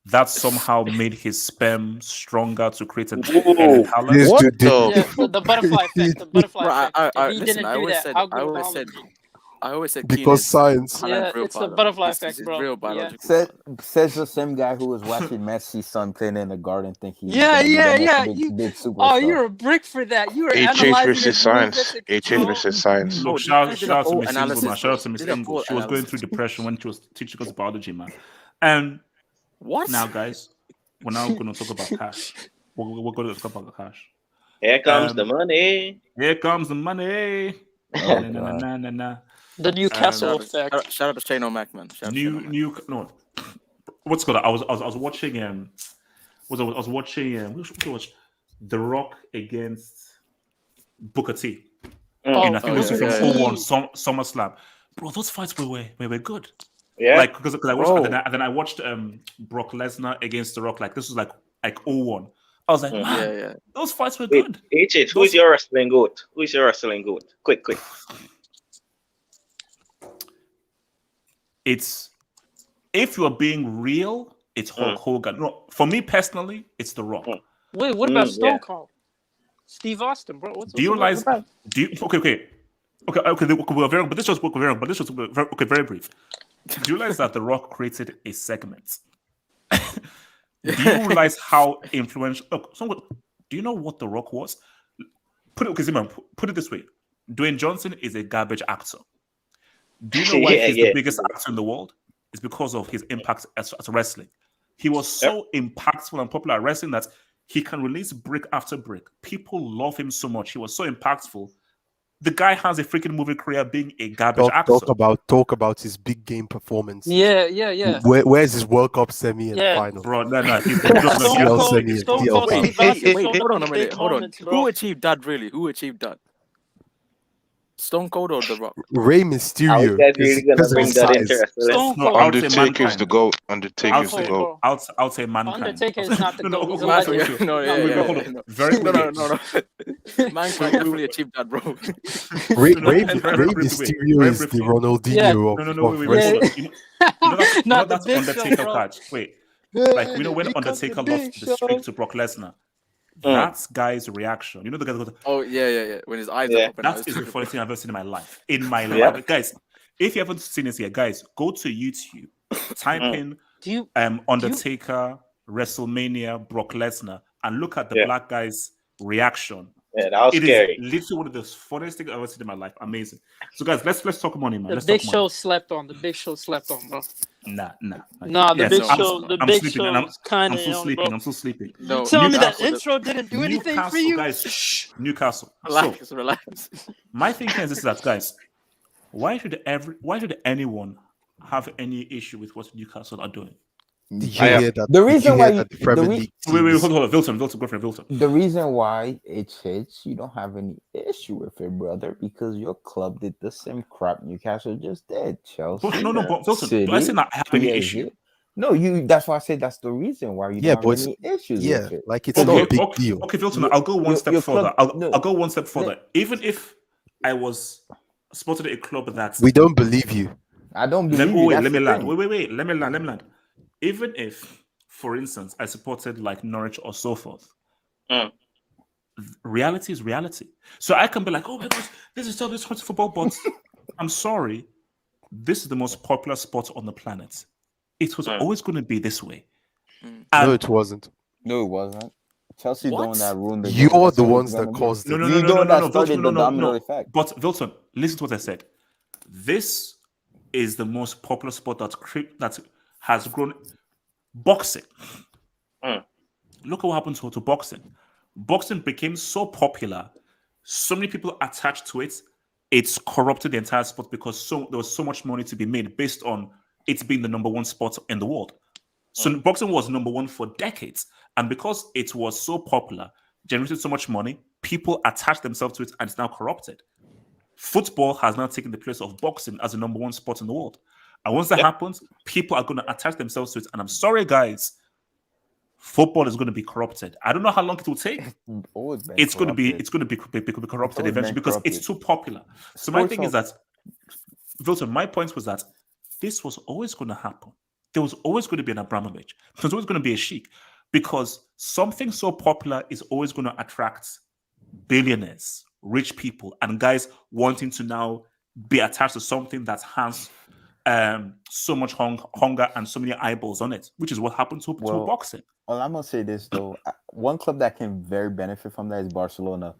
that somehow made his sperm stronger to create an Haaland? This What dude did. the? The butterfly effect. The butterfly Bro, effect. If he listen, didn't do that, how good would Haaland be? I always said Keane Because is science. Haaland's real It's the father. butterfly This effect, is bro. real Yeah. biological. Says the same guy who was watching Messi's son playing in the garden, thinking he's Yeah. gonna be the next You, big superstar. oh, you're a brick for that. You were HH analyzing versus his science. movements and HH control. versus science. Look, this shout guy did out a to whole Miss Ingle, man. analysis, Shout out to bro. Miss Did a Ingle. whole She was going through analysis. depression when she was teaching us biology, man. And What? now, guys, we're now going to talk about cash. We're going to talk about cash. Here comes the money. Here comes the money. Oh, Nah. The Newcastle Shout effect. out to Shane O'Mac, man. Shout out to Shane O'Mac. No. What's it called? I was watching I was watching watch The Rock against Booker T. Oh, I think it was yeah, from yeah, 4-1 SummerSlam. Bro, those fights were good. Yeah. Like because I watched Bro. and then I watched Brock Lesnar against The Rock. Like this was like 0-1. I was like, man, Yeah. those fights were Wait, good. HH, who is your wrestling goat? Quick. It's if you're being real, it's Hulk Hogan. No, for me personally, it's The Rock. Wait, what about Stone yeah. Cold? Steve Austin, bro. Do you realize? Okay. We're very, but this was very brief. Do you realize that The Rock created a segment? Do you realize how influential? Look, do you know what The Rock was? Put it this way: Dwayne Johnson is a garbage actor. Do you know why he's the biggest actor in the world? It's because of his impact as wrestling. He was so impactful and popular at wrestling that he can release brick after brick. People love him so much. He was so impactful. The guy has a freaking movie career being a garbage actor. Talk about his big game performance. Yeah. Where's his World Cup semi and final? Bro, no. Wait, hold on a minute. Hold on. Who achieved that really? Who achieved that? Stone Cold or The Rock? Rey Mysterio. Undertaker's the GOAT. Undertaker's the GOAT. I'll say Mankind. Undertaker is not the GOAT. He's a legend. No. Very quickly. No. Mankind definitely achieved that, bro. Rey Mysterio is the Ronaldinho of wrestling. That's Undertaker catch. Wait. Like, when Undertaker lost the streak to Brock Lesnar, that guy's reaction. You know the guy that goes, oh, yeah. When his eyes are open. That is the funniest thing I've ever seen in my life. Guys, if you haven't seen this yet, guys, go to YouTube, type in Undertaker, WrestleMania, Brock Lesnar, and look at the black guy's reaction. Yeah, that was scary. It is literally one of the funniest things I've ever seen in my life. Amazing. So, guys, let's talk money, man. The Big Show slept on. The Big Show slept on, bro. Nah. The Big Show is kind of I'm still sleeping. No, tell me that intro didn't do anything for you? Guys, Newcastle. Relax. My thing is that, guys, why should anyone have any issue with what Newcastle are doing? Did you hear that? The reason why the Premier League wait, hold on, Wilton, go for Wilton. The reason why it hits, you don't have any issue with it, brother, because your club did the same crap Newcastle just did. Chelsea, No, but Wilton, City, do I say not have any PSG. issue? No, that's why I said that's the reason why you don't have any issues with it. Like it's not a big deal. Okay, Wilton, I'll go one step further. I'll go one step further. Even if I was supported a club that we don't believe you. I don't believe you. Let me land. Wait. Let me land. Even if, for instance, I supported like Norwich or so forth, reality is reality. So I can be like, oh my gosh, this is so this football, but I'm sorry, this is the most popular sport on the planet. It was always going to be this way. No, it wasn't. No, it wasn't. Chelsea the one that ruined the game. You're the That's ones that caused it. No. But Wilton, listen to what I said. This is the most popular sport that has grown. Boxing. Look at what happened to boxing. Boxing became so popular, so many people attached to it. It's corrupted the entire sport because there was so much money to be made based on it being the number one sport in the world. So boxing was number one for decades, and because it was so popular, generated so much money, people attached themselves to it, and it's now corrupted. Football has now taken the place of boxing as the number one sport in the world. And once that happens, people are going to attach themselves to it. And I'm sorry, guys, football is going to be corrupted. I don't know how long it will take. It's going to be corrupted eventually because it's too popular. So my thing is that, Wilton, my point was that this was always going to happen. There was always going to be an Abramovich. There was always going to be a Sheikh because something so popular is always going to attract billionaires, rich people, and guys wanting to now be attached to something that has so much hunger and so many eyeballs on it, which is what happened to boxing. Well, I'm gonna say this though: one club that can very benefit from that is Barcelona.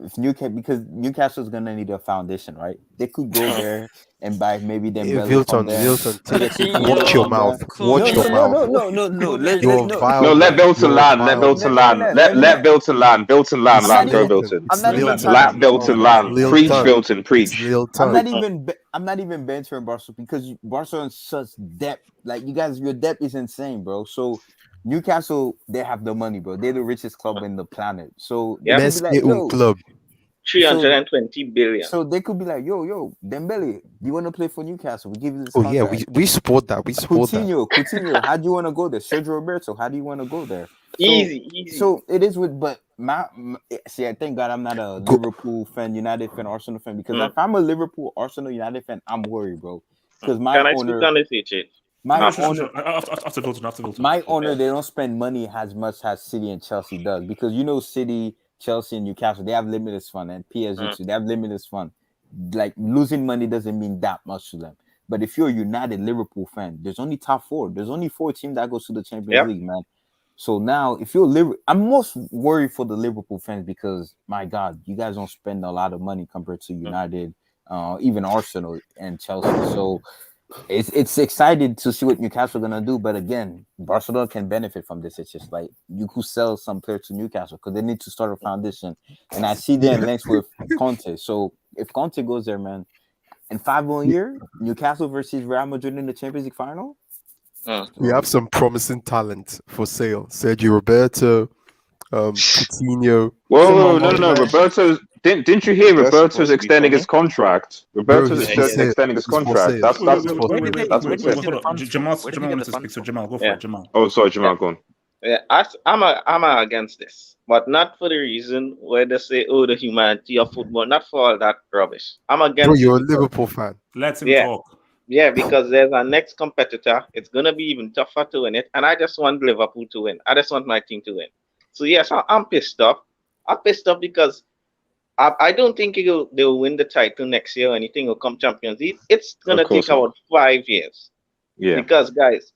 If because Newcastle is gonna need a foundation, right? They could go there and buy maybe them. Wilton, watch your mouth. Watch your mouth. No, let Bilton land. Let Bilton land. Let Bilton land. Bilton land. Go Bilton. Let Bilton land. Preach, Bilton. Preach. I'm not even bantering Barcelona because Barcelona is such depth. Like you guys, your depth is insane, bro. So Newcastle, they have the money, bro. They're the richest club in the planet. So best club. 320 billion. So they could be like, yo, Dembele, do you want to play for Newcastle? We give you this. Oh yeah, we support that. We support Coutinho, how do you want to go there? Sergio Roberto, how do you want to go there? Easy. So it is but I thank God I'm not a Liverpool fan, United fan, Arsenal fan, because if I'm a Liverpool, Arsenal, United fan, I'm worried, bro. Because my owner, my owner, they don't spend money as much as City and Chelsea does, because City, Chelsea, and Newcastle, they have limitless fun, and PSG too, they have limitless fun. Like losing money doesn't mean that much to them. But if you're a United Liverpool fan, there's only top four. There's only 4 teams that goes to the Champions League, man. So now, if you're I'm most worried for the Liverpool fans because, my God, you guys don't spend a lot of money compared to United, even Arsenal and Chelsea. So it's excited to see what Newcastle are gonna do. But again, Barcelona can benefit from this. It's just like you could sell some players to Newcastle because they need to start a foundation. And I see them links with Conte. So if Conte goes there, man, in 5 more years, Newcastle versus Real Madrid in the Champions League final. We have some promising talent for sale. Sergio Roberto, Coutinho. Whoa, no. Roberto's didn't you hear Roberto's extending his contract? Roberto's extending his contract. That's Jamal wanted to speak, so Jamal, go for it, Jamal. Oh, sorry, Jamal, go on. Yeah, I'm against this, but not for the reason where they say, the humanity of football, not for all that rubbish. I'm against. Bro, you're a Liverpool fan. Let him talk. Yeah, because there's a next competitor. It's gonna be even tougher to win it, and I just want Liverpool to win. I just want my team to win. So yes, I'm pissed off. I'm pissed off because I don't think they'll win the title next year or anything will come Champions League. It's gonna take about 5 years. Yeah. Because guys,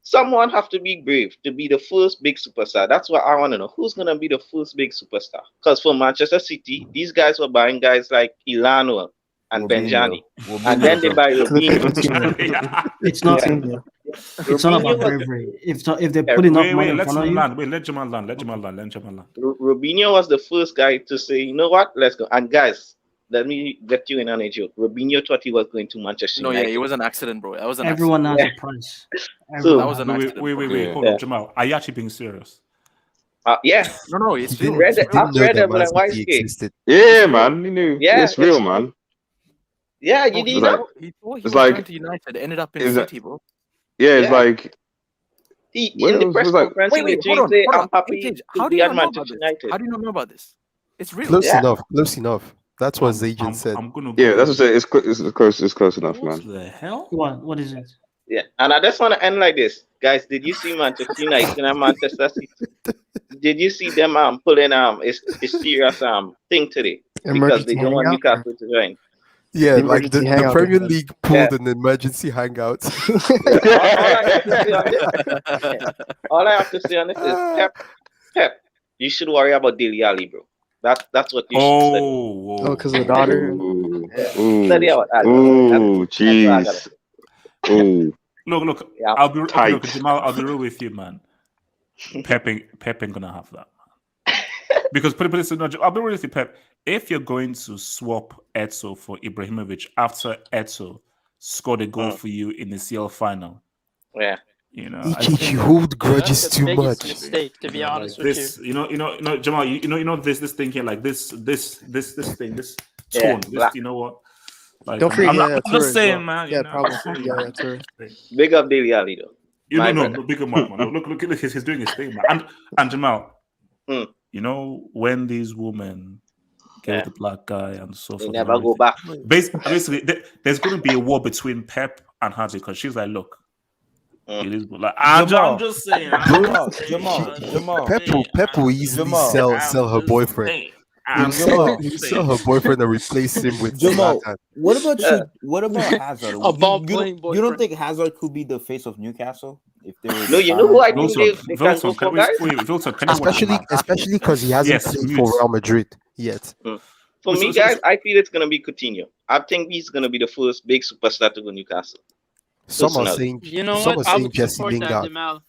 someone have to be brave to be the first big superstar. That's what I want to know. Who's gonna be the first big superstar? Because for Manchester City, these guys were buying guys like Ilano and Benjani, and then they buy Robinho. It's not India. It's not about bravery. If they put enough money in front of you, let Jamal land. Robinho was the first guy to say, you know what, let's go. And guys, let me get you in on a joke. Robinho thought he was going to Manchester No, yeah, United. it was an accident, bro. That was an Everyone has accident. a price. So That was an Wait, accident. wait, bro. wait, hold Yeah. on, Jamal. Are you actually being serious? Yeah. No, He it's real. didn't. It's He real. didn't know Red that Devil Man and White City Skate. existed. Yeah, man. You knew. Yeah, It's real, man. Yeah, you Bro, did he know? thought he It's was like- going to United, ended up in Is that- City, bro. Yeah, it's Yeah. like He, Well, in it the was- press it was like- conference, Wait, he hold literally on, say, hold I'm on. happy AJ, to how do be you at not know about Manchester this? United. How do you not know about this? It's real. Close Yeah. enough. Close enough. That's what Zajan said. I'm gonna. Yeah, go that's what I say. It's close enough, What man. the hell? What is it? Yeah. And I just want to end like this. Guys, did you see Manchester United and Manchester City? Did you see them pulling a serious thing today? Because they Emergency don't want hangout. Newcastle to join. Yeah, The like the emergency hangout Premier they had. League pulled an emergency hangout. All I have to say on this, all I have to say on this is Pep, you should worry about Dele Alli, bro. That's what you should study. Oh, because of the daughter. Study about Ali. Ooh, That's all I gotta jeez. say. Ooh. Look. Yeah. I'll be okay, Tight. look, Jamal. I'll be real with you, man. Pep ain't gonna have that, man. Because put it this, no, I'll be real with you, Pep. If you're going to swap Eto for Ibrahimovic after Eto scored a goal for you in the CL final, Yeah. you know, EK, you hold grudges That's the too biggest much. mistake, to be honest like with this, you. Jamal, this thing here, like this thing, this Yeah, tone, this, black. you know what? Like, Don't forget, I'm Toure just as saying, well. man. Yeah, You know, probably. I'm saying, Yeah, man. Toure. Big up Dele Alli though. You My know, brother. no, bigger man. Look, he's doing his thing, man. And Jamal, you know, when these women get with the black guy and so They forth, never and go everything, back. basically, there's going to be a war between Pep and her because she's like, look, it is like I'm just saying, Jamal. Pep will easily Jamal. sell her boyfriend. He'll sell her boyfriend and replace him with Jamal, Zlatan. what about you? What about Hazard? A ball playing You boyfriend. don't think Hazard could be the face of Newcastle if they were? No, you know who I think Wilson, they can go for, guys? Wilson, can you watch your Especially mouth? because he hasn't Yes, played mute. for Real Madrid yet. For me, guys, I feel it's gonna be Coutinho. I think he's gonna be the first big superstar to go Newcastle. Some are Personally. saying, You know some what? are I saying would Jesse support that, Lingard. Jamal.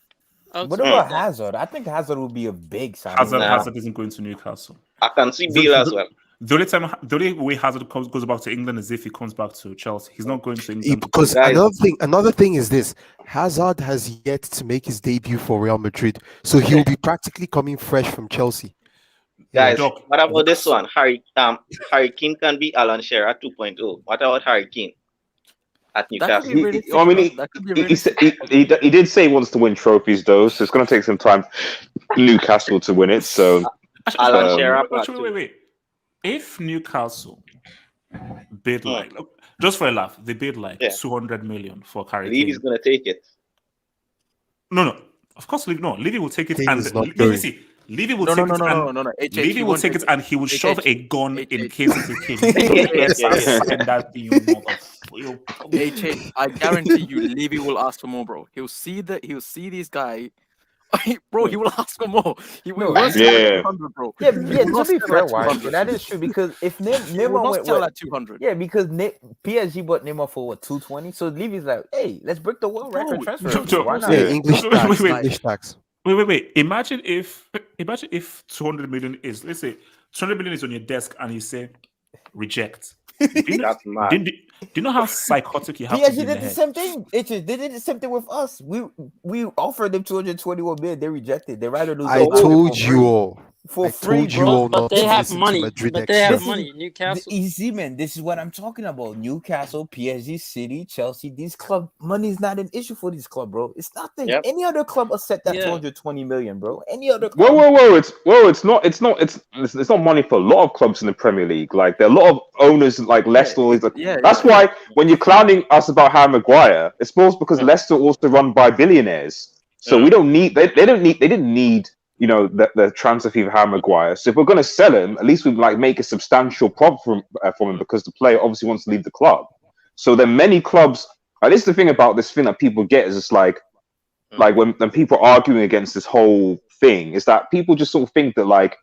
I would What support about that. Hazard? I think Hazard would be a big signing. Hazard isn't going to Newcastle. I can see Bale as well. The only way Hazard goes back to England is if he comes back to Chelsea. He's not going to England Because Guys. another thing is this: Hazard has yet to make his debut for Real Madrid, so he will be practically coming fresh from Chelsea. Guys, Doc, what about this one? Harry Kane can be Alan Shearer 2.0. What about Harry Kane at That could Newcastle? be really. I mean, That could be he, really. he did say he wants to win trophies, though, so it's going to take some time for Newcastle to win it. So, Alan Shearer part wait. If Newcastle bid like, just for a laugh, they bid like 200 million for Harry Kane. Levy's gonna take it. No. Of course, no. Levy will take it, Kane and is not Levy, going. see, Levy will No. take it, and Levy will take it, and he will shove a gun in Kane's Kane. Sign that thing, you motherfucker. I guarantee you, Levy will ask for more, bro. He'll see this guy. Bro, he will ask for more. He will not sell at 200, bro. Yeah, He to will be not sell fair, at why? 200. That is true because if He will Neymar not went sell what? at 200. Yeah, because PSG bought Neymar for what 220. So Levy's like, hey, let's break the world record transfer. Why not? Yeah, English tax. Wait. English tax. Wait. Imagine if 200 million is, let's say 200 million is on your desk and you say reject. That's mad. Do you know how psychotic you have to be PSG in the did the head? same thing. They did the same thing with us. We offered them 221 million. They rejected. They rather lose. I told you all. For I free, told you bro. all But not they to have listen to money. Madrid But they have extra. money. Newcastle. Easy, man. This is what I'm talking about. Newcastle, PSG, City, Chelsea. These club money is not an issue for these club, bro. It's nothing. Yep. Any other club will set that Yeah. 220 million, bro. Any other club. Whoa! It's not money for a lot of clubs in the Premier League. Like there are a lot of owners like Leicester. That's why when you're clowning us about Harry Maguire, it's because Leicester also run by billionaires. So we don't need. They didn't need. You know the transfer fee of Harry Maguire. So if we're going to sell him, at least we like make a substantial profit from him because the player obviously wants to leave the club. So then many clubs. This is the thing about this thing that people get is it's like when people are arguing against this whole thing is that people just sort of think that like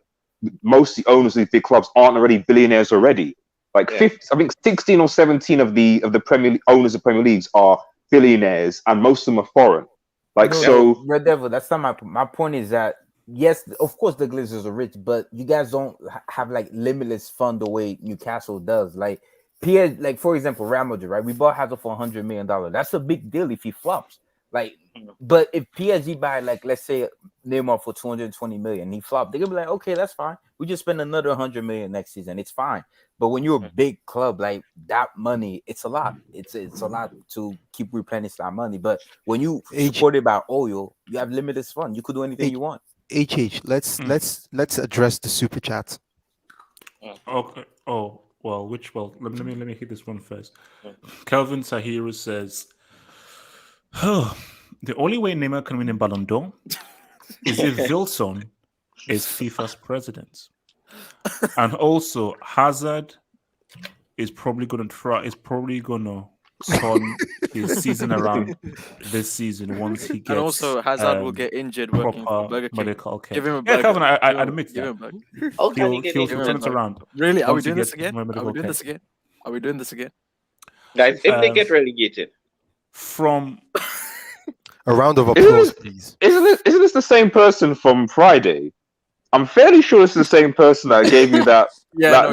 most of the owners of these big clubs aren't already billionaires already. Like 50, I think 16 or 17 of the Premier owners of Premier Leagues are billionaires, and most of them are foreign. Like No, so, Red Devil. That's not my point. Is that yes, of course the Glazers are rich, but you guys don't have like limitless fund the way Newcastle does. Like PSG, like for example, Real Madrid, right? We bought Hazard for $100 million. That's a big deal if he flops. Like, but if PSG buy like let's say Neymar for 220 million, he flopped, they're gonna be like, okay, that's fine. We just spend another 100 million next season. It's fine. But when you're a big club like that, money, it's a lot. It's a lot to keep replenishing that money. But when you supported by oil, you have limitless fund. You could do anything you want. Let's address the super chat. Okay. Oh well, let me hit this one first. Kelvin Tahiru says, "Oh, the only way Neymar can win a Ballon d'Or is if Wilson is FIFA's president, and also Hazard is probably going to turn his season around this season once he gets. And also Hazard will get injured working for Burger King. Medical care. Give him a yeah, burger. Calvin, I admit Give that. him a burger. How can he He'll get turn injured? it around. Really? Are we once he doing this gets again? Are medical we doing care. this again? Are we doing this again? Guys, if they get relegated, from a round of applause, please. Isn't this the same person from Friday? I'm fairly sure it's the same person that gave you that that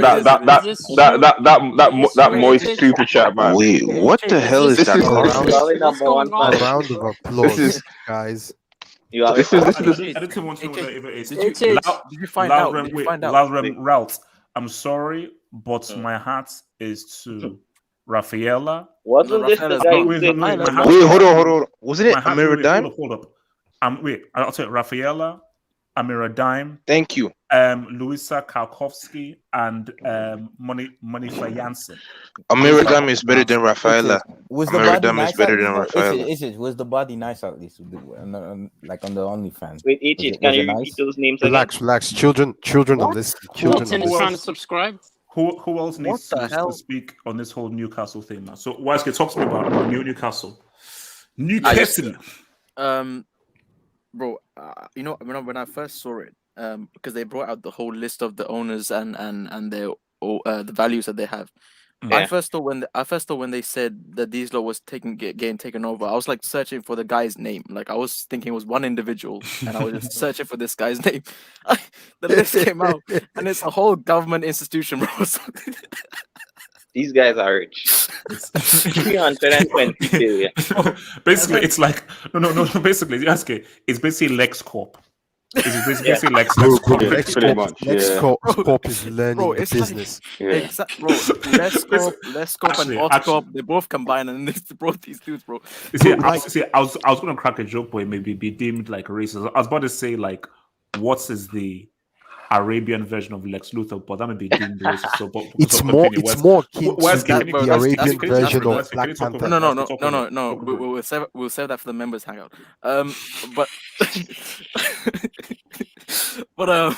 moist super chat, man. Wait, what the hell is that? A round of applause, guys. This is I didn't want to know whether it is. Did you find out? Did you find out? Laurem Route. I'm sorry, but my heart is to Rafaela. Wasn't this the guy who said? Wait, hold on. Wasn't it Amira Dime? Hold up. I'll tell you, Rafaela, Amira Dime. Thank you. Luisa Kalkowski and Monifa Janssen. Amira Dime is better than Rafaela. Was the Amira body Dime is nice? better than Rafaela. Was the body nice at least? Like on the OnlyFans. Wait, H, can you repeat those names again? Relax. Children are listening. Children are trying to listening. subscribe. Who else needs to speak on this whole Newcastle thing now? So, Wesley, talk to me about Newcastle. Newcastle. Bro, you know when I first saw it, because they brought out the whole list of the owners and their the values that they have. Yeah. I first thought when they said that these law was getting taken over, I was like searching for the guy's name. Like I was thinking it was one individual, and I was just searching for this guy's name. The list came out, and it's a whole government institution, bro. These guys are rich. 320 billion. Basically, it's like no. Basically, it's basically LexCorp. It's basically LexCorp. LexCorp is learning the business. LexCorp and Otcop, they both combined and they brought these dudes, bro. I was gonna crack a joke, but maybe be deemed like racist. I was about to say like, what is the Arabian version of Lex Luthor, but that may be deemed racist. So, it's more akin to the Arabian version of Black Panther. No. We'll save that for the members hangout. But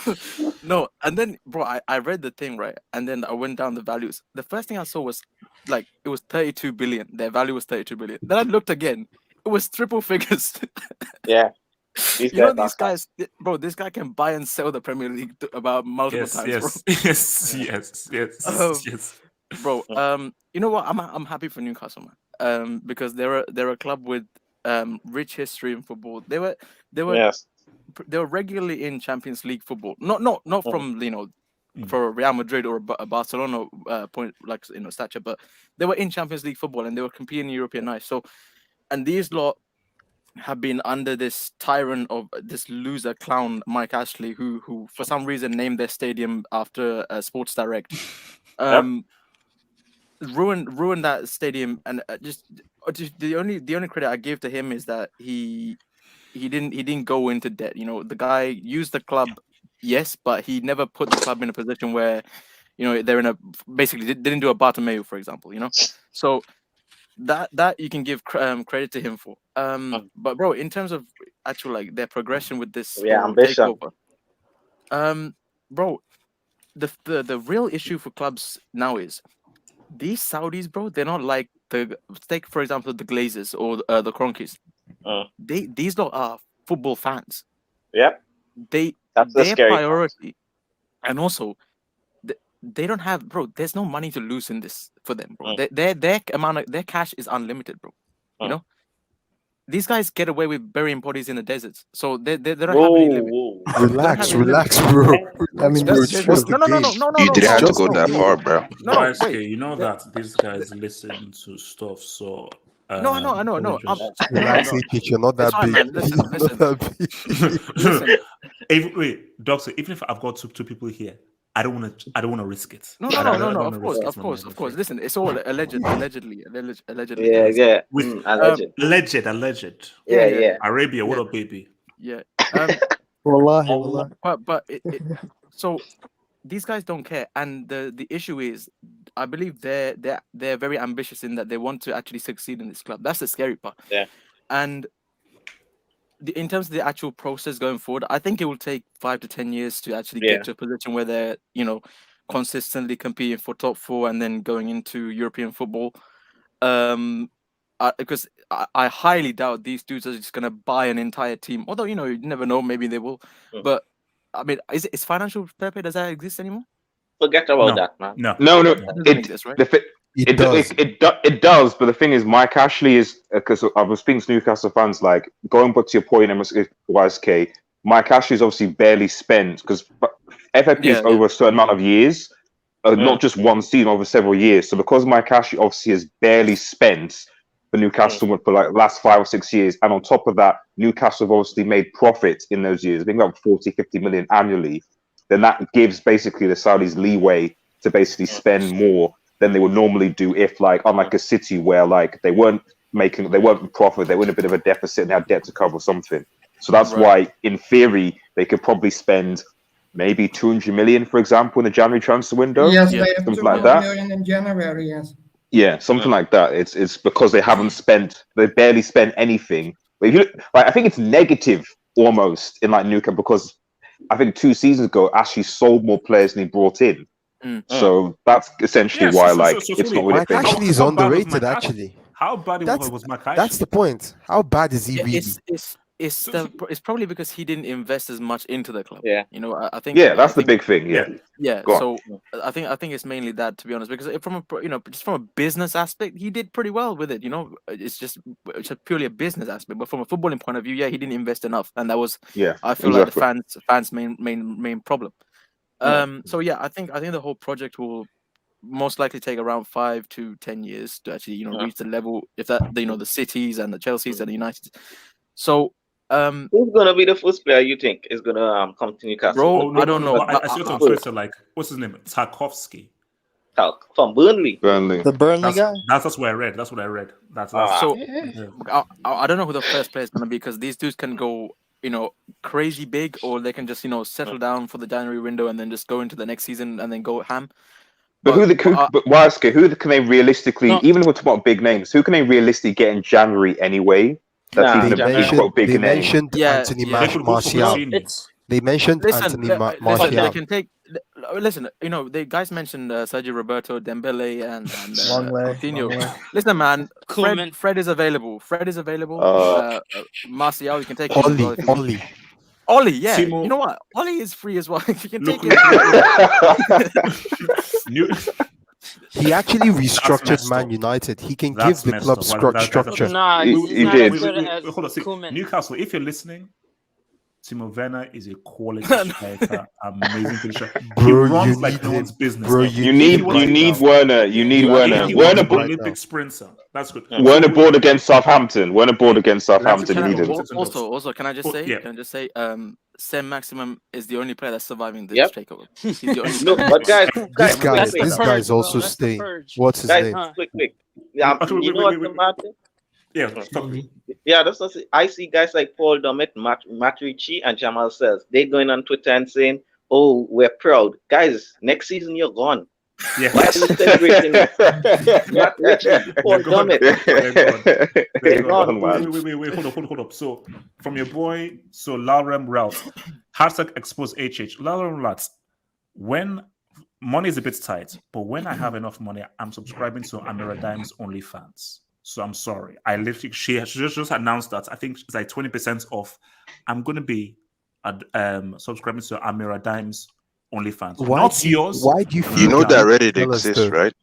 no. And then, bro, I read the thing, right, and then I went down the values. The first thing I saw was like it was 32 billion. Their value was 32 billion. Then I looked again. It was triple figures. Yeah. These guys, bro. This guy can buy and sell the Premier League about multiple times, bro. Yes. Bro, you know what? I'm happy for Newcastle, man. Because they're a club with rich history in football. They were regularly in Champions League football. Not from for Real Madrid or Barcelona point stature, but they were in Champions League football and they were competing in European nights. So, and these lot have been under this tyrant of this loser clown Mike Ashley, who for some reason named their stadium after Sports Direct, ruined that stadium, and just the only credit I give to him is that he didn't go into debt. You know, the guy used the club, yes, but he never put the club in a position where they're in a basically didn't do a Bartomeu, for example. So. That you can give credit to him for. But bro, in terms of actual like their progression with this takeover, bro, the real issue for clubs now is these Saudis, bro. They're not like take for example the Glazers or the Kroenkes. These lot are football fans. Yep. That's their priority, and also. They don't have, bro. There's no money to lose in this for them, bro. Their amount of their cash is unlimited, bro. You know, these guys get away with burying bodies in the deserts, so they don't have any limit. Relax, bro. I mean, There's- it's there's- just a no, game. You didn't have to Just go a that game. far, bro. No, YSK, wait. you know that these guys listen to stuff, so No, I know. let me just- Relax, H. You're not that It's fine, big. man. Listen, You're listen. not that big. Listen. Wait, Doctor, even if I've got two people here, I don't want to risk it. No. I don't Of wanna risk course, it, of course. Listen, it's all allegedly, allegedly. Yeah, guys. yeah. With Alleged. alleged. Yeah. Arabia, what up, baby? Yeah. Wallahi. But so these guys don't care, and the issue is, I believe they're very ambitious in that they want to actually succeed in this club. That's the scary part. Yeah. And in terms of the actual process going forward, I think it will take 5 to 10 years to actually get to a position where they're consistently competing for top 4 and then going into European football. Because I highly doubt these dudes are just going to buy an entire team. Although, you never know, maybe they will. But, I mean, is financial fair play, does that exist anymore? Forget about that, man. No. It doesn't exist, right? It does, but the thing is, Mike Ashley is, because I was speaking to Newcastle fans, like, going back to your point, YSK, Mike Ashley is obviously barely spent, because FFP is over a certain amount of years, not just one season, over several years. So because Mike Ashley obviously has barely spent for Newcastle for like the last 5 or 6 years, and on top of that, Newcastle have obviously made profit in those years, I think about 40, 50 million annually, then that gives basically the Saudis leeway to basically spend more than they would normally do if, like, unlike a City where, like, they weren't profit, they were in a bit of a deficit and had debt to cover or something. So that's why, in theory, they could probably spend maybe 200 million, for example, in the January transfer window. Yes, they have something 200 like that. million in January, yes. Yeah, something like that. It's because they barely spent anything. But if you look, like, I think it's negative almost in like Newcastle, because I think 2 seasons ago Ashley sold more players than he brought in. So that's essentially why, it's not really. Mike Ashley is underrated, actually. How bad was Mike Ashley? That's the point. How bad is he really? It's probably because he didn't invest as much into the club. Yeah. I think. Yeah, that's the big thing. Yeah. Yeah. Go So I think it's mainly that, to be honest, because just from a business aspect, he did pretty well with it. It's purely a business aspect, but from a footballing point of view, he didn't invest enough, and that was I feel like the fans' main problem. So I think the whole project will most likely take around 5 to 10 years to actually reach the level, if that the cities and the Chelseas and the United. So who's gonna be the first player you think is gonna come to Newcastle? Bro, I don't know. I saw it on Twitter, like, what's his name? Tarkovsky. From Burnley. The Burnley guy? That's what I read. That's what I read. I don't know who the first player is going to be, because these dudes can go, crazy big, or they can just, settle down for the January window and then just go into the next season and then go ham. But who can they realistically, even if we're talking about big names, who can they realistically get in January anyway? That's even a quote big name. Mentioned Anthony Martial. They mentioned Anthony Martial. They can take. Listen, the guys mentioned Sergio Roberto, Dembele, and Coutinho. Listen, man, Fred is available. Martial, you can take Oli, yeah. Timo. You know what? Oli is free as well. You can take him. He actually restructured Man United. He can give the club structure. Nah, he did. Hold on, Newcastle, if you're listening, Timo Werner is a quality striker, amazing finisher. He runs like no one's business. Bro, you need Werner. You need Werner. Werner, Olympic sprinter. That's good. Werner board against Southampton. You need him. Also, can I just say? Sam Maximum is the only player that's surviving this takeover. He's the only. No, but guys, this guy's also staying. What's his name? Quick. Yeah, you know what, Martin? Yeah, that's what I see. Guys like Paul Dummett, Matt Ritchie, and Jamal Sells. They going on Twitter and saying, "Oh, we're proud, guys. Next season you're gone." Yeah. Why are you celebrating? Matt Ritchie, Paul Dummett. Wait, hold up. So from your boy, Laurem Route, #expose HH. Laurem Route, when money is a bit tight, but when I have enough money, I'm subscribing to Amira Dime's OnlyFans. So I'm sorry. I literally, she just announced that. I think it's like 20% off. I'm going to be subscribing to Amira Dime's OnlyFans. Not yours. Why do you feel You know that Reddit exists, right?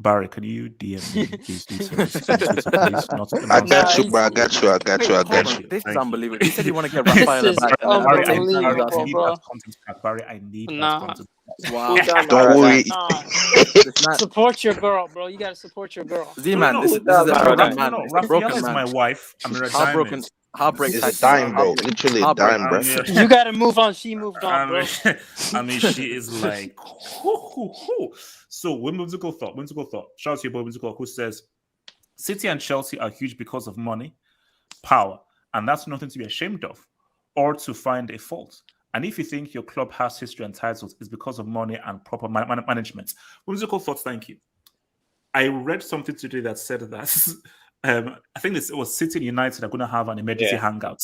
Barry, can you DM me these details on Twitter, please? Not I not- got you, bro. I got you. I got you. I Thank got you. you. This is Thank you. unbelievable. He said he want to get This Rafaela is back, and then Barry, at the same time, unbelievable, I need bro. that content card. Barry, I need that Nah. content card. wow. Who's that Don't Maradona? worry. Nah. This man, Support your girl, bro. You gotta support your girl. Z-Man, No, this Who's is a that broken Maradona? man. no, It's a broken Rafaela is man. my wife. I'm a Heartbroken, diamond. heartbreak It's a tactics. dime, bro. Literally a Heartbreak. dime, bro. You gotta move on. She moved on, bro. I mean, she is like, hoo. So, whimsical thought. Shout out to your boy, whimsical, who says, City and Chelsea are huge because of money, power, and that's nothing to be ashamed of or to find a fault. And if you think your club has history and titles, it's because of money and proper management. Whimsical thoughts, thank you. I read something today that said that I think it was City and United are going to have an emergency hangout.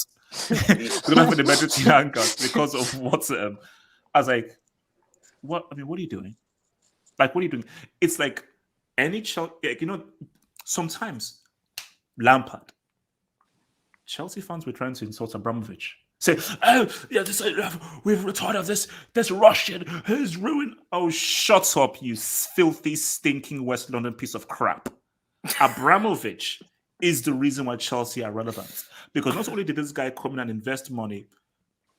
We're going to have an emergency hangout because of what. I was like, what? I mean, what are you doing? Like, what are you doing? It's like any Chelsea, sometimes Lampard, Chelsea fans were trying to insult Abramovich. Say, oh, yeah, we've retired of this Russian who's ruined. Oh, shut up, you filthy, stinking West London piece of crap. Abramovich is the reason why Chelsea are relevant. Because not only did this guy come in and invest money,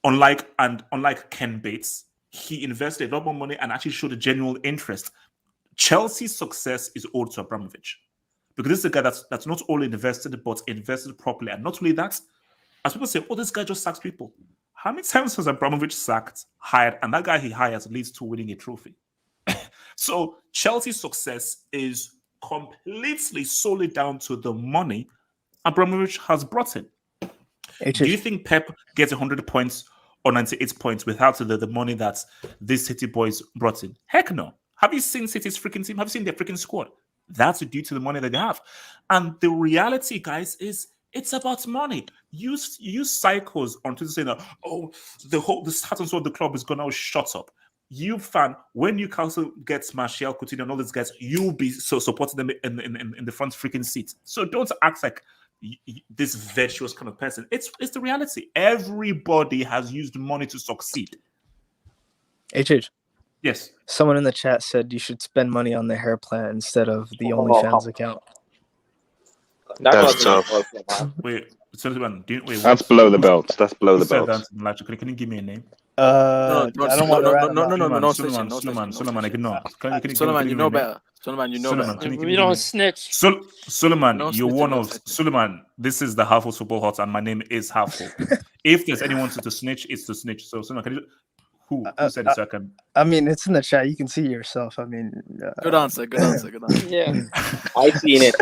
unlike Ken Bates, he invested a lot more money and actually showed a genuine interest. Chelsea's success is owed to Abramovich. Because this is a guy that's not only invested, but invested properly. And not only that, as people say, oh, this guy just sacks people. How many times has Abramovich sacked, hired, and that guy he hires leads to winning a trophy? So Chelsea's success is completely solely down to the money Abramovich has brought in. Do you think Pep gets 100 points or 98 points without the money that these City boys brought in? Heck no. Have you seen City's freaking team? Have you seen their freaking squad? That's due to the money that they have. And the reality, guys, is it's about money. You psychos on Twitter saying that, oh, the heart and soul of the club is gonna shut up. You fan, when Newcastle gets Martial, Coutinho, and all these guys, you'll be so supporting them in the front freaking seat. So don't act like this virtuous kind of person. It's the reality. Everybody has used money to succeed. HH. Yes. Someone in the chat said you should spend money on the hair plan instead of the OnlyFans account. That's tough. Wait, That's below the belt. That's below the belt. Can you give me a name? I don't want to rat him out. Suleiman, ignore. Suleiman, you know better. Suleiman, you know better. We don't snitch. Suleiman, No you're snitching, one no of snitching. Suleiman. This is the Half-Hope Football Hot, and my name is Half-Hope. If there's anyone to snitch, it's to snitch. So Suleiman, can you? Who said it? So I can. I mean, it's in the chat. You can see yourself. I mean, Good answer. Yeah. I seen it.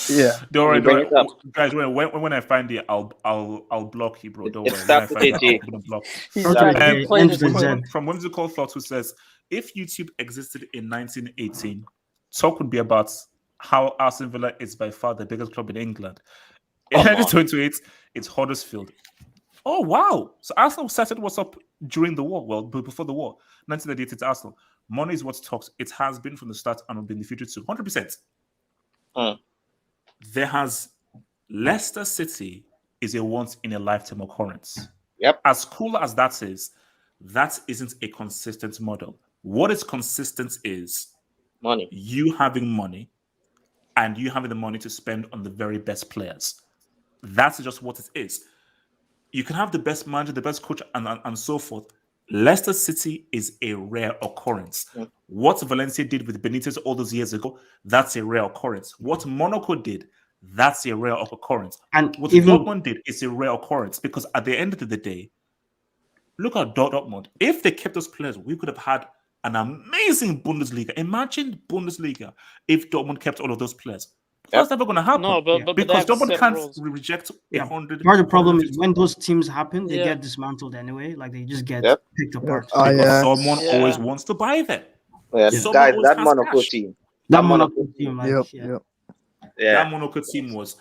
Yeah. Don't worry, Bring it up. guys. When I find it, I'll block you, bro. Don't It worry. When I starts find with it, a I'm J. gonna block. He's trying to play this one. From Whimsical Thoughts, who says, if YouTube existed in 1918, talk would be about how Aston Villa is by far the biggest club in England. In 1928, it's Huddersfield. Oh, wow. So Arsenal started what's up during the war. Well, before the war. 1998, it's Arsenal. Money is what talks. It has been from the start and will be in the future too. 100%. There has Leicester City is a once-in-a-lifetime occurrence. Yep. As cool as that isn't a consistent model. What is consistent is money. You having money and you having the money to spend on the very best players. That's just what it is. You can have the best manager, the best coach, and so forth. Leicester City is a rare occurrence. What Valencia did with Benitez all those years ago, that's a rare occurrence. What Monaco did, that's a rare occurrence. And what even Dortmund did is a rare occurrence because at the end of the day, look at Dortmund. If they kept those players, we could have had an amazing Bundesliga. Imagine Bundesliga if Dortmund kept all of those players. That's never going to happen. No, but because they have Dortmund set can't rules. reject Yeah. 100. Part of the problem is when those teams happen, they Yeah. get dismantled anyway. Like they just get picked apart. Because someone always wants to buy them. Yeah, Someone guys, always that has Monaco cash. team. That Monaco team, like, Yep. That Monaco team was.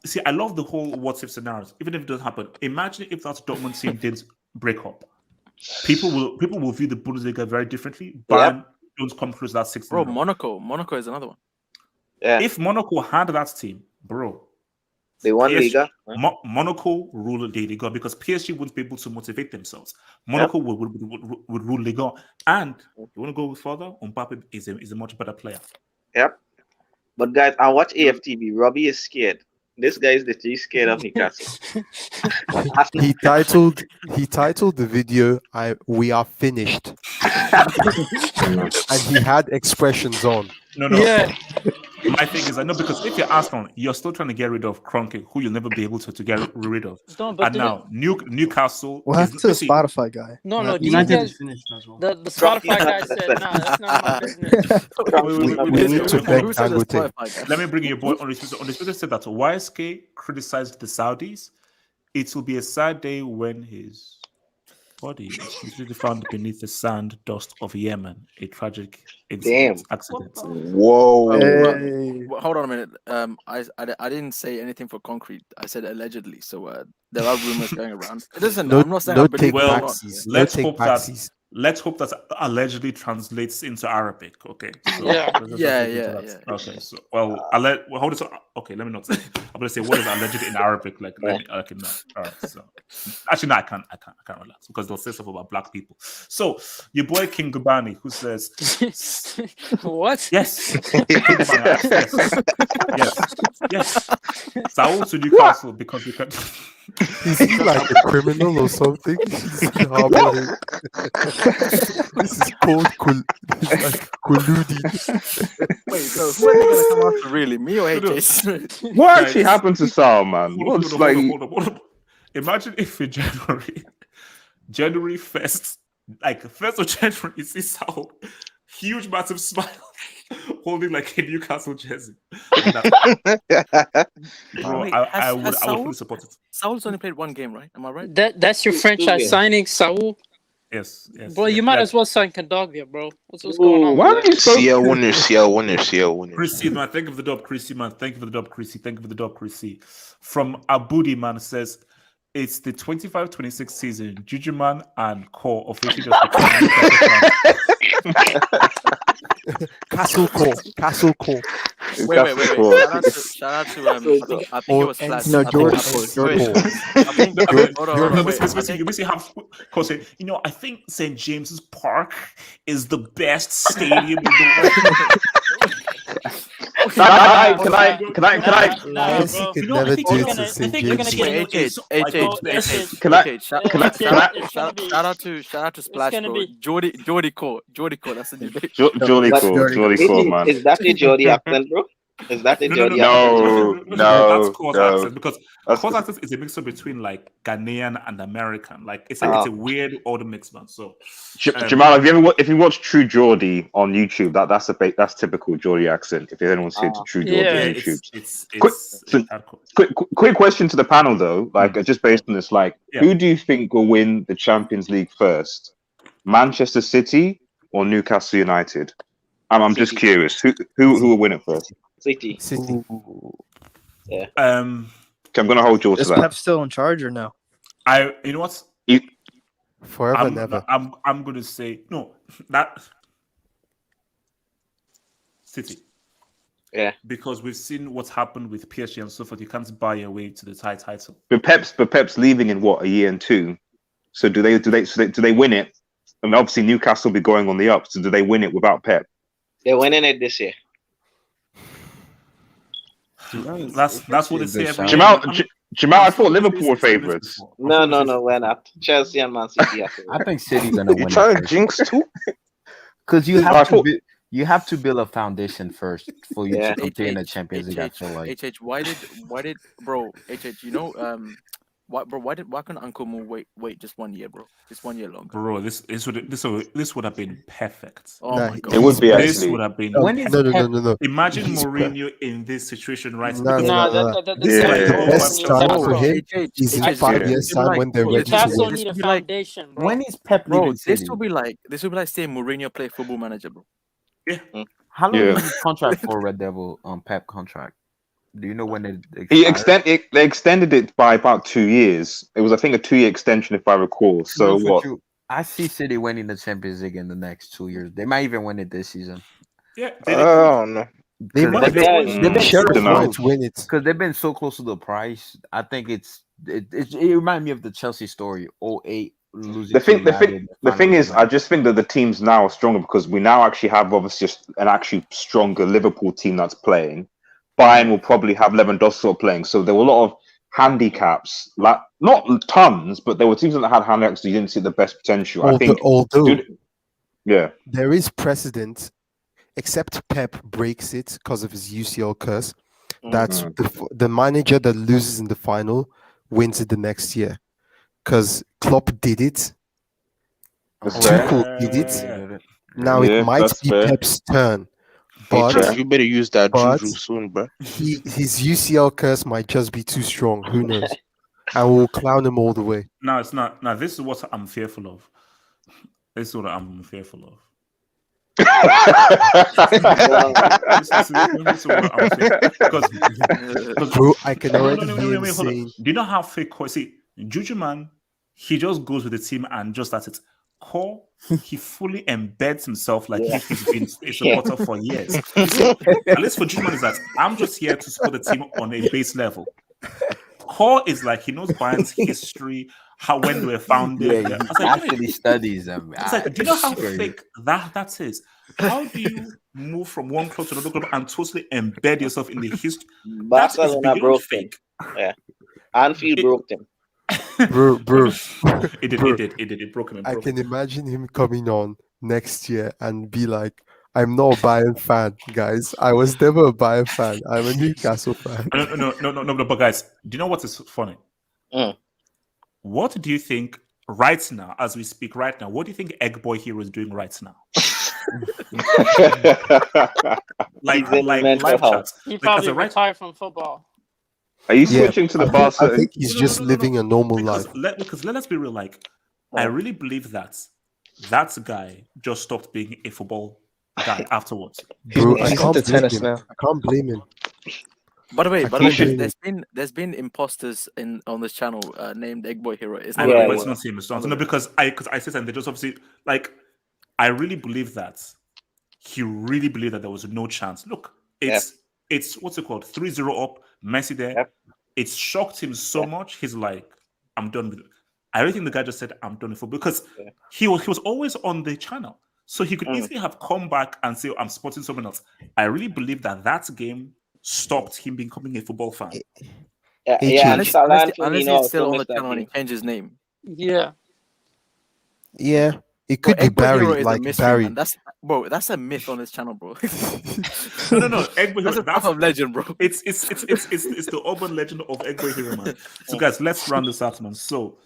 See, I love the whole what if scenarios. Even if it doesn't happen, imagine if that Dortmund team did break up. People will view the Bundesliga very differently. Bayern don't come close to that 6. Bro, Monaco is another one. Yeah. If Monaco had that team, bro, They won PSG Liga. Monaco rule the Liga because PSG wouldn't be able to motivate themselves. Monaco would rule Liga, and you want to go further? Mbappe is a much better player. Yep. But guys, I watch AFTV. Robbie is scared. This guy is literally scared of Newcastle. He titled the video "We are finished," and he had expressions on. No. Yeah. My thing is, I know because if you're Arsenal, you're still trying to get rid of Kroenke, who you'll never be able to get rid of. But And now Newcastle. What happened to the Spotify guy? No. These United guys, is finished as well. the Spotify guy said, "Nah, that's not my business." We need to beg Dangote. Let me bring your boy on the Twitter. On the Twitter said that YSK criticized the Saudis. It will be a sad day when his body is completely found beneath the sand dust of Yemen. A tragic accident. Whoa. Well, hold on a minute. I didn't say anything for concrete. I said allegedly. So there are rumors going around. Listen, I'm not saying I believe it or not. Let's hope that allegedly translates into Arabic. Okay. So Yeah. Okay. So hold it. Okay. Let me not say. I'm gonna say what is allegedly in Arabic. Like let me. Okay. No. All right. So actually, no. I can't relax because they'll say stuff about black people. So your boy King Gubani, who says what? Yes. Yes. Saul to Newcastle because we can. Is he like a criminal or something? This is called colluding. Wait, so who are they going to come after really? Me or AJ? What actually happened to Sal, man? Hold on. Imagine if in January 1st, like 1st of January, you see Sal, huge massive smile, holding like a Newcastle jersey. Bro, I would fully support it. Saul's only played one game, right? Am I right? That's your franchise signing, Saul. Yes. Bro, you might as well sign Kondogbia, bro. What's going on? Why don't you CL winner? Chrissy, man, thank you for the dub, Chrissy, man. Thank you for the dub, Chrissy. From Abudi, man, says it's the 25-26 season. Juju man and Core officially just Castle Core. Wait. Shout out to I think it was Flash. No, Jordan. You basically have because I think St. James's Park is the best stadium in the world. Can I? Never do it to St. James. Shout out to Splash, bro. Jordy Core. That's the new name. Jordy Core, man. Is that a Jordy accent, bro? Is that a Jordy accent? No. That's Core's accent because Core's accent is a mixture between like Ghanaian and American. Like it's a weird old mix, man. So Jamal, if you watch True Geordie on YouTube, that's typical Geordie accent. If anyone's seen True Geordie on YouTube, quick question to the panel though, like just based on this, like who do you think will win the Champions League first, Manchester City or Newcastle United? I'm just curious, who will win it first? City. Yeah. I'm gonna hold yours to that. Is Pep still in charge or no? You know what? Forever, never. I'm gonna say no. That City. Yeah. Because we've seen what's happened with PSG and so forth. You can't buy your way to the title. But Pep's leaving in what, a year and two. So do they win it? And obviously Newcastle will be going on the up. So do they win it without Pep? They're winning it this year. That's what they say. Jamal, I thought Liverpool were favourites. No, we're not. Chelsea and Man City. I think City's gonna win. You trying to jinx too? Because you have to build a foundation first for you to compete in the Champions League. I feel like. Why did bro? Why couldn't Uncle Mo wait just 1 year, bro? Just 1 year longer. Bro, this would have been perfect. Oh my god, it would be. This would have been. No. Imagine Mourinho in this situation right now. Best time for him is in 5 years' time when they're ready to win. Need a foundation, bro. When is Pep bro? leaving This City? will be like saying Mourinho play Football Manager, bro. Yeah. How long is his contract for Red Devil Pep contract? Do you know when they extended it by about 2 years? It was, I think, a 2 year extension, if I recall. So what? I see City winning the Champions League in the next 2 years. They might even win it this season. Yeah. Oh no. They Because might they've been so Sheriff might close. win it. Because they've been so close to the price. I think it reminds me of the Chelsea story. 08 losing The to thing, the United. thing, in the final thing is, round. I just think that the teams now are stronger because we now actually have obviously just an actually stronger Liverpool team that's playing. Bayern will probably have Lewandowski playing, so there were a lot of handicaps, like not tons, but there were teams that had handicaps that you didn't see the best potential. I think, Although yeah, there is precedent, except Pep breaks it because of his UCL curse, that the manager that loses in the final wins it the next year. Because Klopp did it, Tuchel did it. Now it might that's be fair. Pep's turn, Hey, but Josh, you better use that but juju soon, bro. his UCL curse might just be too strong. Who knows? And we'll clown him all the way. No, it's not. Now, this is what I'm fearful of. This is what I'm fearful of. Bro, I can No, already no, hear him wait, hold on. saying, Do you know how fake Core? See, Juju man, he just goes with the team and just that's it. Core, he fully embeds himself like if he's been a supporter for years. You see, at least for Juju man is that I'm just here to support the team on a base level. Core is like he knows Bayern's history, how when they were founded. Yeah, I was like, actually wait. studies them. It's like, do you know how fake that is? How do you move from one club to another club and totally embed yourself in the history? That is Barcelona beyond broke fake. them. Yeah, Anfield broke them. bro, It did. bro, It broke him. I can imagine him coming on next year and be like, I'm not a Bayern fan, guys. I was never a Bayern fan. I'm a Newcastle fan. No. But guys, do you know what is funny? What do you think right now, as we speak right now? What do you think Egg Boy Hero is doing right now? like live chats. He Like, probably as a retired from football. Are you switching to the Barca? I think he's just living a normal life. Because let's be real. Like, I really believe that guy just stopped being a football guy afterwards. Bro, I can't blame him. I can't blame him. By the way, blame there's been imposters on this channel named Eggboy Hero. It's I not. know, but it's not him. It's not. No, because I said something. They just obviously like. I really believe that he really believed that there was no chance. Look, it's what's it called? 3-0 up, Messi there. It shocked him so much. He's like, I'm done with it. I really think the guy just said, I'm done with football because he was always on the channel. So he could easily have come back and say, I'm supporting someone else. I really believe that game stopped him becoming a football fan. Unless he's still on the channel and he changed his name. Yeah. Yeah. It could be Barry, like Barry. Man. That's a myth on this channel, bro. No. Egbo Hero, that's a legend, bro. It's the urban legend of Egbo Hero, man. So guys, let's round this out, man. So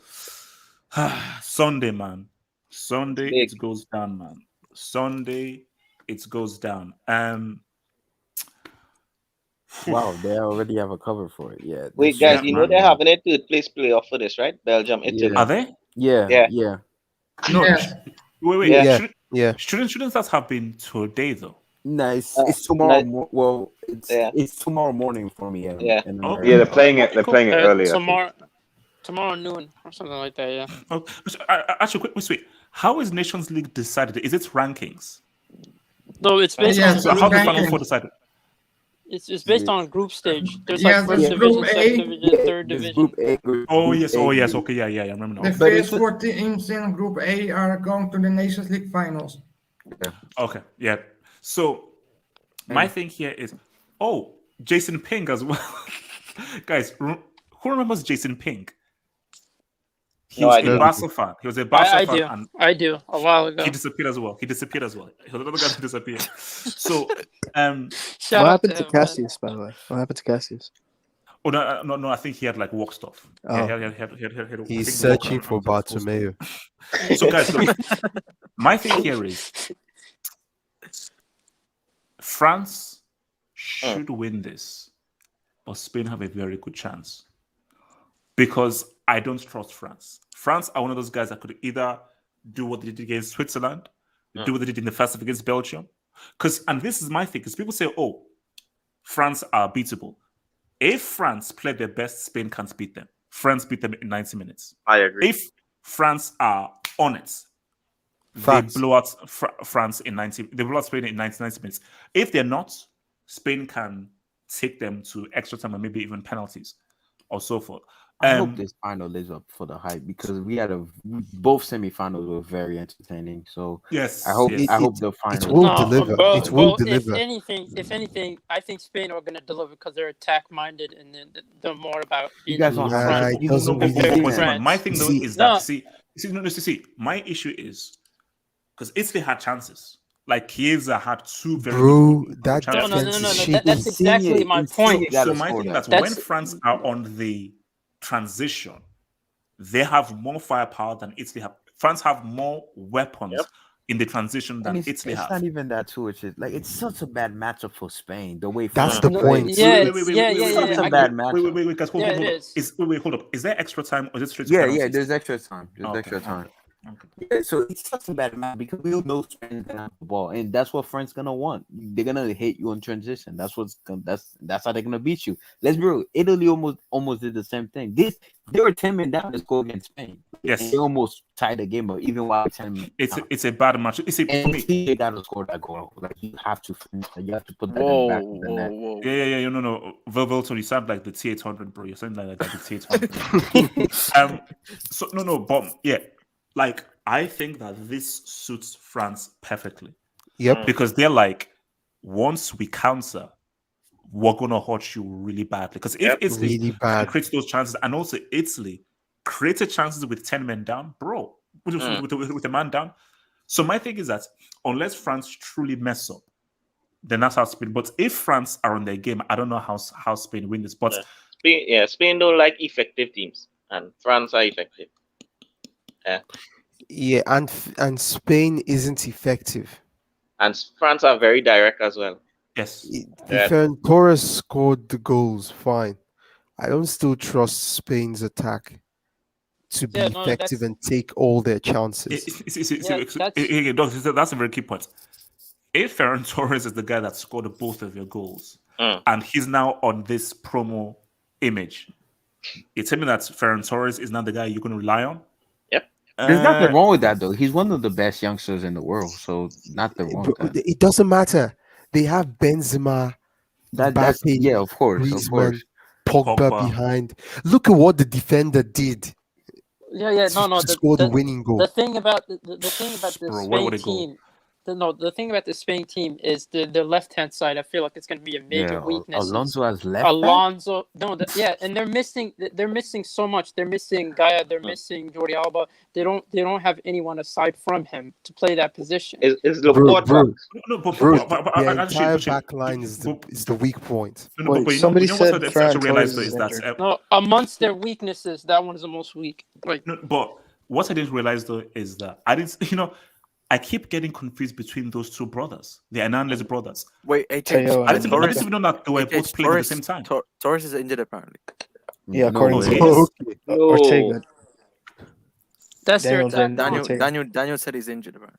Sunday, man. Sunday it goes down, man. Sunday it goes down. Wow, they already have a cover for it. Yeah. Wait, guys, you know they're having a third place playoff for this, right? Belgium, Italy. Are they? Yeah. No, Yeah. wait. Shouldn't that have been today though? Nice. It's tomorrow. It's tomorrow morning for me. Yeah, they're playing it. They're playing it early. Tomorrow noon or something like that. Yeah. Oh, actually, wait. How is Nations League decided? Is it rankings? No, it's based on. So how the Final Four decided? It's based on a group stage. There's Yeah, like first there's division, Group second A. division, third division. Oh yes. Okay, yeah. I remember now. The first 4 teams in Group A are going to the Nations League finals. Okay, yeah. So my thing here is, Jason Ping as well. Guys, who remembers Jason Ping? He was a Barca fan. He was a Barca fan. I do. A while ago. He disappeared as well. He was another guy who disappeared. So, what happened to Cassius, by the way? What happened to Cassius? Oh no! I think he had like work stuff. Oh. He He's searching for Bartomeu. So, guys, look, my thing here is France should win this, but Spain have a very good chance because I don't trust France. France are one of those guys that could either do what they did against Switzerland, do what they did in the first half against Belgium. And this is my thing, because people say, France are beatable. If France play their best, Spain can't beat them. France beat them in 90 minutes. I agree. If France are on it, they blow out France in 90. They blow out Spain in 90 minutes. If they're not, Spain can take them to extra time and maybe even penalties or so forth. I hope this final lives up for the hype because we had both semifinals were very entertaining. So yes, I hope the It final will deliver. It will deliver. If anything, I think Spain are going to deliver because they're attack-minded and they're more about being guys in don't the have front. It doesn't really compared to depend. France. My thing though is that my issue is because Italy had chances. Like Chiesa had two very good that chances. defense is No. shaky. That's exactly my point. So my thing that when France are on the transition, they have more firepower than Italy have. France have more weapons in the transition than Italy it's have. not even that too. It's just, like it's such a bad matchup for Spain. The way That's France the plays. point. It's such a bad matchup. Wait, guys, hold up. Hold up. Is there extra time or is it straight to Yeah, penalties? there's extra time. There's extra time. Yeah, so it's such a bad match because we all know Spain's gonna have the ball, and that's what France gonna want. They're gonna hit you in transition. That's how they're gonna beat you. Let's be real. Italy almost did the same thing. They were 10 men down to score against Spain. Yes, and they almost tied the game up, even while 10 men. It's a bad match. For me, they gotta score that goal. Like you have to finish. You have to put that Whoa, back of the net. Yeah. No. Velvelton, you sound like the T800, bro. You're sounding like the T800. So no, but yeah, like I think that this suits France perfectly. Yep. Because they're like, once we counter, we're gonna hurt you really badly. Because if Italy really bad creates those chances, and also Italy created chances with 10 men down, bro, with a man down. So my thing is that unless France truly mess up, then that's how Spain. But if France are on their game, I don't know how Spain win this. But Spain don't like effective teams, and France are effective. Yeah, and Spain isn't effective. And France are very direct as well. Yes. Ferran Torres scored the goals, fine. I don't still trust Spain's attack to be effective and take all their chances. That's a very key point. If Ferran Torres is the guy that scored both of your goals, and he's now on this promo image, you tell me that Ferran Torres is not the guy you're going to rely on? There's nothing wrong with that, though. He's one of the best youngsters in the world, so nothing wrong with that. It doesn't matter. They have Benzema, Mbappe, of course, Griezmann, Pogba behind. Look at what the defender did. To score the winning goal. The thing about the Spain team. The thing about the Spain team is the left-hand side. I feel like it's going to be a major weakness. Alonso has left. And they're missing so much. They're missing Gaia. They're missing Jordi Alba. They don't have anyone aside from him to play that position. Is Laporte back? The entire back line is the weak point. Somebody said Ferran Torres is injured. No, amongst their weaknesses, that one is the most weak. But what I didn't realize though is that I keep getting confused between those two brothers, the Hernandez brothers. Wait, I didn't even know that they were both playing at the same time. Torres is injured apparently. Yeah, according to Ortega. That's Daniel said he's injured apparently.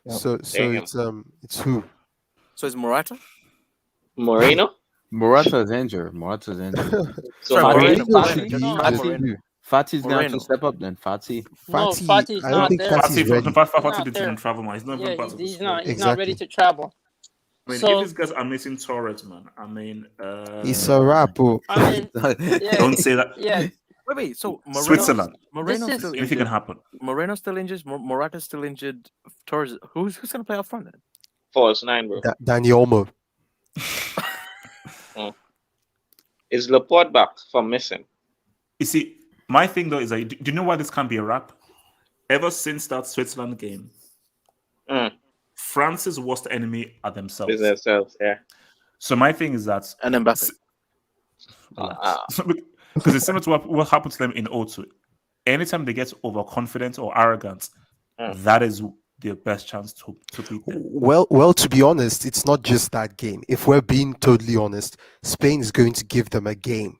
So it's who? So it's Morata? Moreno? Morata's injured. So Fati's going to step up then. Fati's not there. Fati didn't travel, man. He's not ready to travel. I mean, if these guys are missing Torres, man, I mean, it's a wrap. Don't say that. Yeah. Wait. So Switzerland. Anything can happen. Moreno's still injured. Morata's still injured. Torres. Who's going to play up front then? False 9, bro. Dani Olmo. Is Laporte back from missing? You see, my thing though is that do you know why this can't be a wrap? Ever since that Switzerland game, France's worst enemy are themselves. Yeah. So my thing is that and Mbappe. Because it's similar to what happened to them in O2. Anytime they get overconfident or arrogant, that is their best chance to beat them. Well, to be honest, it's not just that game. If we're being totally honest, Spain is going to give them a game.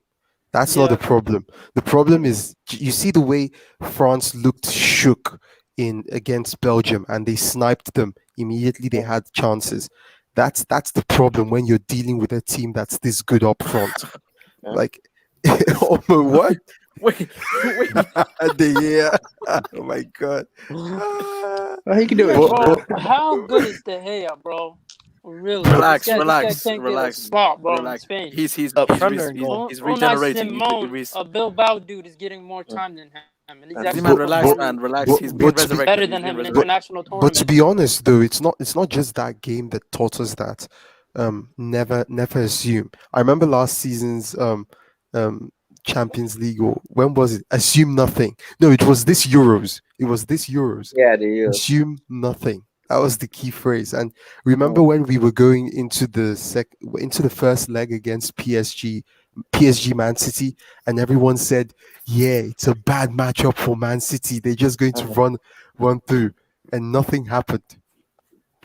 That's not the problem. The problem is, you see the way France looked shook against Belgium, and they sniped them immediately. They had chances. That's the problem when you're dealing with a team that's this good up front. Like, oh my, what? Wait. Oh my god. He can do it. Bro, how good is De Gea, bro? Really? Relax, this guy relax, can't get a relax, spot, bro, in relax. Spain. He's Premier in goal. regenerating. Simone, a Bilbao dude, is getting more time than him, and he's actually Man, relax, but- man, relax. but- He's being but to be- resurrected. better He's than being him in resurrected. international But tournaments. to be honest, though, it's not just that game that taught us that. Never assume. I remember last season's Champions League, or when was it? Assume nothing. No, it was this Euros. Yeah, the Euros. Assume nothing. That was the key phrase. And remember when we were going into the first leg against PSG Man City, and everyone said, "Yeah, it's a bad matchup for Man City. They're just going to run through," and nothing happened.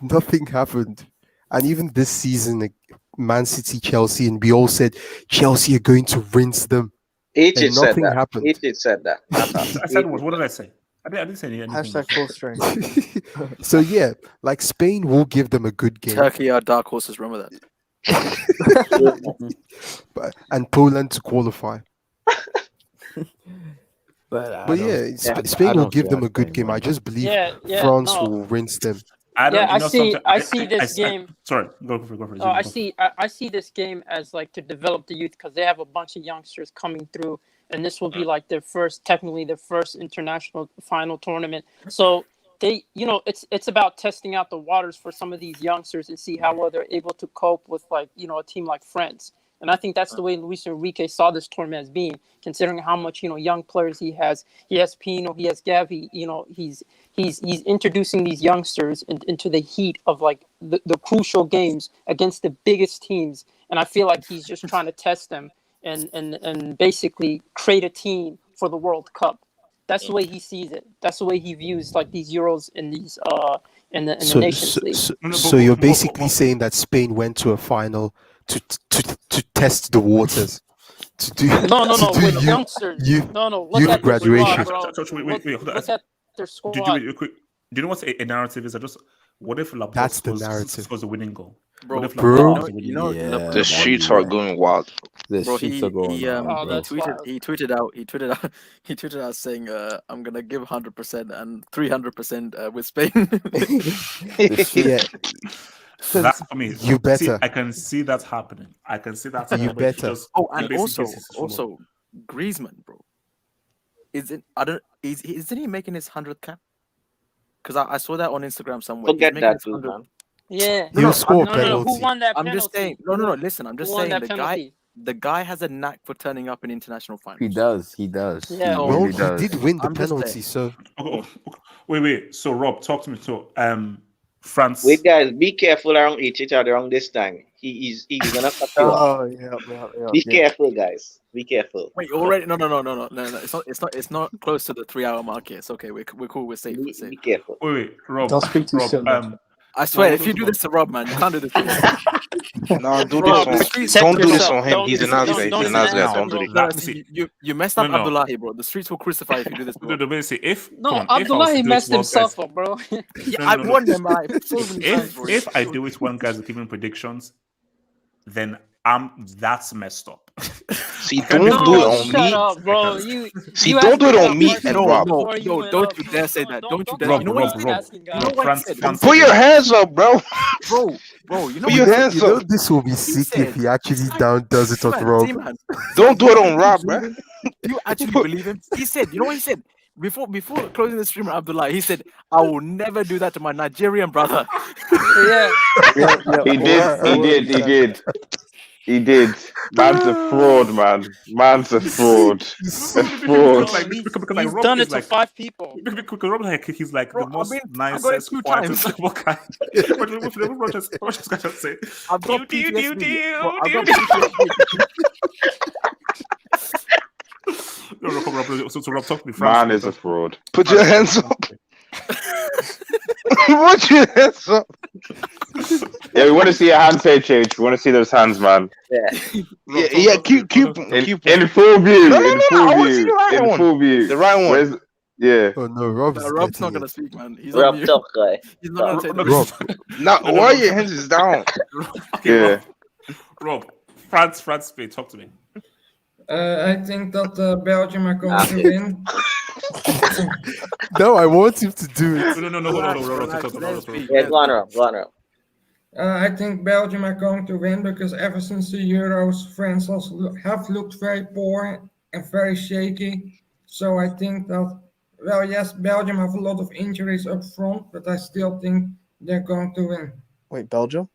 Nothing happened. And even this season, like, Man City, Chelsea, and we all said Chelsea are going to rinse them. H And said nothing that. happened. H said that. I said what did I say? I didn't say anything. Hashtag full strength. So yeah, like Spain will give them a good game. Turkey are dark horses. Remember that. And Poland to qualify. But yeah, I Spain will don't give see them how a good Spain game. I wins. just believe Yeah, France no. will rinse them. I see this game. Sorry, go for it. I see this game as like to develop the youth, because they have a bunch of youngsters coming through, and this will be like technically their first international final tournament. So they, it's about testing out the waters for some of these youngsters and see how well they're able to cope with, like, a team like France. And I think that's the way Luis Enrique saw this tournament as being, considering how much young players he has. He has Pino, he has Gavi. He's introducing these youngsters into the heat of like the crucial games against the biggest teams. And I feel like he's just trying to test them and basically create a team for the World Cup. That's the way he sees it. That's the way he views like these Euros and these in the Nations League. So you're basically saying that Spain went to a final to test the waters. To do with youngsters. Look youth at graduation. Their squad, bro. Look at their squad. Do you know what a narrative is? What if Laporte That's the narrative. scores a winning goal? Bro, What if bro. Laporte scores a winning goal? The streets are going wild. The Bro, streets are going on. he tweeted out saying, "I'm gonna give 100% and 300% with Spain." Yeah. That, I mean, You better. See, I can see that happening. You better. And also Griezmann, bro. Isn't he making his 100th cap? Because I saw that on Instagram somewhere. Forget that, dude, man. Yeah. He'll score a No. penalty. Who won that I'm penalty? just saying. No. Listen, I'm just Who won saying that penalty? the guy has a knack for turning up in international finals. He does. Yeah. He Well, really he does. did win the I'm just penalty, so Wait. So Rob, talk to me. So France. Wait, guys, be careful around each other around this time. He's gonna cut you off. Oh yeah. Be careful, guys. Be careful. Wait, already? No. It's not close to the 3-hour mark yet. It's okay. We're cool. We're safe. We're safe. Be careful. Wait, Rob. Don't speak too Rob, soon. I swear, if you do this to Rob, man, you can't do this to him. No, do Rob, this on. Don't do this on him. don't- He's a don't- Nazareth. don't He's a Nazareth. Don't do bro. this. No, See, you messed up No. Abdullahi, bro. The streets will crucify you if you do this. No, Bro. the way say if No, come on, if I was to Abdullahi do it messed well, himself guys- up, bro. I warned them, like, so many times, bro. if I do it when guys are giving predictions, then that's messed up. See, don't do it on shut me. up, bro. See, you don't do it asked on me that and question Rob. before you No, went don't up, you bro. dare say that. Don't you dare. Rob, You know what he said? asking guys. You know what he France, said? France, Put your hands up, bro. Bro, you know Put your what hands you know up. this will be sick if he actually does it on Rob. Man, Don't do it on Rob, bro. do you actually believe him? He said, you know what he said? Before closing the stream, Abdullah, he said, "I will never do that to my Nigerian brother." Yeah. He did. Man's a fraud, man. Man's a fraud. A fraud. Because He's Rob done is it to like- 5 people. Because Rob, like, he's like Bro, the most I got it nicest, 2 quietest times. people guy. What just gonna say? I've got Do, PTSD. Bro, I've do. got PTSD. No, Rob, so Rob, talk to me. Man is a fraud. Put your hands up. Put your hands up. Yeah, we want to see a handshake change. We want to see those hands, man. Yeah. Keep. In full view. No, In full I want to see view. the right In one. full view. The right one. Where's, yeah. Oh no, Rob's Rob's not getting gonna it. speak, man. He's on Rob mute. talk, guy. He's not gonna take the Rob, Now, why are your hands down? Yeah. Rob, France, Spain, talk to me. I think that Belgium are going to win. no, I want him to do it. No, Rob. Yeah, go on, Rob. I think Belgium are going to win because ever since the Euros, France have looked very poor and very shaky. So I think that, well, yes, Belgium have a lot of injuries up front, but I still think they're going to win. Wait, Belgium?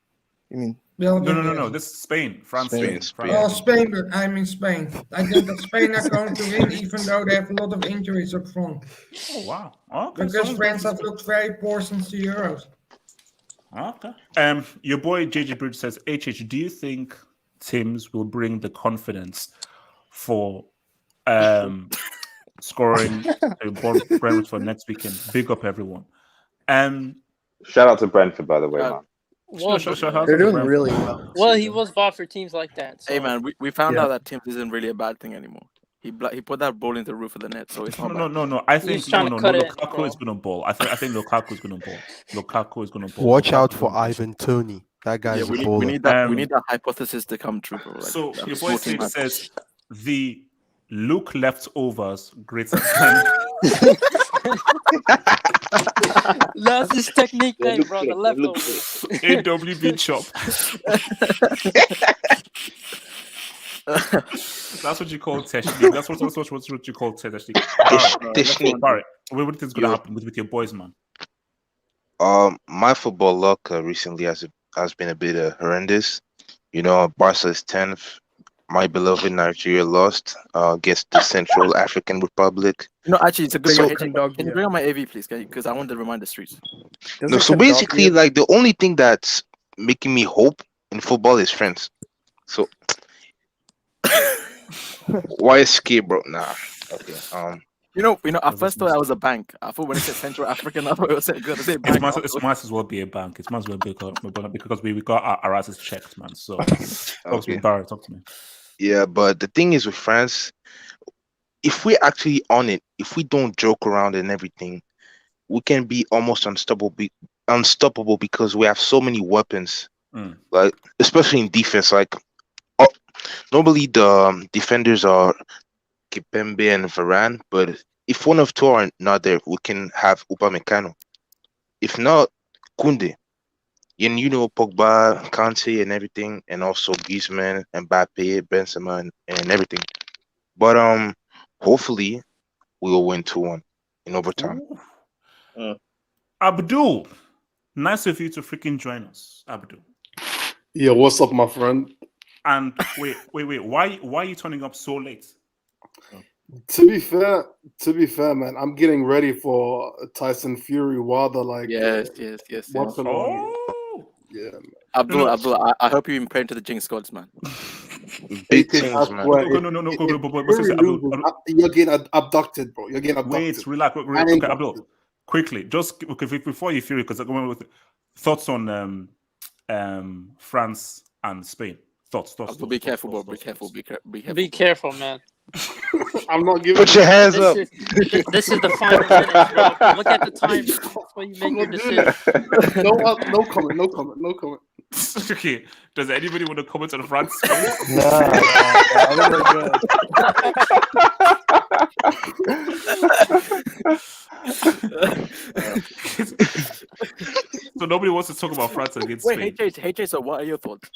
You mean Belgium? No. Yes. This is Spain, France, Spain. Spain. Oh, Spain, but I mean Spain. I think that Spain are going to win, even though they have a lot of injuries up front. Oh wow! Okay, Because so France have looked very poor since the Euros. okay. Your boy JJ Bridge says, HH, do you think teams will bring the confidence for scoring a Brentford for next weekend? Big up everyone. Shout out to Brentford, by the way, man. Well, they're doing really well. Well, he was bought for teams like that. So. Hey man, we found out that Tim isn't really a bad thing anymore. He put that ball into the roof of the net, so it's not bad. No. I think He's trying to cut it, Lukaku bro. is gonna ball. I think Lukaku is gonna ball. Lukaku is gonna ball. Watch Lukaku out is for gonna ball. Ivan Toney. That guy's Yeah, a we baller. need that. We need that hypothesis to come true, bro. Like, So I'm your boy smoking Sage mad. says the Luke leftovers greater than That's his technique name, bro. The leftovers. AWB chop. That's what you call technique. That's what you call technique. Barrett, what do you think is gonna happen with your boys, man? My football luck recently has been a bit horrendous. You know, Barca is 10th. My beloved Nigeria lost against the Central African Republic. No, actually, it's a good Bring point. up Can you bring on my AV, please? Because I want to remind the streets. No, so basically, like the only thing that's making me hope in football is friends. So why escape, bro? Nah. Okay. You know. I first thought that was a bank. I thought when it said Central African, I thought it was going to say bank. It might as well be a bank. It might as well be because we got our asses checked, man. So talk to me, Barrett. Talk to me. Yeah, but the thing is with France, if we're actually on it, if we don't joke around and everything, we can be almost unstoppable because we have so many weapons. Like especially in defense, like normally the defenders are Kipembe and Varane, but if one of two are not there, we can have Upamecano. If not, Kunde. And you know Pogba, Kante, and everything, and also Griezmann, Mbappe, Benzema, and everything. But hopefully we will win 2-1 in overtime. Abdul, nice of you to freaking join us, Abdul. Yeah, what's up, my friend? And wait, why are you turning up so late? To be fair, man, I'm getting ready for Tyson Fury Wilder. Like, Yes. what's along? Yeah, man. Abdul, I hope you've been praying to the Jinx gods, man. Big things, man. You're getting abducted, bro. You're getting abducted. Wait, relax. Okay, Abdul, quickly, just before you Fury, because I'm going with thoughts on France and Spain. Thoughts. Be careful, bro. Be careful, man. I'm not giving. Put your hands up. This is the final minute, bro. Look at the time. That's why you make your decision. No comment. Okay. Does anybody want to comment on France? So nobody wants to talk about France against Spain. Wait, HH, so what are your thoughts?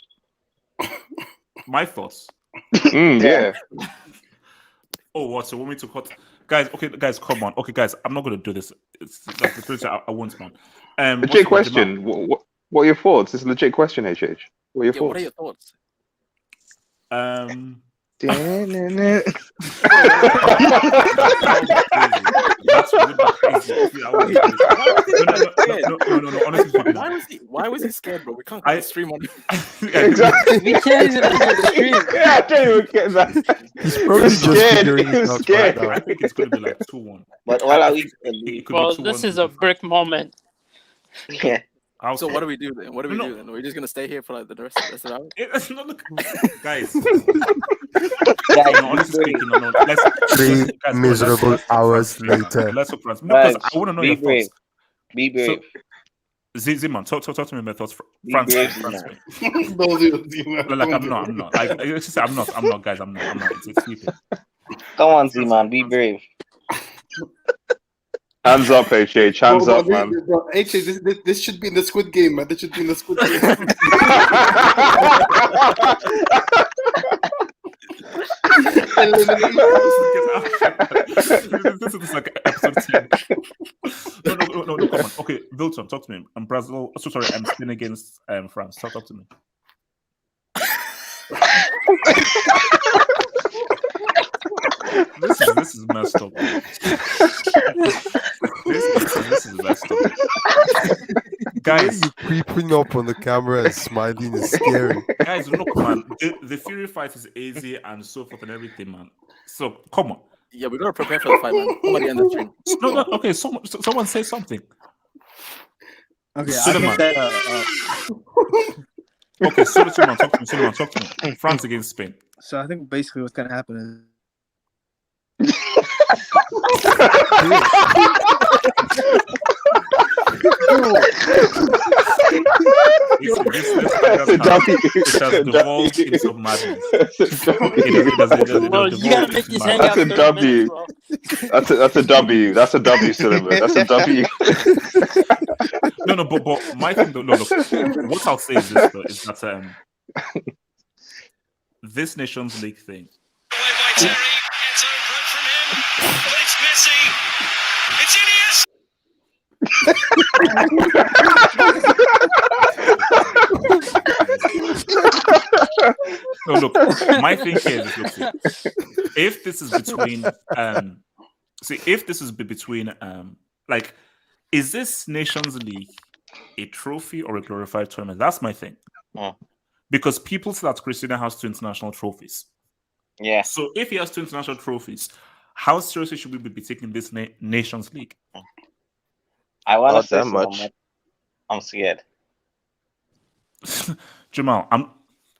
My thoughts? Yeah. Oh, what? So want me to cut? Guys, come on. Okay, guys, I'm not going to do this. It's like the truth I won't, man. Legit question. What are your thoughts? It's a legit question, HH. What are your thoughts? What are your thoughts? That's really crazy. No, honestly. Why was he scared, bro? We can't get stream on. Exactly. We can't even do the stream. Yeah, I can't even get that. He's probably just figuring it out right now. I think it's going to be like 2-1. But what are we? Well, this is a brick moment. Yeah. So what do we do then? Are we just gonna stay here for like the rest of the hour? It's not guys. Honestly speaking, let's 3 miserable hours later. Let's hope France. Because I want to know your thoughts. Be brave. So, Ziman, talk to me about thoughts. France. Like, I'm not. I'm not, guys. I'm not. It's stupid. Come on, Z-Man, be brave. Hands up, HH. Hands Bro, up, man. HH, this should be in the Squid Game, man. This should be in the Squid Game. This is like episode 10. No, come on. Okay, Wilton, talk to me. I'm Brazil. So sorry, I'm Spain against France. Talk to me. This is messed up. This is messed up. Guys, you creeping up on the camera and smiling is scary. Guys, look, man. The Fury fight is easy and so forth and everything, man. So come on. Yeah, we gotta prepare for the fight, man. Somebody end the stream. No. Okay, someone say something. Okay, Suleiman. Okay, Suleiman, talk to me. France against Spain. So I think basically what's gonna happen is. It has devolved into madness. You gotta make this hang out. That's a W. That's a W. That's a W, Suleiman. That's a W. No, but my thing, though, look. What I'll say is this, though, is that this Nations League thing. No, look, my thing here is, look, if this is between like, is this Nations League a trophy or a glorified tournament? That's my thing. Because people say that Cristiano has 2 international trophies. Yeah. So if he has 2 international trophies, how seriously should we be taking this Nations League? I want to say that so much. I'm scared. Jamal,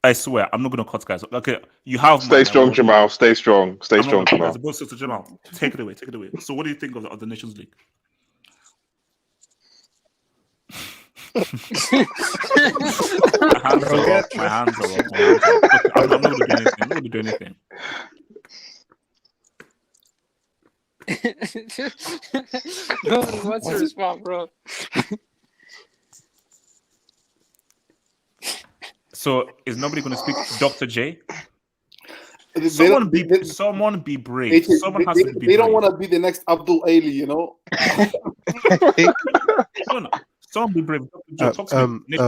I swear, I'm not going to cut, guys. Okay, you have. Stay strong, Jamal. Stay strong. Stay strong, Jamal. So Jamal, take it away. So, what do you think of the Nations League? My hands are up. I'm not going to do anything. Nobody wants to respond, bro. So is nobody going to speak? Dr. J? Someone be brave. Someone has to be brave. They don't want to be the next Abdul Ali, you know? No. Someone be brave. Talk to me.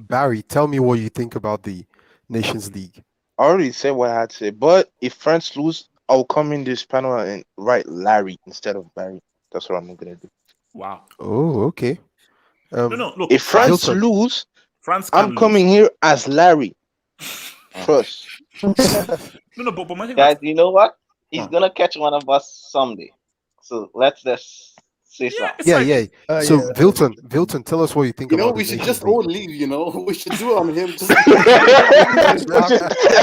Barry, tell me what you think about the Nations League. I already said what I had to say, but if France lose, I'll come in this panel and write Larry instead of Barry. That's what I'm gonna do. Wow. Oh, okay. No. Look, If France lose, I'm coming here as Larry. Trust. No, but my thing, guys, you know what? He's gonna catch one of us someday. So let's just say something. Yeah. So Vilton, tell us what you think. You know, about we the should Nations just League. all leave. You know, we should do it on him.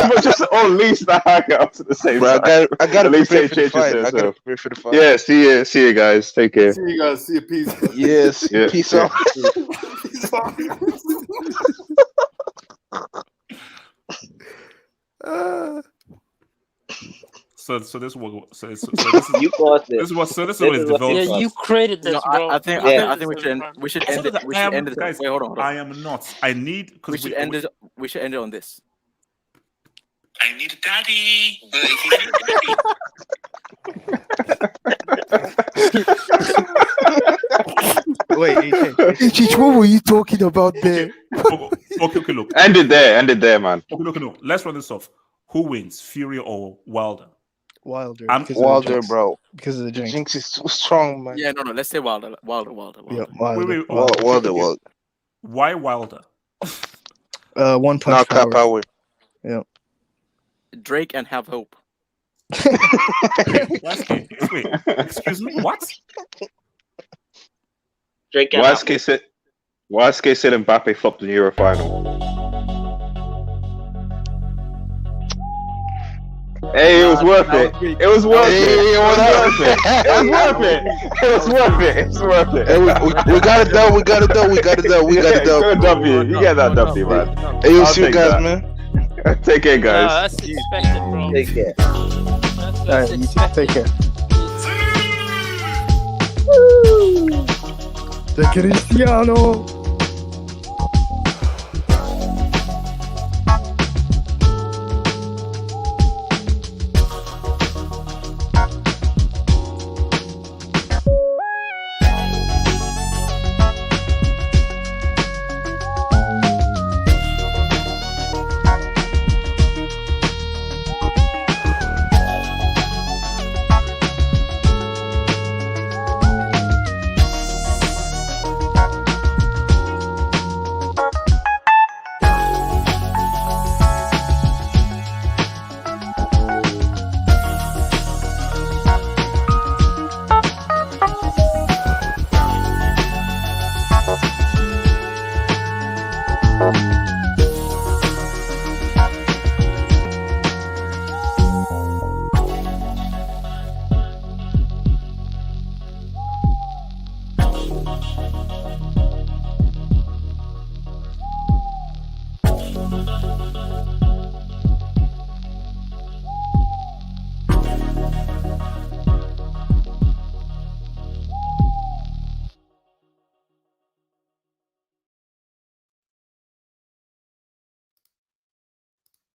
We're just all least the hangout at the same time. I got to prepare for the fight. I got to prepare for the fight. Yeah, see you guys. Take care. See you guys. See you. Peace. Yes. Yeah. Peace out. So this is what you caused it. This is what is developed. Yeah, you created this, bro. I think we should end it. Guys, wait, hold on. I am not. I need because we should end it. We should end it on this. I need a daddy. Wait, HH, what were you talking about there? Okay, look. End it there, man. Okay, no. Let's run this off. Who wins, Fury or Wilder? Wilder. Wilder, bro. Because of the jinx. Jinx is so strong, man. Yeah, no. Let's say Wilder. Yeah, Wilder. Wait. Wilder. Why Wilder? One punch power. Yeah. Drake and have hope. Wait, excuse me, what? Drake and Worst case said Mbappe flopped in the Euro final. Hey, it was worth it. It was worth it. It was worth it. Hey, we got it done. We got it done. Get a W. You get that W, man. Hey, you'll see you guys, man. Take care, guys. That's expected, bro. Take care. That's All right, It's you too. Take expected. care. The Cristiano.